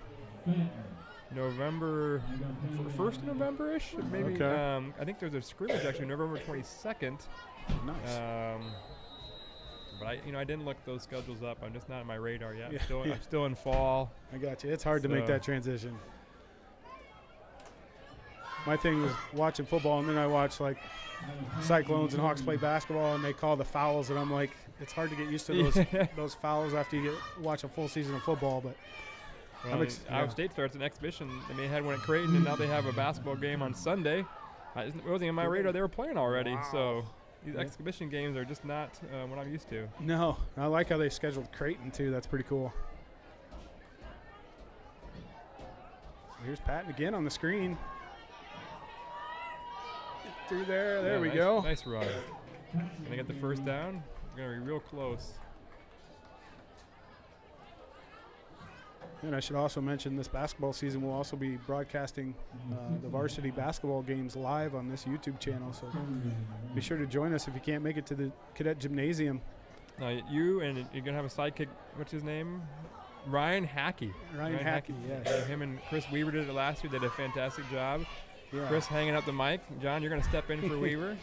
November, first of November-ish, maybe. Okay. I think there's a scrimmage actually November 22nd. Nice. But I didn't look those schedules up. I'm just not on my radar yet. Yeah. I'm still in fall. I got you. It's hard to make that transition. My thing was watching football, and then I watch like Cyclones and Hawks play basketball, and they call the fouls, and I'm like, it's hard to get used to those fouls after you watch a full season of football. But Iowa State starts an exhibition. They had one at Creighton, and now they have a basketball game on Sunday. It wasn't on my radar. They were playing already. Wow. So these exhibition games are just not what I'm used to. No, I like how they scheduled Creighton too. That's pretty cool. Here's Patton again on the screen. Through there. There we go. Nice run. Can I get the first down? We're going to be real close. And I should also mention this basketball season will also be broadcasting the varsity basketball games live on this YouTube channel. So be sure to join us if you can't make it to the Cadet Gymnasium. You and you're going to have a sidekick. What's his name? Ryan Hackey. Ryan Hackey, yes. Him and Chris Weaver did it last year. Did a fantastic job. Yeah. Chris hanging up the mic. John, you're going to step in for Weaver.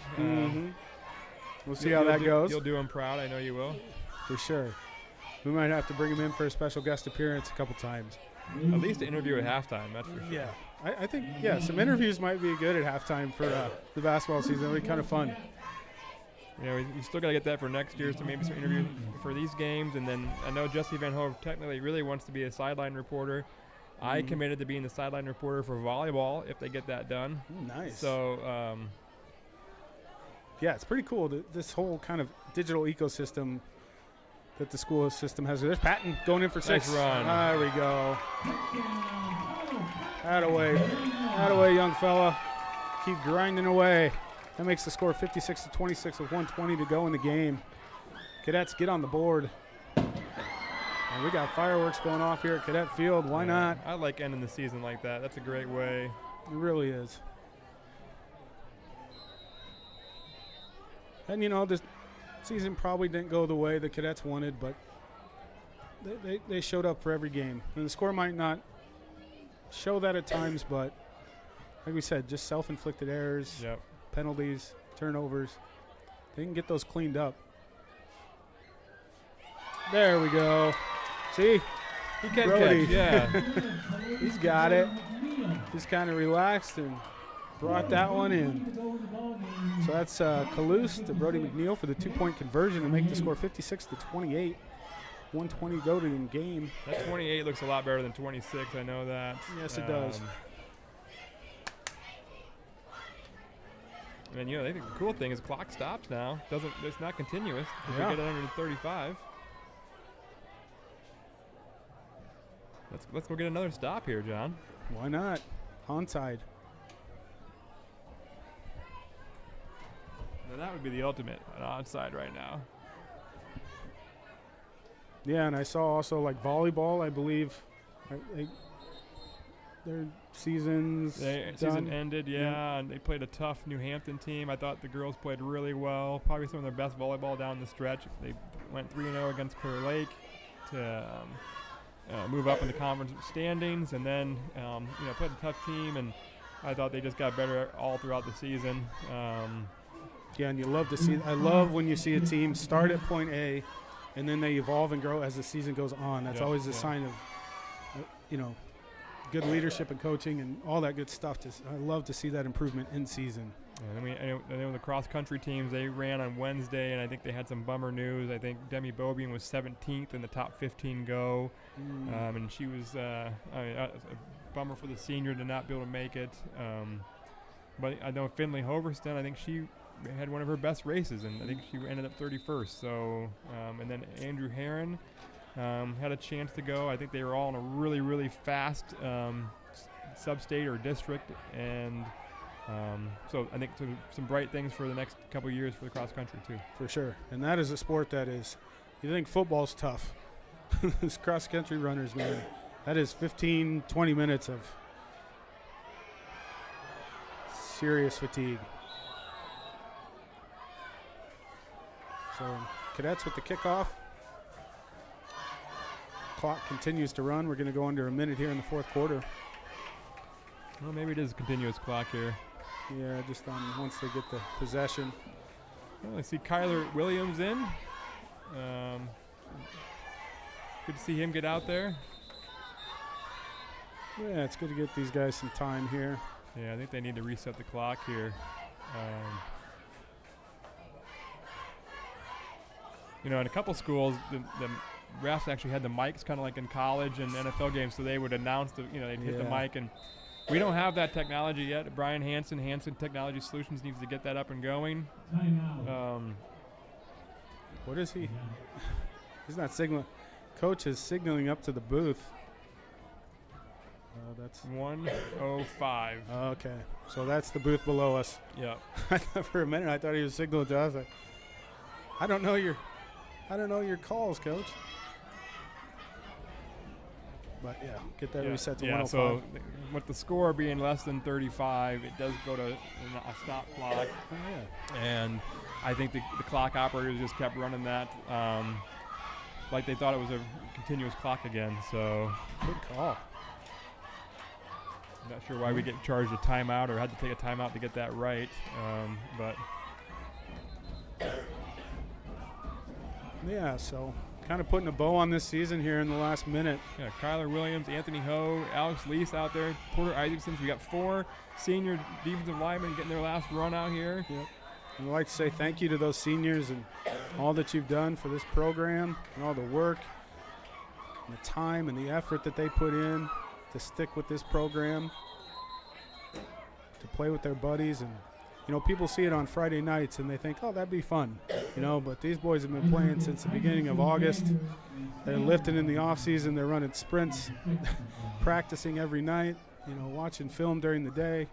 We'll see how that goes. You'll do him proud. I know you will. For sure. We might have to bring him in for a special guest appearance a couple times. At least an interview at halftime, that's for sure. Yeah. I think, some interviews might be good at halftime for the basketball season. It'll be kind of fun. You still got to get that for next year, so maybe some interviews for these games. And then I know Jesse Van Hove technically really wants to be a sideline reporter. I committed to being the sideline reporter for volleyball if they get that done. Nice. So, it's pretty cool, this whole kind of digital ecosystem that the school system has. There's Patton going in for 6. Nice run. There we go. Atta-way, young fella. Keep grinding away. That makes the score 56-26 with 1:20 to go in the game. Cadets get on the board. And we got fireworks going off here at Cadet Field. Why not? I like ending the season like that. That's a great way. It really is. And, this season probably didn't go the way the Cadets wanted, but they showed up for every game. And the score might not show that at times, but like we said, just self-inflicted errors, penalties, turnovers. They can get those cleaned up. There we go. See? He can Brody. catch, yeah. He's got it. Just kind of relaxed and brought that one in. So that's Kalous to Brody McNeil for the 2-point conversion to make the score 56-28. 1:20 go to in game. That 28 looks a lot better than 26. I know that. Yes, it does. And I think the cool thing is clock stops now. It's not continuous. If we get it under 35. Let's go get another stop here, John. Why not? Onside. Now that would be the ultimate, an onside right now. Yeah, and I saw also like volleyball, I believe. Their season ended, and they played a tough New Hampton team. I thought the girls played really well, probably some of their best volleyball down the stretch. They went 3-0 against Clear Lake to move up in the conference standings, and then played a tough team, and I thought they just got better all throughout the season. And you love to see. I love when you see a team start at point A, and then they evolve and grow as the season goes on. That's always a sign of, good leadership and coaching and all that good stuff. I love to see that improvement in season. And I know the cross-country teams, they ran on Wednesday, and I think they had some bummer news. I think Demi Bobian was 17th in the top 15 go, and she was a bummer for the senior to not be able to make it. But I know Finley Hoverston, I think she had one of her best races, and I think she ended up 31st. So, and then Andrew Herron had a chance to go. I think they were all in a really, really fast sub-state or district, and so I think some bright things for the next couple of years for the cross country too. For sure, and that is a sport that is, you think football's tough. This cross country runners, man, that is 15, 20 minutes of serious fatigue. So cadets with the kickoff. Clock continues to run. We're going to go under a minute here in the fourth quarter. Well, maybe it is a continuous clock here. Yeah, just once they get the possession. Well, I see Kyler Williams in. Good to see him get out there. Yeah, it's good to get these guys some time here. Yeah, I think they need to reset the clock here. In a couple schools, the refs actually had the mics kind of like in college and NFL games, so they would announce they'd hit the mic, and we don't have that technology yet. Brian Hansen Technology Solutions needs to get that up and going. What is he? He's not signaling. Coach is signaling up to the booth. That's 1:05. Okay, so that's the booth below us. Yeah. For a minute, I thought he was signaling to us. I don't know your calls, Coach. But yeah, get that reset to 105. So with the score being less than 35, it does go to a stop clock. Oh, yeah. And I think the clock operators just kept running that like they thought it was a continuous clock again. So good call. I'm not sure why we get charged a timeout or had to take a timeout to get that right, but yeah, so kind of putting a bow on this season here in the last minute. Yeah, Kyler Williams, Anthony Ho, Alex Lease out there, Porter Isaacson. We got 4 senior defensive linemen getting their last run out here. Yep. I'd like to say thank you to those seniors and all that you've done for this program and all the work and the time and the effort that they put in to stick with this program, to play with their buddies. And people see it on Friday nights and they think, oh, that'd be fun, but these boys have been playing since the beginning of August. They're lifting in the off season. They're running sprints, practicing every night, watching film during the day.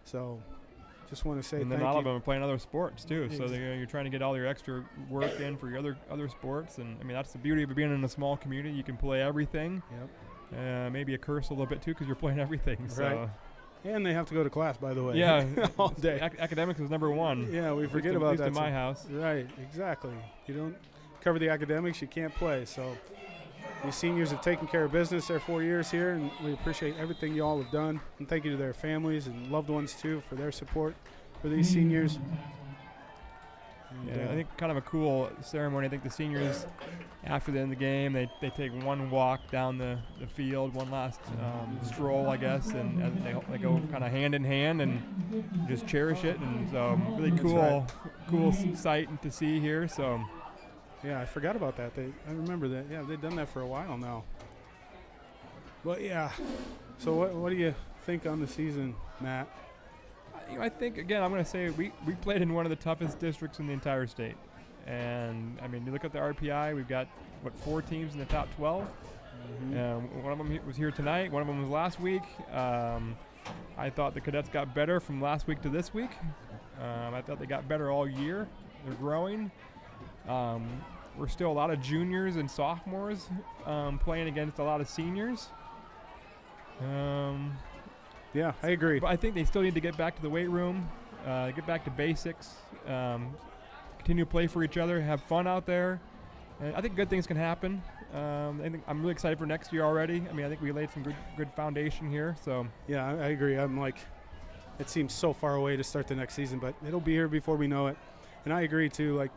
So just want to say and thank then all you. of them are playing other sports too. So you're trying to get all your extra work in for your other sports. And that's the beauty of being in a small community. You can play everything. Yep. Maybe a curse a little bit too because you're playing everything. So. Right. And they have to go to class, by the way. Yeah, all day. Academics is number one. Yeah, we forget about that. At least in my house. Right, exactly. You don't cover the academics, you can't play. So these seniors have taken care of business their 4 years here, and we appreciate everything you all have done. And thank you to their families and loved ones, too, for their support for these seniors. And, I think kind of a cool ceremony. I think the seniors, after the end of the game, they take one walk down the field, one last stroll, I guess, and they go kind of hand in hand and just cherish it. And so really cool sight to see here. So yeah, I forgot about that. I remember that. Yeah, they've done that for a while now. But yeah, so what do you think on the season, Matt? I think, again, I'm going to say we played in one of the toughest districts in the entire state. And, you look at the RPI, we've got, 4 teams in the top 12? Mm-hmm. One of them was here tonight. One of them was last week. I thought the cadets got better from last week to this week. I thought they got better all year. They're growing. We're still a lot of juniors and sophomores playing against a lot of seniors. Yeah, I agree. But I think they still need to get back to the weight room, get back to basics, continue to play for each other, have fun out there. And I think good things can happen. I'm really excited for next year already. I think we laid some good foundation here. So yeah, I agree. It seems so far away to start the next season, but it'll be here before we know it. And I agree too.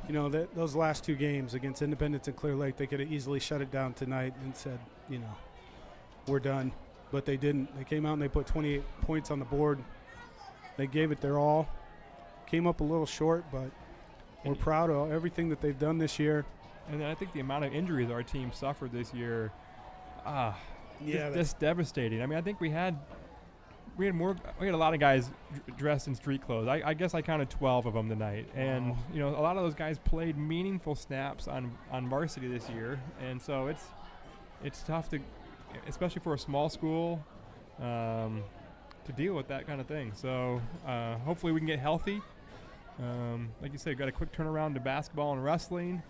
Those last 2 games against Independence and Clear Lake, they could have easily shut it down tonight and said, we're done. but they didn't. They came out and they put 28 points on the board. They gave it their all. Came up a little short, but we're proud of everything that they've done this year. And then I think the amount of injuries our team suffered this year, just devastating. I mean, I think we had a lot of guys dressed in street clothes. I guess I counted 12 of them tonight, and a lot of those guys played meaningful snaps on varsity this year, and so it's tough to, especially for a small school, to deal with that kind of thing. So hopefully we can get healthy. Like you said, we've got a quick turnaround to basketball and wrestling.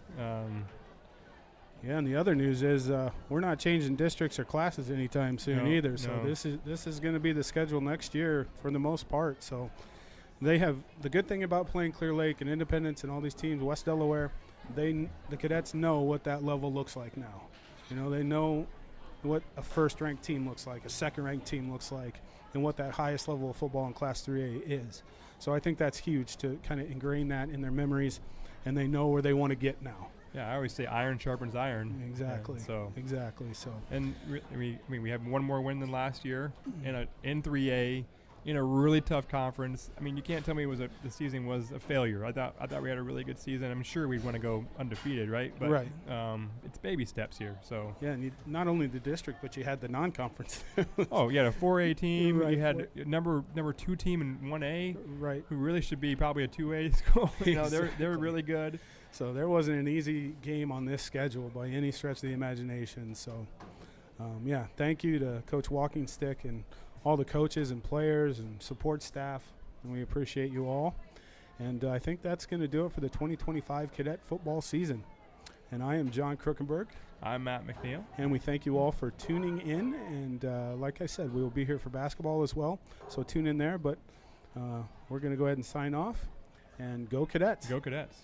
And the other news is we're not changing districts or classes anytime soon either. No. So this is going to be the schedule next year for the most part. So they have the good thing about playing Clear Lake and Independence and all these teams, West Delaware. The cadets know what that level looks like now. They know what a first-ranked team looks like, a second-ranked team looks like, and what that highest level of football in Class 3A is. So I think that's huge to kind of ingrain that in their memories, and they know where they want to get now. Yeah, I always say iron sharpens iron. Exactly. Exactly. And we have one more win than last year in 3A, in a really tough conference. I mean, you can't tell me the season was a failure. I thought we had a really good season. I'm sure we'd want to go undefeated, right? But right. It's baby steps here. So yeah, and not only the district, but you had the non-conference. Oh, you had a 4A team. Right, you had number 2 team in 1A, right? Who really should be probably a 2A school. Exactly. They're really good. So there wasn't an easy game on this schedule by any stretch of the imagination. So thank you to Coach Walking Stick and all the coaches and players and support staff, and we appreciate you all. And I think that's going to do it for the 2025 cadet football season. And I am John Crookenberg. I'm Matt McNeil. And we thank you all for tuning in. And like I said, we will be here for basketball as well, so tune in there. But we're going to go ahead and sign off. And go Cadets. Go Cadets.